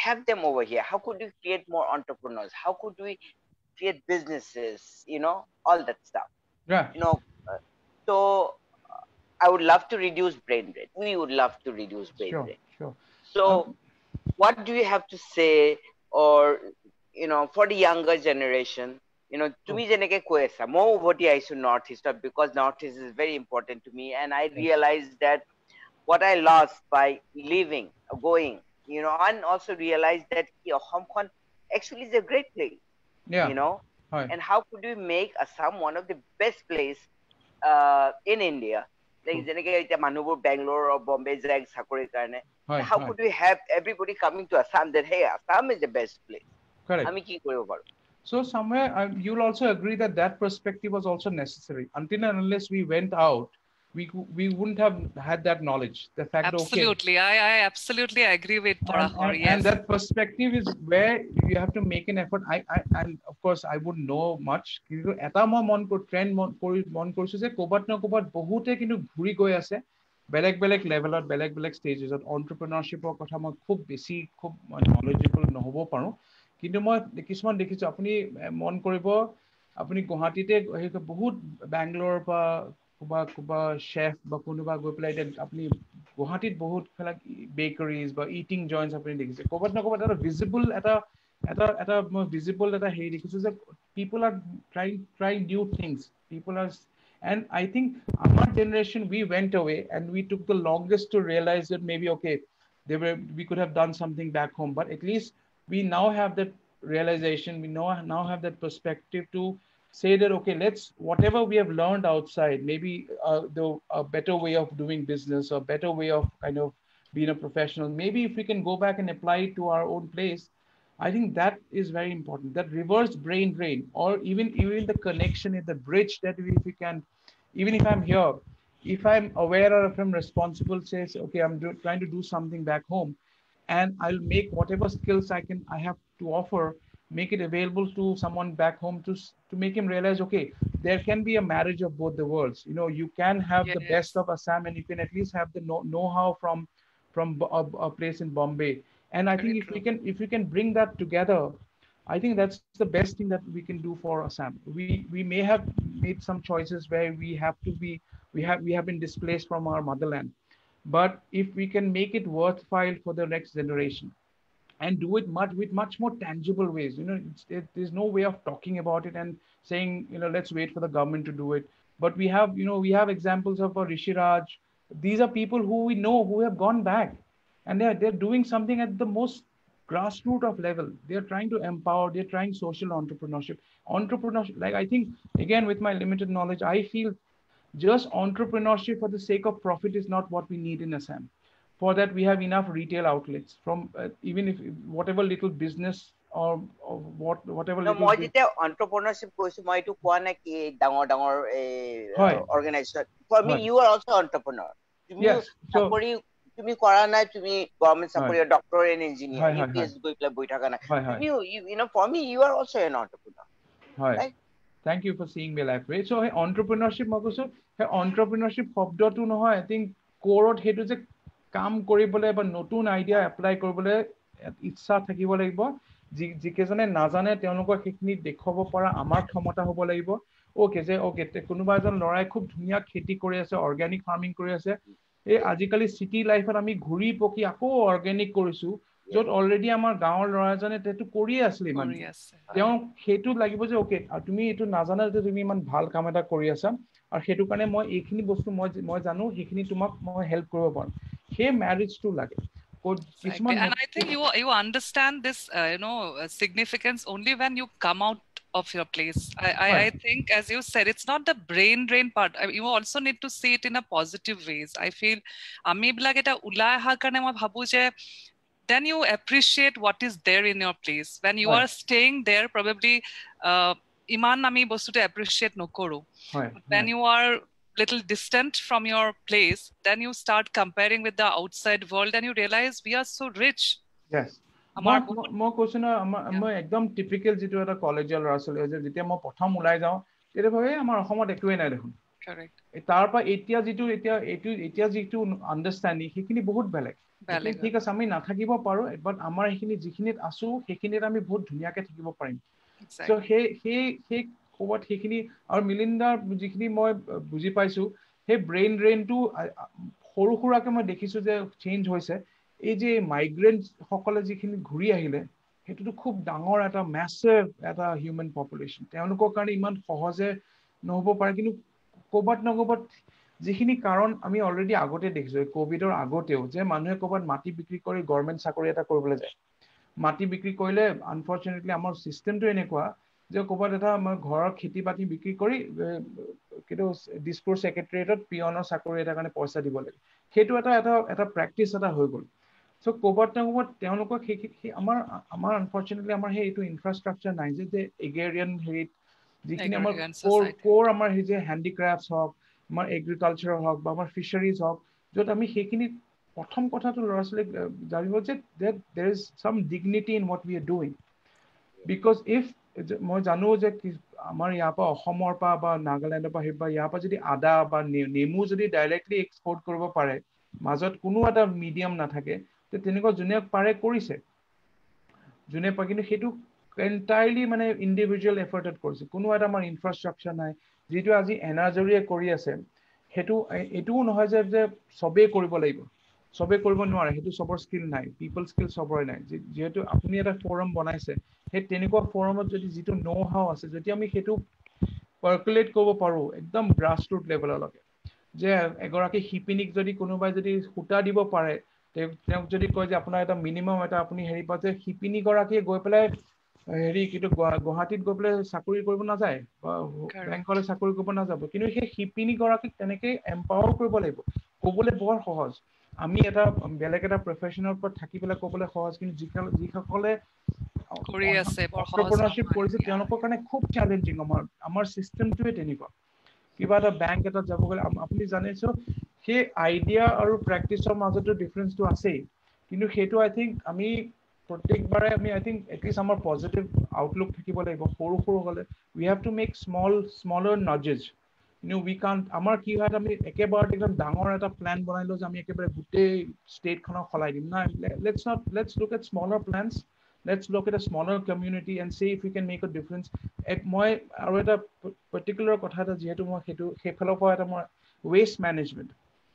have them over here? How could we create more entrepreneurs? How could we create businesses? All that stuff. Yeah. So I would love to reduce brain drain. We would love to reduce brain drain. Sure. So what do you have to say, or for the younger generation? To me, jeneke koesa more voti aisu Northeast because Northeast is very important to me, and I realized that what I lost by leaving, going, and also realized that Hong Kong actually is a great place. And how could we make Assam one of the best place in India? Like jeneke eta manubur Bangalore or Bombay jag sakori karone. How could we have everybody coming to Assam that hey, Assam is the best place? Correct. Ami ki koribo paro? So somewhere you'll also agree that perspective was also necessary. Until and unless we went out, we wouldn't have had that knowledge. The fact absolutely, I absolutely agree with Parahar. Yes. And that perspective is where you have to make an effort. And of course I wouldn't know much. Eta mo mon ko trend mon korchu je kobat na kobat bahute kintu ghuri goi ase. Belek levelot, belek stages of entrepreneurship or kotha moi khub beshi khub knowledgeable nohobo paro. কিন্তু মই কিছুমান দেখিছো আপুনি মন কৰিব আপুনি গুৱাহাটীতে বহুত বেংগলোৰ বা কুবা শেফ বা কোনোবা গৈ পেলাই আপুনি গুৱাহাটীত বহুত বেকাৰিজ বা ইটিং জইন্টস আপুনি দেখিছে ক'বাত না ক'বাত এটা ভিজিবল এটা হেৰি দেখিছো যে people are trying new things. And I think our generation, we went away and we took the longest to realize that maybe we could have done something back home, but at least we now have that realization, we now have that perspective to say that, okay, whatever we have learned outside, maybe a better way of doing business, or better way of kind of being a professional, maybe if we can go back and apply it to our own place, I think that is very important. That reverse brain drain, or even the connection in the bridge that if we can, even if I'm here, if I'm aware or if I'm responsible, says, okay, I'm trying to do something back home, and I'll make whatever skills I have to offer, make it available to someone back home to make him realize, okay, there can be a marriage of both the worlds. You can have the best of Assam, and you can at least have the know-how from a place in Bombay. And I think if we can bring that together, I think that's the best thing that we can do for Assam. We may have made some choices where we have been displaced from our motherland. But if we can make it worthwhile for the next generation and do it with much more tangible ways, there's no way of talking about it and saying, let's wait for the government to do it. But we have examples of Rishi Raj. These are people who we know who have gone back, and they're doing something at the most grassroots of level. They're trying to empower, they're trying social entrepreneurship. Like, I think, again, with my limited knowledge, I feel just entrepreneurship for the sake of profit is not what we need in Assam. For that, we have enough retail outlets from even if whatever little business or whatever. No, moi jete entrepreneurship koisu moi to koa na ki dangor organization. For me, you are also entrepreneur. তুমি করা নাই, তুমি government চাকরি, doctor and engineer, UPS গৈ পেলাই বই থাকা নাই। For me, you are also an entrepreneur. Right. Thank you for seeing me that way. So entrepreneurship মই কৈছো, entrepreneurship শব্দটো নহয়, I think কোৰত হেতু যে কাম কৰিবলৈ বা নতুন আইডিয়া এপ্লাই কৰিবলৈ ইচ্ছা থাকিব লাগিব, যিকেজনে নাজানে তেওঁলোকক সেইখিনি দেখুৱাব পৰা আমাৰ ক্ষমতা হ'ব লাগিব ওকে যে ওকে কোনোবা এজন ল'ৰাই খুব ধুনীয়া খেতি কৰি আছে অৰ্গেনিক ফাৰ্মিং কৰি আছে এই আজিকালি সিটি লাইফত আমি ঘূৰি পকি আকৌ অৰ্গেনিক কৰিছো য'ত অলৰেডি আমাৰ গাঁৱৰ ল'ৰাজনে সেইটো কৰিয়ে আছিলে ইমান তেওঁ সেইটো লাগিব যে ওকে তুমি এইটো নাজানা যে তুমি ইমান ভাল কাম এটা কৰি আছা আৰু সেইটো কাৰণে মই এইখিনি বস্তু মই জানো সেইখিনি তোমাক মই হেল্প কৰিব পাৰো সেই মেৰিজটো লাগে and I think you understand this significance only when you come out of your place. I think, as you said, it's not the brain drain part. You also need to see it in a positive ways. I feel ami bilak eta ulai ha karone moi bhabu je then you appreciate what is there in your place. When you are staying there, probably iman ami bostu to appreciate nokoru. When you are little distant from your place, then you start comparing with the outside world and you realize we are so rich. Yes. মই কৈছো না মই একদম typical যেটো এটা কলেজিয়েল ৰাছলে যে যেতিয়া মই প্ৰথম ওলাই যাওঁ তেতিয়া ভাবে আমাৰ অসমত একোৱে নাই দেখোন কাৰেক্ট তাৰ পৰা এতিয়া যিটো আন্ডাৰষ্টেণ্ডিং সেইখিনি বহুত বেলেগ ঠিক আছে আমি নাথাকিব পাৰো বাট আমাৰ এইখিনি যিখিনিত আছো সেইখিনিত আমি বহুত ধুনীয়াকে থাকিব পাৰিম সো সেই ক'বাত সেইখিনি আৰু মিলিন্দাৰ যিখিনি মই বুজি পাইছো সেই ব্ৰেইন ড্ৰেইনটো সৰু সৰুকে মই দেখিছো যে চেঞ্জ হৈছে এই যে মাইগ্ৰেন্ট সকলে যিখিনি ঘূৰি আহিলে হেতুটো খুব ডাঙৰ এটা ম্যাসিভ এটা হিউম্যান পপুলেশন তেওঁলোকৰ কাৰণে ইমান সহজে নহব পাৰে কিন্তু ক'বাত নগবত যিখিনি কাৰণ আমি অলৰেডি আগতে দেখিছো কোভিডৰ আগতেও যে মানুহে ক'বাত মাটি বিক্ৰী কৰি গভৰ্ণমেন্ট চাকৰি এটা কৰিবলৈ যায় মাটি বিক্ৰী কৰিলে আনফৰচুনেটলি আমাৰ সিস্টেমটো এনেকুৱা যে ক'বাত এটা আমাৰ ঘৰৰ খেতি বাতি বিক্ৰী কৰি কিন্তু দিছপুৰ সেক্ৰেটাৰিয়েটত পিয়নৰ চাকৰি এটা কাৰণে পইচা দিব লাগে সেইটো এটা প্ৰেক্টিস এটা হৈ গ'ল সো ক'বাত তেওঁলোকক আমাৰ আনফৰচুনেটলি আমাৰ সেইটো ইনফ্ৰাষ্ট্ৰাকচাৰ নাই যে এগ্ৰেৰিয়ান হেৰিত যিখিনি আমাৰ কোৰ আমাৰ হে যে হ্যান্ডিক্ৰাফটস হওক আমাৰ এগ্ৰিকালচাৰ হওক বা আমাৰ ফিশাৰিজ হওক য'ত আমি সেইখিনি প্ৰথম কথাটো ল'ৰা-ছোৱালীক জানিব যে there is some dignity in what we are doing because if মই জানো যে আমাৰ ইয়াৰ পৰা অসমৰ পৰা বা নাগালেণ্ডৰ পৰা ইয়াৰ পৰা যদি আদা বা নেমু যদি ডাইৰেক্টলি এক্সপোৰ্ট কৰিব পাৰে মাজত কোনো এটা মিডিয়াম নাথাকে তে তেনেকুৱা যোনে পাৰে কৰিছে যোনে পায় কিন্তু সেইটো এন্টায়াৰলি মানে ইন্ডিভিজুৱেল এফৰ্টত কৰিছে কোনো এটা আমাৰ ইনফ্ৰাষ্ট্ৰাকচাৰ নাই যেটো আজি এনাজৰিয়ে কৰি আছে হেতু এটোও নহয় যে সবে কৰিব লাগিব সবে কৰিব নোৱাৰে হেতু সবৰ স্কিল নাই পিপল স্কিল সবৰে নাই যেহেতু আপুনি এটা ফোৰাম বনাইছে হে তেনেকুৱা ফোৰামত যদি যেটো নো হাউ আছে যদি আমি হেতু পাৰ্কুলেট কৰিব পাৰো একদম গ্ৰাস ৰুট লেভেললৈকে যে এগৰাকী হিপিনিক যদি কোনোবাই যদি হুটা দিব পাৰে তেওঁক যদি কয় যে আপোনাৰ এটা মিনিমাম এটা আপুনি হেৰি পাতে হিপিনি গৰাকীয়ে গৈ পেলাই হেৰি কিন্তু গুৱাহাটীত গৈ পেলাই চাকৰি কৰিব নাযায় বা বেংকলে চাকৰি কৰিব নাযাব কিন্তু সেই হিপিনি গৰাকীক তেনেকৈ এম্পাৱাৰ কৰিব লাগিব ক'বলৈ বৰ সহজ আমি এটা বেলেগ এটা প্ৰফেশনৰ পৰা থাকি পেলাই ক'বলৈ সহজ কিন্তু যিসকলে কৰি আছে বৰ সহজ এন্টাৰপ্ৰেনাৰশিপ কৰিছে তেওঁলোকৰ কাৰণে খুব চ্যালেঞ্জিং আমাৰ সিস্টেমটোৱে তেনেকুৱা কিবা এটা বেংক এটা যাব গ'লে আপুনি জানেছো সেই আইডিয়া আৰু প্ৰেক্টিছৰ মাজতো ডিফাৰেন্সটো আছে কিন্তু সেইটো আই থিংক আমি প্ৰত্যেকবাৰে আমি আই থিংক এটলিষ্ট আমাৰ পজিটিভ আউটলুক থাকিব লাগিব সৰু হলে we have to make smaller nudges we can't আমাৰ কি হয় আমি একেবাৰে একদম ডাঙৰ এটা প্ল্যান বনাইলো যে আমি একেবাৰে গোটেই ষ্টেটখনক খলাই দিম না let's look at smaller plans let's look at a smaller community and see if we can make a difference মই আৰু এটা particular কথা এটা যেহেতু মই সেইফালৰ পৰা এটা মই waste management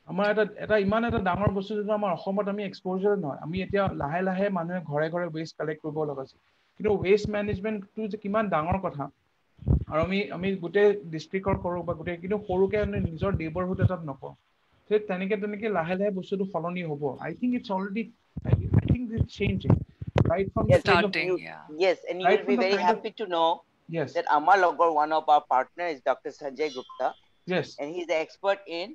আমাৰ এটা ইমান এটা ডাঙৰ বস্তু যেটো আমাৰ অসমত আমি এক্সপোজাৰ নহয় আমি এতিয়া লাহে লাহে মানুহে ঘৰে ঘৰে waste কালেক্ট কৰিব লগাছে কিন্তু waste management টো যে কিমান ডাঙৰ কথা আৰু আমি গোটেই ডিস্ট্ৰিক্টৰ কৰো বা গোটেই কিন্তু সৰুকে নিজৰ নেইবাৰহুড এটাত নকৰো তে তেনেকে লাহে লাহে বস্তুটো ফলনি হ'ব I think it's already I think it's changing right from yes, the starting yes and you will be very happy to know that Amar Logor one of our partner is Dr. Sanjay Gupta yes and he's the expert in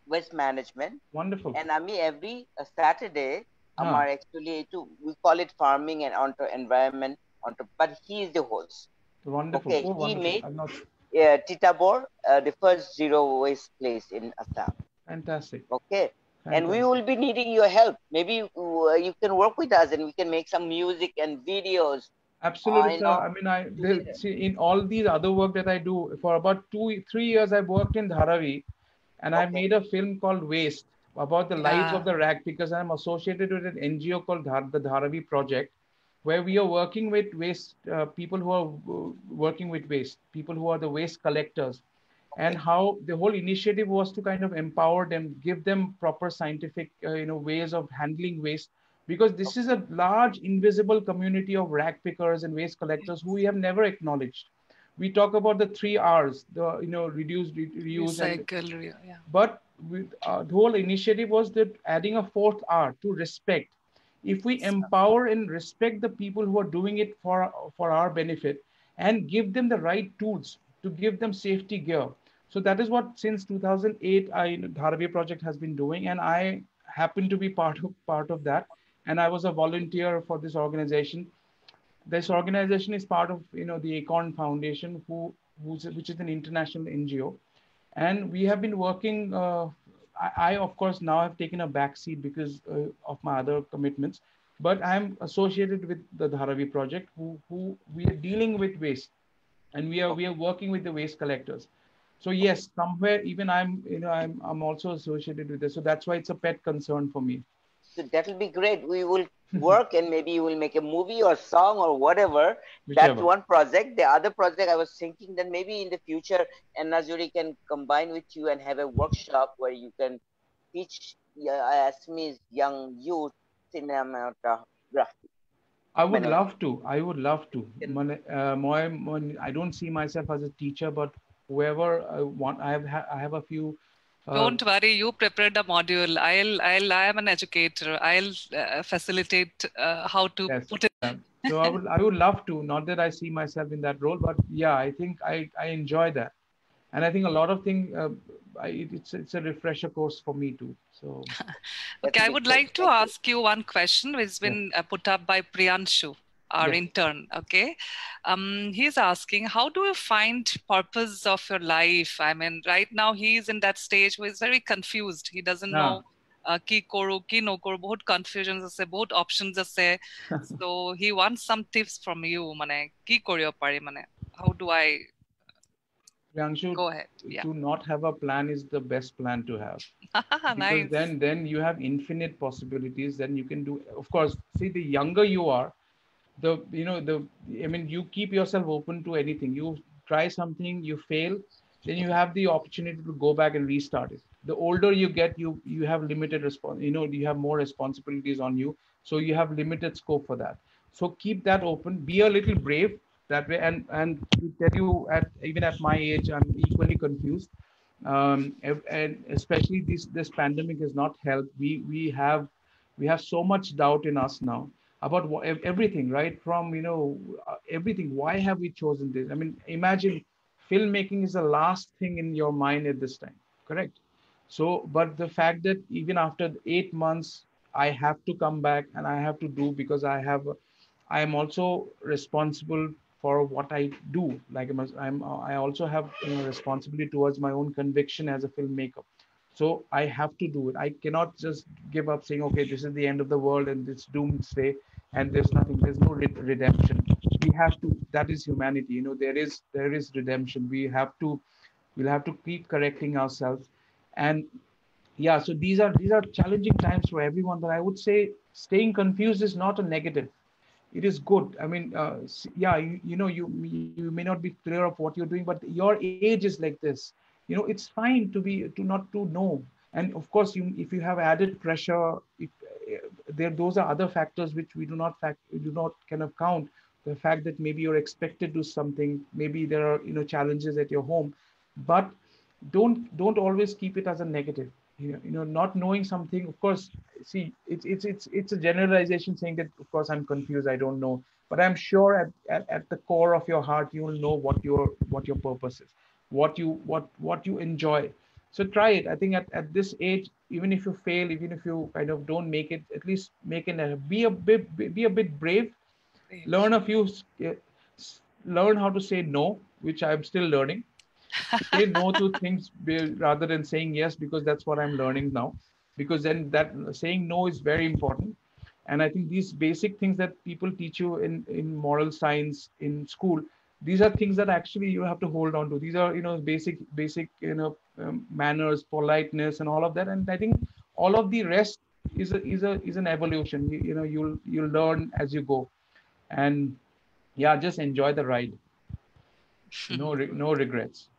waste management wonderful and every Saturday Amar actually we call it farming and environment but he is the host wonderful okay he made Titabor the first zero waste place in Assam fantastic okay and we will be needing your help maybe you can work with us and we can make some music and videos absolutely sir. I mean see in all these other work that I do for about 2-3 years I've worked in Dharavi and I made a film called Waste about the lives of the rag pickers and I'm associated with an NGO called the Dharavi Project where we are working with waste, people who are working with waste, people who are the waste collectors, and how the whole initiative was to kind of empower them, give them proper scientific, ways of handling waste, because this is a large invisible community of rag pickers and waste collectors who we have never acknowledged. We talk about the 3 R's, the reduce, reuse, recycle, but with, the whole initiative was that adding a 4th R, to respect. If we empower and respect the people who are doing it for our benefit, and give them the right tools, to give them safety gear. So that is what, since 2008, Dharavi project has been doing, and I happen to be part of that. And I was a volunteer for this organization. This organization is part of the Acorn Foundation, which is an international NGO, and we have been working. I of course now have taken a back seat because of my other commitments, but I'm associated with the Dharavi project, who we are dealing with waste, and we are working with the waste collectors. So yes, somewhere even I'm also associated with this. So that's why it's a pet concern for me. So that will be great. We will work and maybe you will make a movie or song or whatever. Whichever. That's one project. The other project, I was thinking that maybe in the future, Enazuri can combine with you and have a workshop where you can teach Assamese young youth cinematography. I would love to. I don't see myself as a teacher, but whoever I want, I have a few. Don't worry, you prepared a module. I am an educator. I'll facilitate how to put it. So I would love to. Not that I see myself in that role, but yeah, I think I enjoy that, and I think a lot of things. It's a refresher course for me too. So. Okay, I would like to ask you one question, which has been put up by Priyanshu, our intern. Okay, he's asking, how do you find purpose of your life? I mean, right now he's in that stage where he's very confused. He doesn't know ki koru, ki no koru, bahut confusions ase, bahut options ase. So he wants some tips from you, mane ki koriyo pari, mane how do I? Priyanshu, go ahead. To not have a plan is the best plan to have. Nice. Because then you have infinite possibilities. Then you can do. Of course, see, the younger you are, you keep yourself open to anything. You try something, you fail, then you have the opportunity to go back and restart it. The older you get, you have limited response. You have more responsibilities on you, so you have limited scope for that. So keep that open. Be a little brave that way. And to tell you, even at my age, I'm equally confused. And especially this pandemic has not helped. We have so much doubt in us now about everything, right? From everything. Why have we chosen this? I mean, imagine filmmaking is the last thing in your mind at this time, correct? So, but the fact that even after 8 months, I have to come back and I have to do, because I am also responsible for what I do. Like I also have responsibility towards my own conviction as a filmmaker. So I have to do it. I cannot just give up saying, okay, this is the end of the world and it's doomsday and there's nothing, there's no redemption. We have to, that is humanity. There is redemption. We'll have to keep correcting ourselves. And yeah, so these are challenging times for everyone, but I would say staying confused is not a negative. It is good. I mean, you may not be clear of what you're doing, but your age is like this. It's fine to not to know. And of course, if you have added pressure, those are other factors which we do not kind of count. The fact that maybe you're expected to do something, maybe there are challenges at your home, but don't always keep it as a negative. Not knowing something, of course, see, it's a generalization saying that, of course, I'm confused, I don't know, but I'm sure at the core of your heart, you will know what your purpose is, what you enjoy. So try it. I think at this age, even if you fail, even if you kind of don't make it, at least be a bit brave. Learn how to say no, which I'm still learning. Say no to things rather than saying yes, because that's what I'm learning now. Because then that saying no is very important. And I think these basic things that people teach you in moral science in school, these are things that actually you have to hold on to. These are basic manners, politeness, and all of that. And I think all of the rest is an evolution. You'll learn as you go. And yeah, just enjoy the ride. No regrets.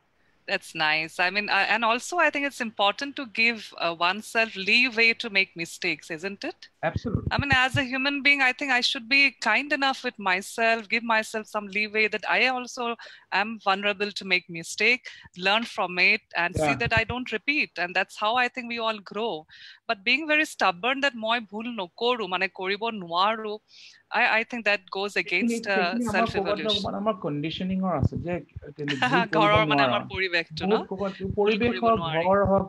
That's nice. I mean, and also I think it's important to give oneself leeway to make mistakes, isn't it? Absolutely. I mean, as a human being, I think I should be kind enough with myself, give myself some leeway that I also am vulnerable to make mistake, learn from it, and see that I don't repeat. And that's how I think we all grow. But being very stubborn that moi bhul nokoru, mane koribo noaru, I think that goes against self-evaluation. Our conditioning or ase je ঘৰৰ মানে আমাৰ পৰিৱেশটো ন পৰিৱেশ ঘৰ হওক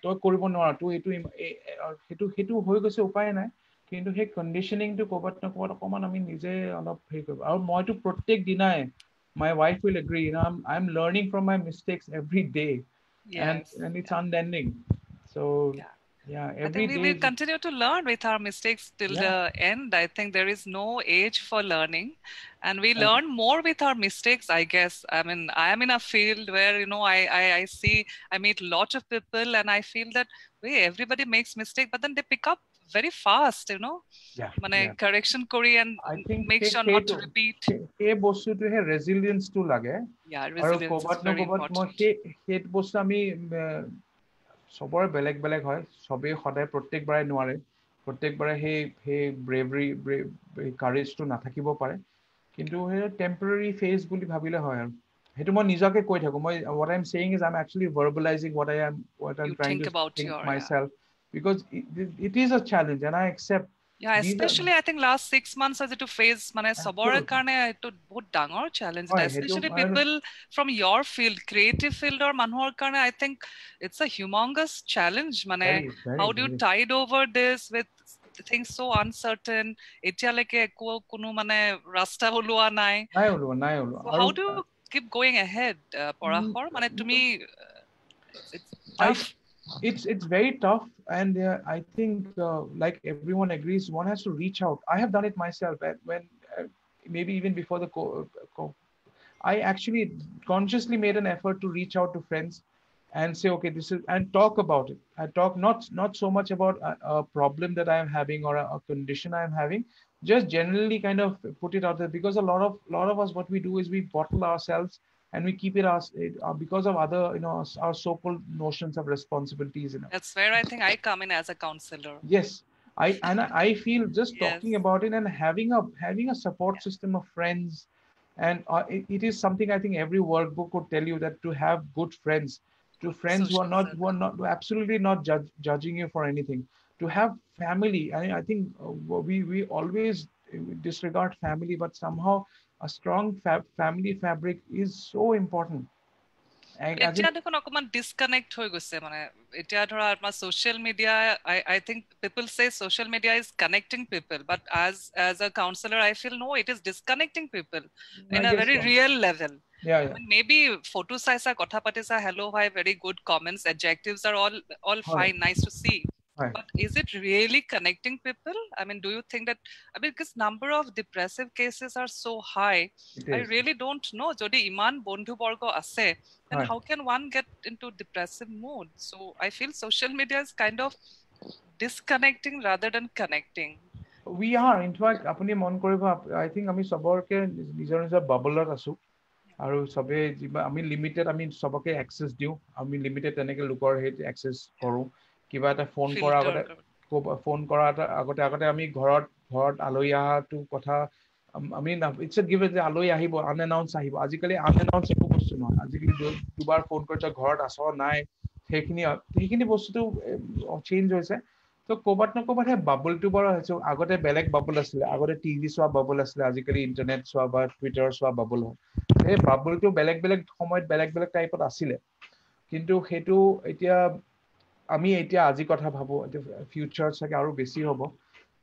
তই কৰিব নোৱাৰ তো সেইটো হৈ গৈছে উপায় নাই কিন্তু সেই কণ্ডিশ্যনিংটো ক'ৰবাত নক'ৰবাত অকণমান আমি নিজে অলপ হেৰি কৰিব আৰু মইতো প্ৰত্যেক দিনাই my wife will agree, you know, I'm learning from my mistakes every day. And it's unending. So yeah, every day we will continue to learn with our mistakes till the end. I think there is no age for learning, and we learn more with our mistakes, I guess. I mean, I am in a field where, you know, I see, I meet a lot of people and I feel that everybody makes mistake, but then they pick up very fast, you know. Correction kori and I think make sure not to repeat. Hey bostu to hai resilience to lage. Resilience is very important. Hey bostu ami সবৰে বেলেগ বেলেগ হয় সবেই সদায় প্ৰত্যেকবাৰে নোৱাৰে প্ৰত্যেকবাৰে সেই ব্ৰেভৰি কাৰেজটো নাথাকিব পাৰে কিন্তু সেই টেম্পৰেৰী ফেজ বুলি ভাবিলে হয় আৰু সেইটো মই নিজকে কৈ থাকো মই what I'm saying is I'm actually verbalizing what I'm trying to think myself because it is a challenge and I accept especially I think last 6 months as to face mane sabor karone to bahut dangor challenge especially people from your field creative field or manhor karone I think it's a humongous challenge mane how do you tide over this with things so uncertain etia leke kono mane rasta ulua nai so how do you keep going ahead porahor mane to me it's tough. It's very tough and I think like everyone agrees one has to reach out. I have done it myself when maybe even before the I actually consciously made an effort to reach out to friends and say okay this is and talk about it. I talk not so much about a problem that I am having or a condition I am having, just generally kind of put it out there because a lot of us what we do is we bottle ourselves and we keep it as because of other, you know, our so-called notions of responsibilities. You know. That's where I think I come in as a counselor. Yes, I feel just talking about it and having a support system of friends, and it is something I think every workbook would tell you that to have good friends, to friends who are not absolutely not judging you for anything, to have family. I think we always disregard family, but somehow a strong family fabric is so important. এতিয়া দেখোন অকমান disconnect হৈ গৈছে মানে এতিয়া ধৰা আমাৰ social media I think people say social media is connecting people but as a counselor I feel no it is disconnecting people in a very real level. I mean, maybe photo saisa kotha patisa hello hi very good comments adjectives are all fine nice to see. But is it really connecting people? I mean, do you think that, I mean, because number of depressive cases are so high, I really don't know. Jodi iman bondhu borgo ase, then how can one get into depressive mood? So I feel social media is kind of disconnecting rather than connecting. We are, in fact, apuni mon koribo, I think ami saborke nijor bubble asu. আৰু সবে আমি limited আমি সবকে access দিওঁ আমি limited তেনেকে লোকৰ head access কৰোঁ কিবা এটা ফোন কৰা আগতে আমি ঘৰত আলহী অহাটো কথা আমি ইটছ এ গিভ যে আলহী আহিব আনএনাউন্স আহিব আজিকালি আনএনাউন্স একো বস্তু নহয় আজিকালি দুবাৰ ফোন কৰিছে ঘৰত আছ নাই সেইখিনি বস্তুটো চেঞ্জ হৈছে তো ক'ৰবাত সেই বাবলটো বাৰু হৈছে আগতে বেলেগ বাবল আছিলে আগতে টিভি চোৱা বাবল আছিলে আজিকালি ইণ্টাৰনেট চোৱা বা টুইটাৰ চোৱা বাবল হয় সেই বাবলটো বেলেগ সময়ত বেলেগ টাইপত আছিলে কিন্তু সেইটো এতিয়া আমি এতিয়া আজি কথা ভাবো ফিউচাৰ চাগে আৰু বেছি হ'ব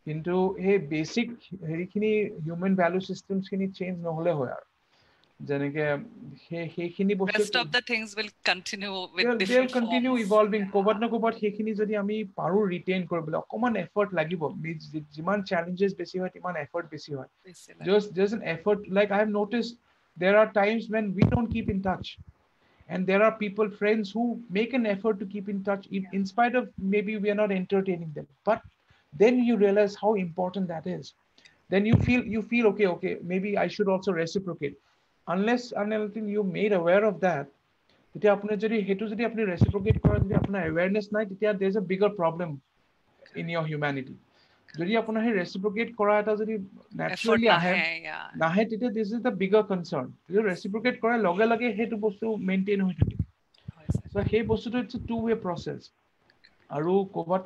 কিন্তু সেই বেসিক হেৰিখিনি হিউম্যান ভ্যালু সিস্টেমছ খিনি চেঞ্জ নহলে হয় আৰু যেনেকে সেইখিনি বস্তু rest of the things will continue with different they'll continue evolving ক'বাত না ক'বাত সেইখিনি যদি আমি পাৰো ৰিটেইন কৰিবলৈ অকমান এফৰ্ট লাগিব যিমান চ্যালেঞ্জেস বেছি হয় তিমান এফৰ্ট বেছি হয় just an effort like I have noticed there are times when we don't keep in touch and there are friends who make an effort to keep in touch in spite of maybe we are not entertaining them but then you realize how important that is then you feel okay, maybe I should also reciprocate. Unless until you made aware of that, reciprocate awareness there's a bigger problem in your humanity. Jodi apuna reciprocate kora eta jodi naturally this is the bigger concern. You reciprocate kora lage lage hetu bostu maintain hoi thake. So hey bostu it's a two-way process. Aru kobat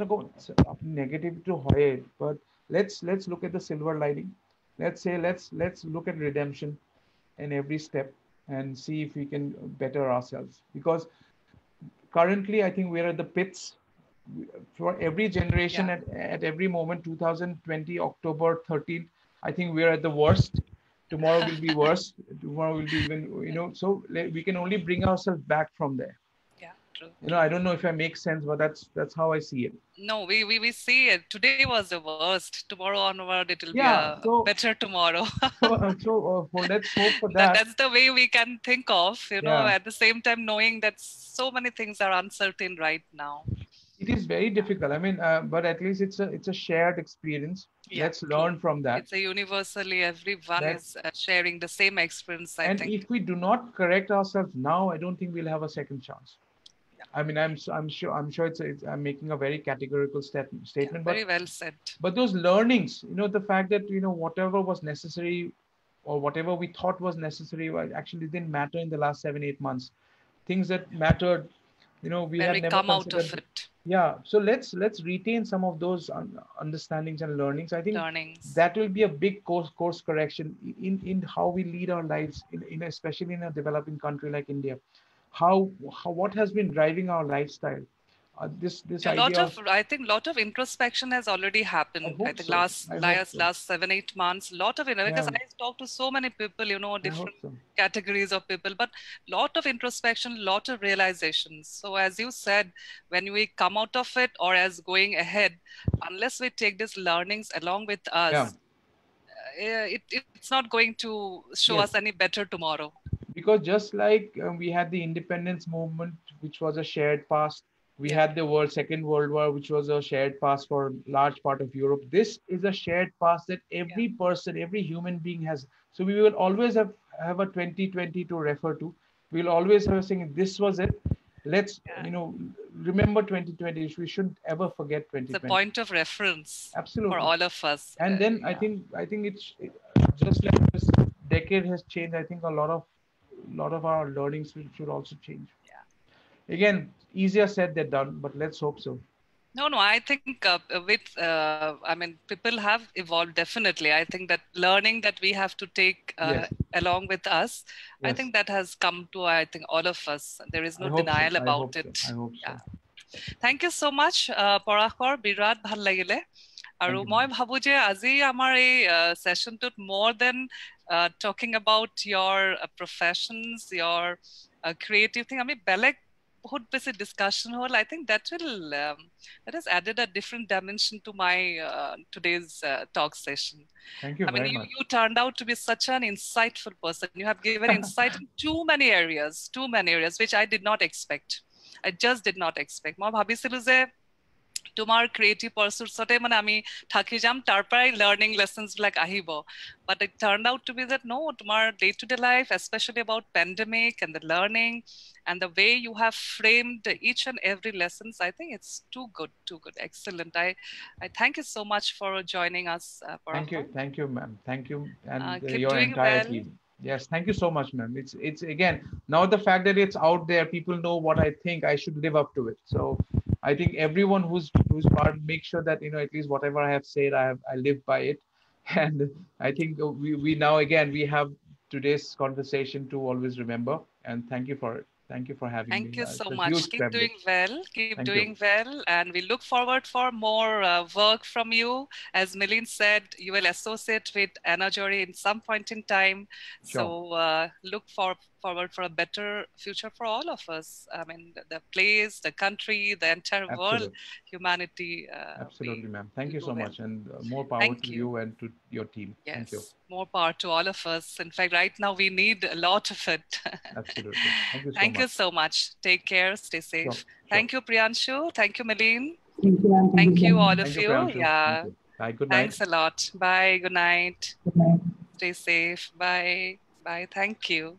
negative to hoye, but let's look at the silver lining. Let's look at redemption in every step and see if we can better ourselves, because currently I think we're at the pits for every generation. At every moment. 2020 October 13th, I think we're at the worst. Tomorrow will be worse. Tomorrow will be even, so we can only bring ourselves back from there. True. I don't know if I make sense, but that's how I see it. No, we see it. Today was the worst. Tomorrow onward, it will be better tomorrow. so let's hope for that. That's the way we can think of, at the same time knowing that so many things are uncertain right now. It is very difficult. I mean, but at least it's a shared experience. Let's learn from that. It's a universally, everyone is sharing the same experience, I think. And if we do not correct ourselves now, I don't think we'll have a second chance. I mean, I'm sure I'm making a very categorical statement. Very well said. But those learnings, the fact that whatever was necessary, or whatever we thought was necessary, actually didn't matter in the last 7-8 months. Things that mattered, we had never come out of it. Yeah. So let's retain some of those understandings and learnings. I think that will be a big course correction in how we lead our lives, especially in a developing country like India. What has been driving our lifestyle? This idea I think lot of introspection has already happened. I think last 7-8 months, lot of because I talk to so many people, different categories of people, but lot of introspection, lot of realizations. So as you said, when we come out of it, or as going ahead, unless we take these learnings along with us, it's not going to show us any better tomorrow. Because just like we had the independence movement, which was a shared past, we had the Second World War, which was a shared past for large part of Europe. This is a shared past that every person, every human being has. So we will always have a 2020 to refer to. We'll always have a saying, this was it. Let's, remember 2020. We shouldn't ever forget 2020. It's a point of reference. Absolutely. For all of us. And then I think it's just like this decade has changed. I think a lot of our learnings should also change. Again, easier said than done, but let's hope so. No, I think people have evolved definitely. I think that learning that we have to take along with us, I think that has come to, all of us. There is no denial about it. I hope so. Thank you so much, Parashar. Birat bhal lagile. Aru moi bhabu je aji amar ei session tut more than talking about your professions, your creative thing. I mean, beleg बहुत बेसी discussion hole. I think that has added a different dimension to my today's talk session. Thank you very much. You turned out to be such an insightful person. You have given insight in too many areas, which I did not expect. I just did not expect. মই ভাবিছিলো যে তোমাৰ creative pursuits মানে আমি থাকি যাম তাৰ পৰাই learning lessons বিলাক আহিব, but it turned out to be that no, তোমাৰ day-to-day life, especially about pandemic and the learning and the way you have framed each and every lessons, I think it's too good, excellent. I thank you so much for joining us. Thank you, ma'am. Thank you, and your entire team. Yes, thank you so much, ma'am. It's again, now the fact that it's out there, people know what I think. I should live up to it. So I think everyone who's part, make sure that at least whatever I have said, I live by it. And I think we now again we have today's conversation to always remember. And thank you for it. Thank you for having me. Thank you so much. Keep doing well. Keep doing well. And we look forward for more work from you. As Milind said, you will associate with Anajory in some point in time. Sure. So look forward for a better future for all of us. I mean, the place, the country, the entire world, humanity. Absolutely, ma'am. Thank you so much. And more power to you and to your team. Yes. Thank you. More power to all of us. In fact, right now we need a lot of it. Absolutely. Thank you so much. Take care. Stay safe. Sure. Thank you, Priyanshu. Thank you, Milind. Thank you, thank you all of you. Yeah. Bye. Good night. Thanks a lot. Bye. Good night. Good night. Stay safe. Bye. Bye. Thank you.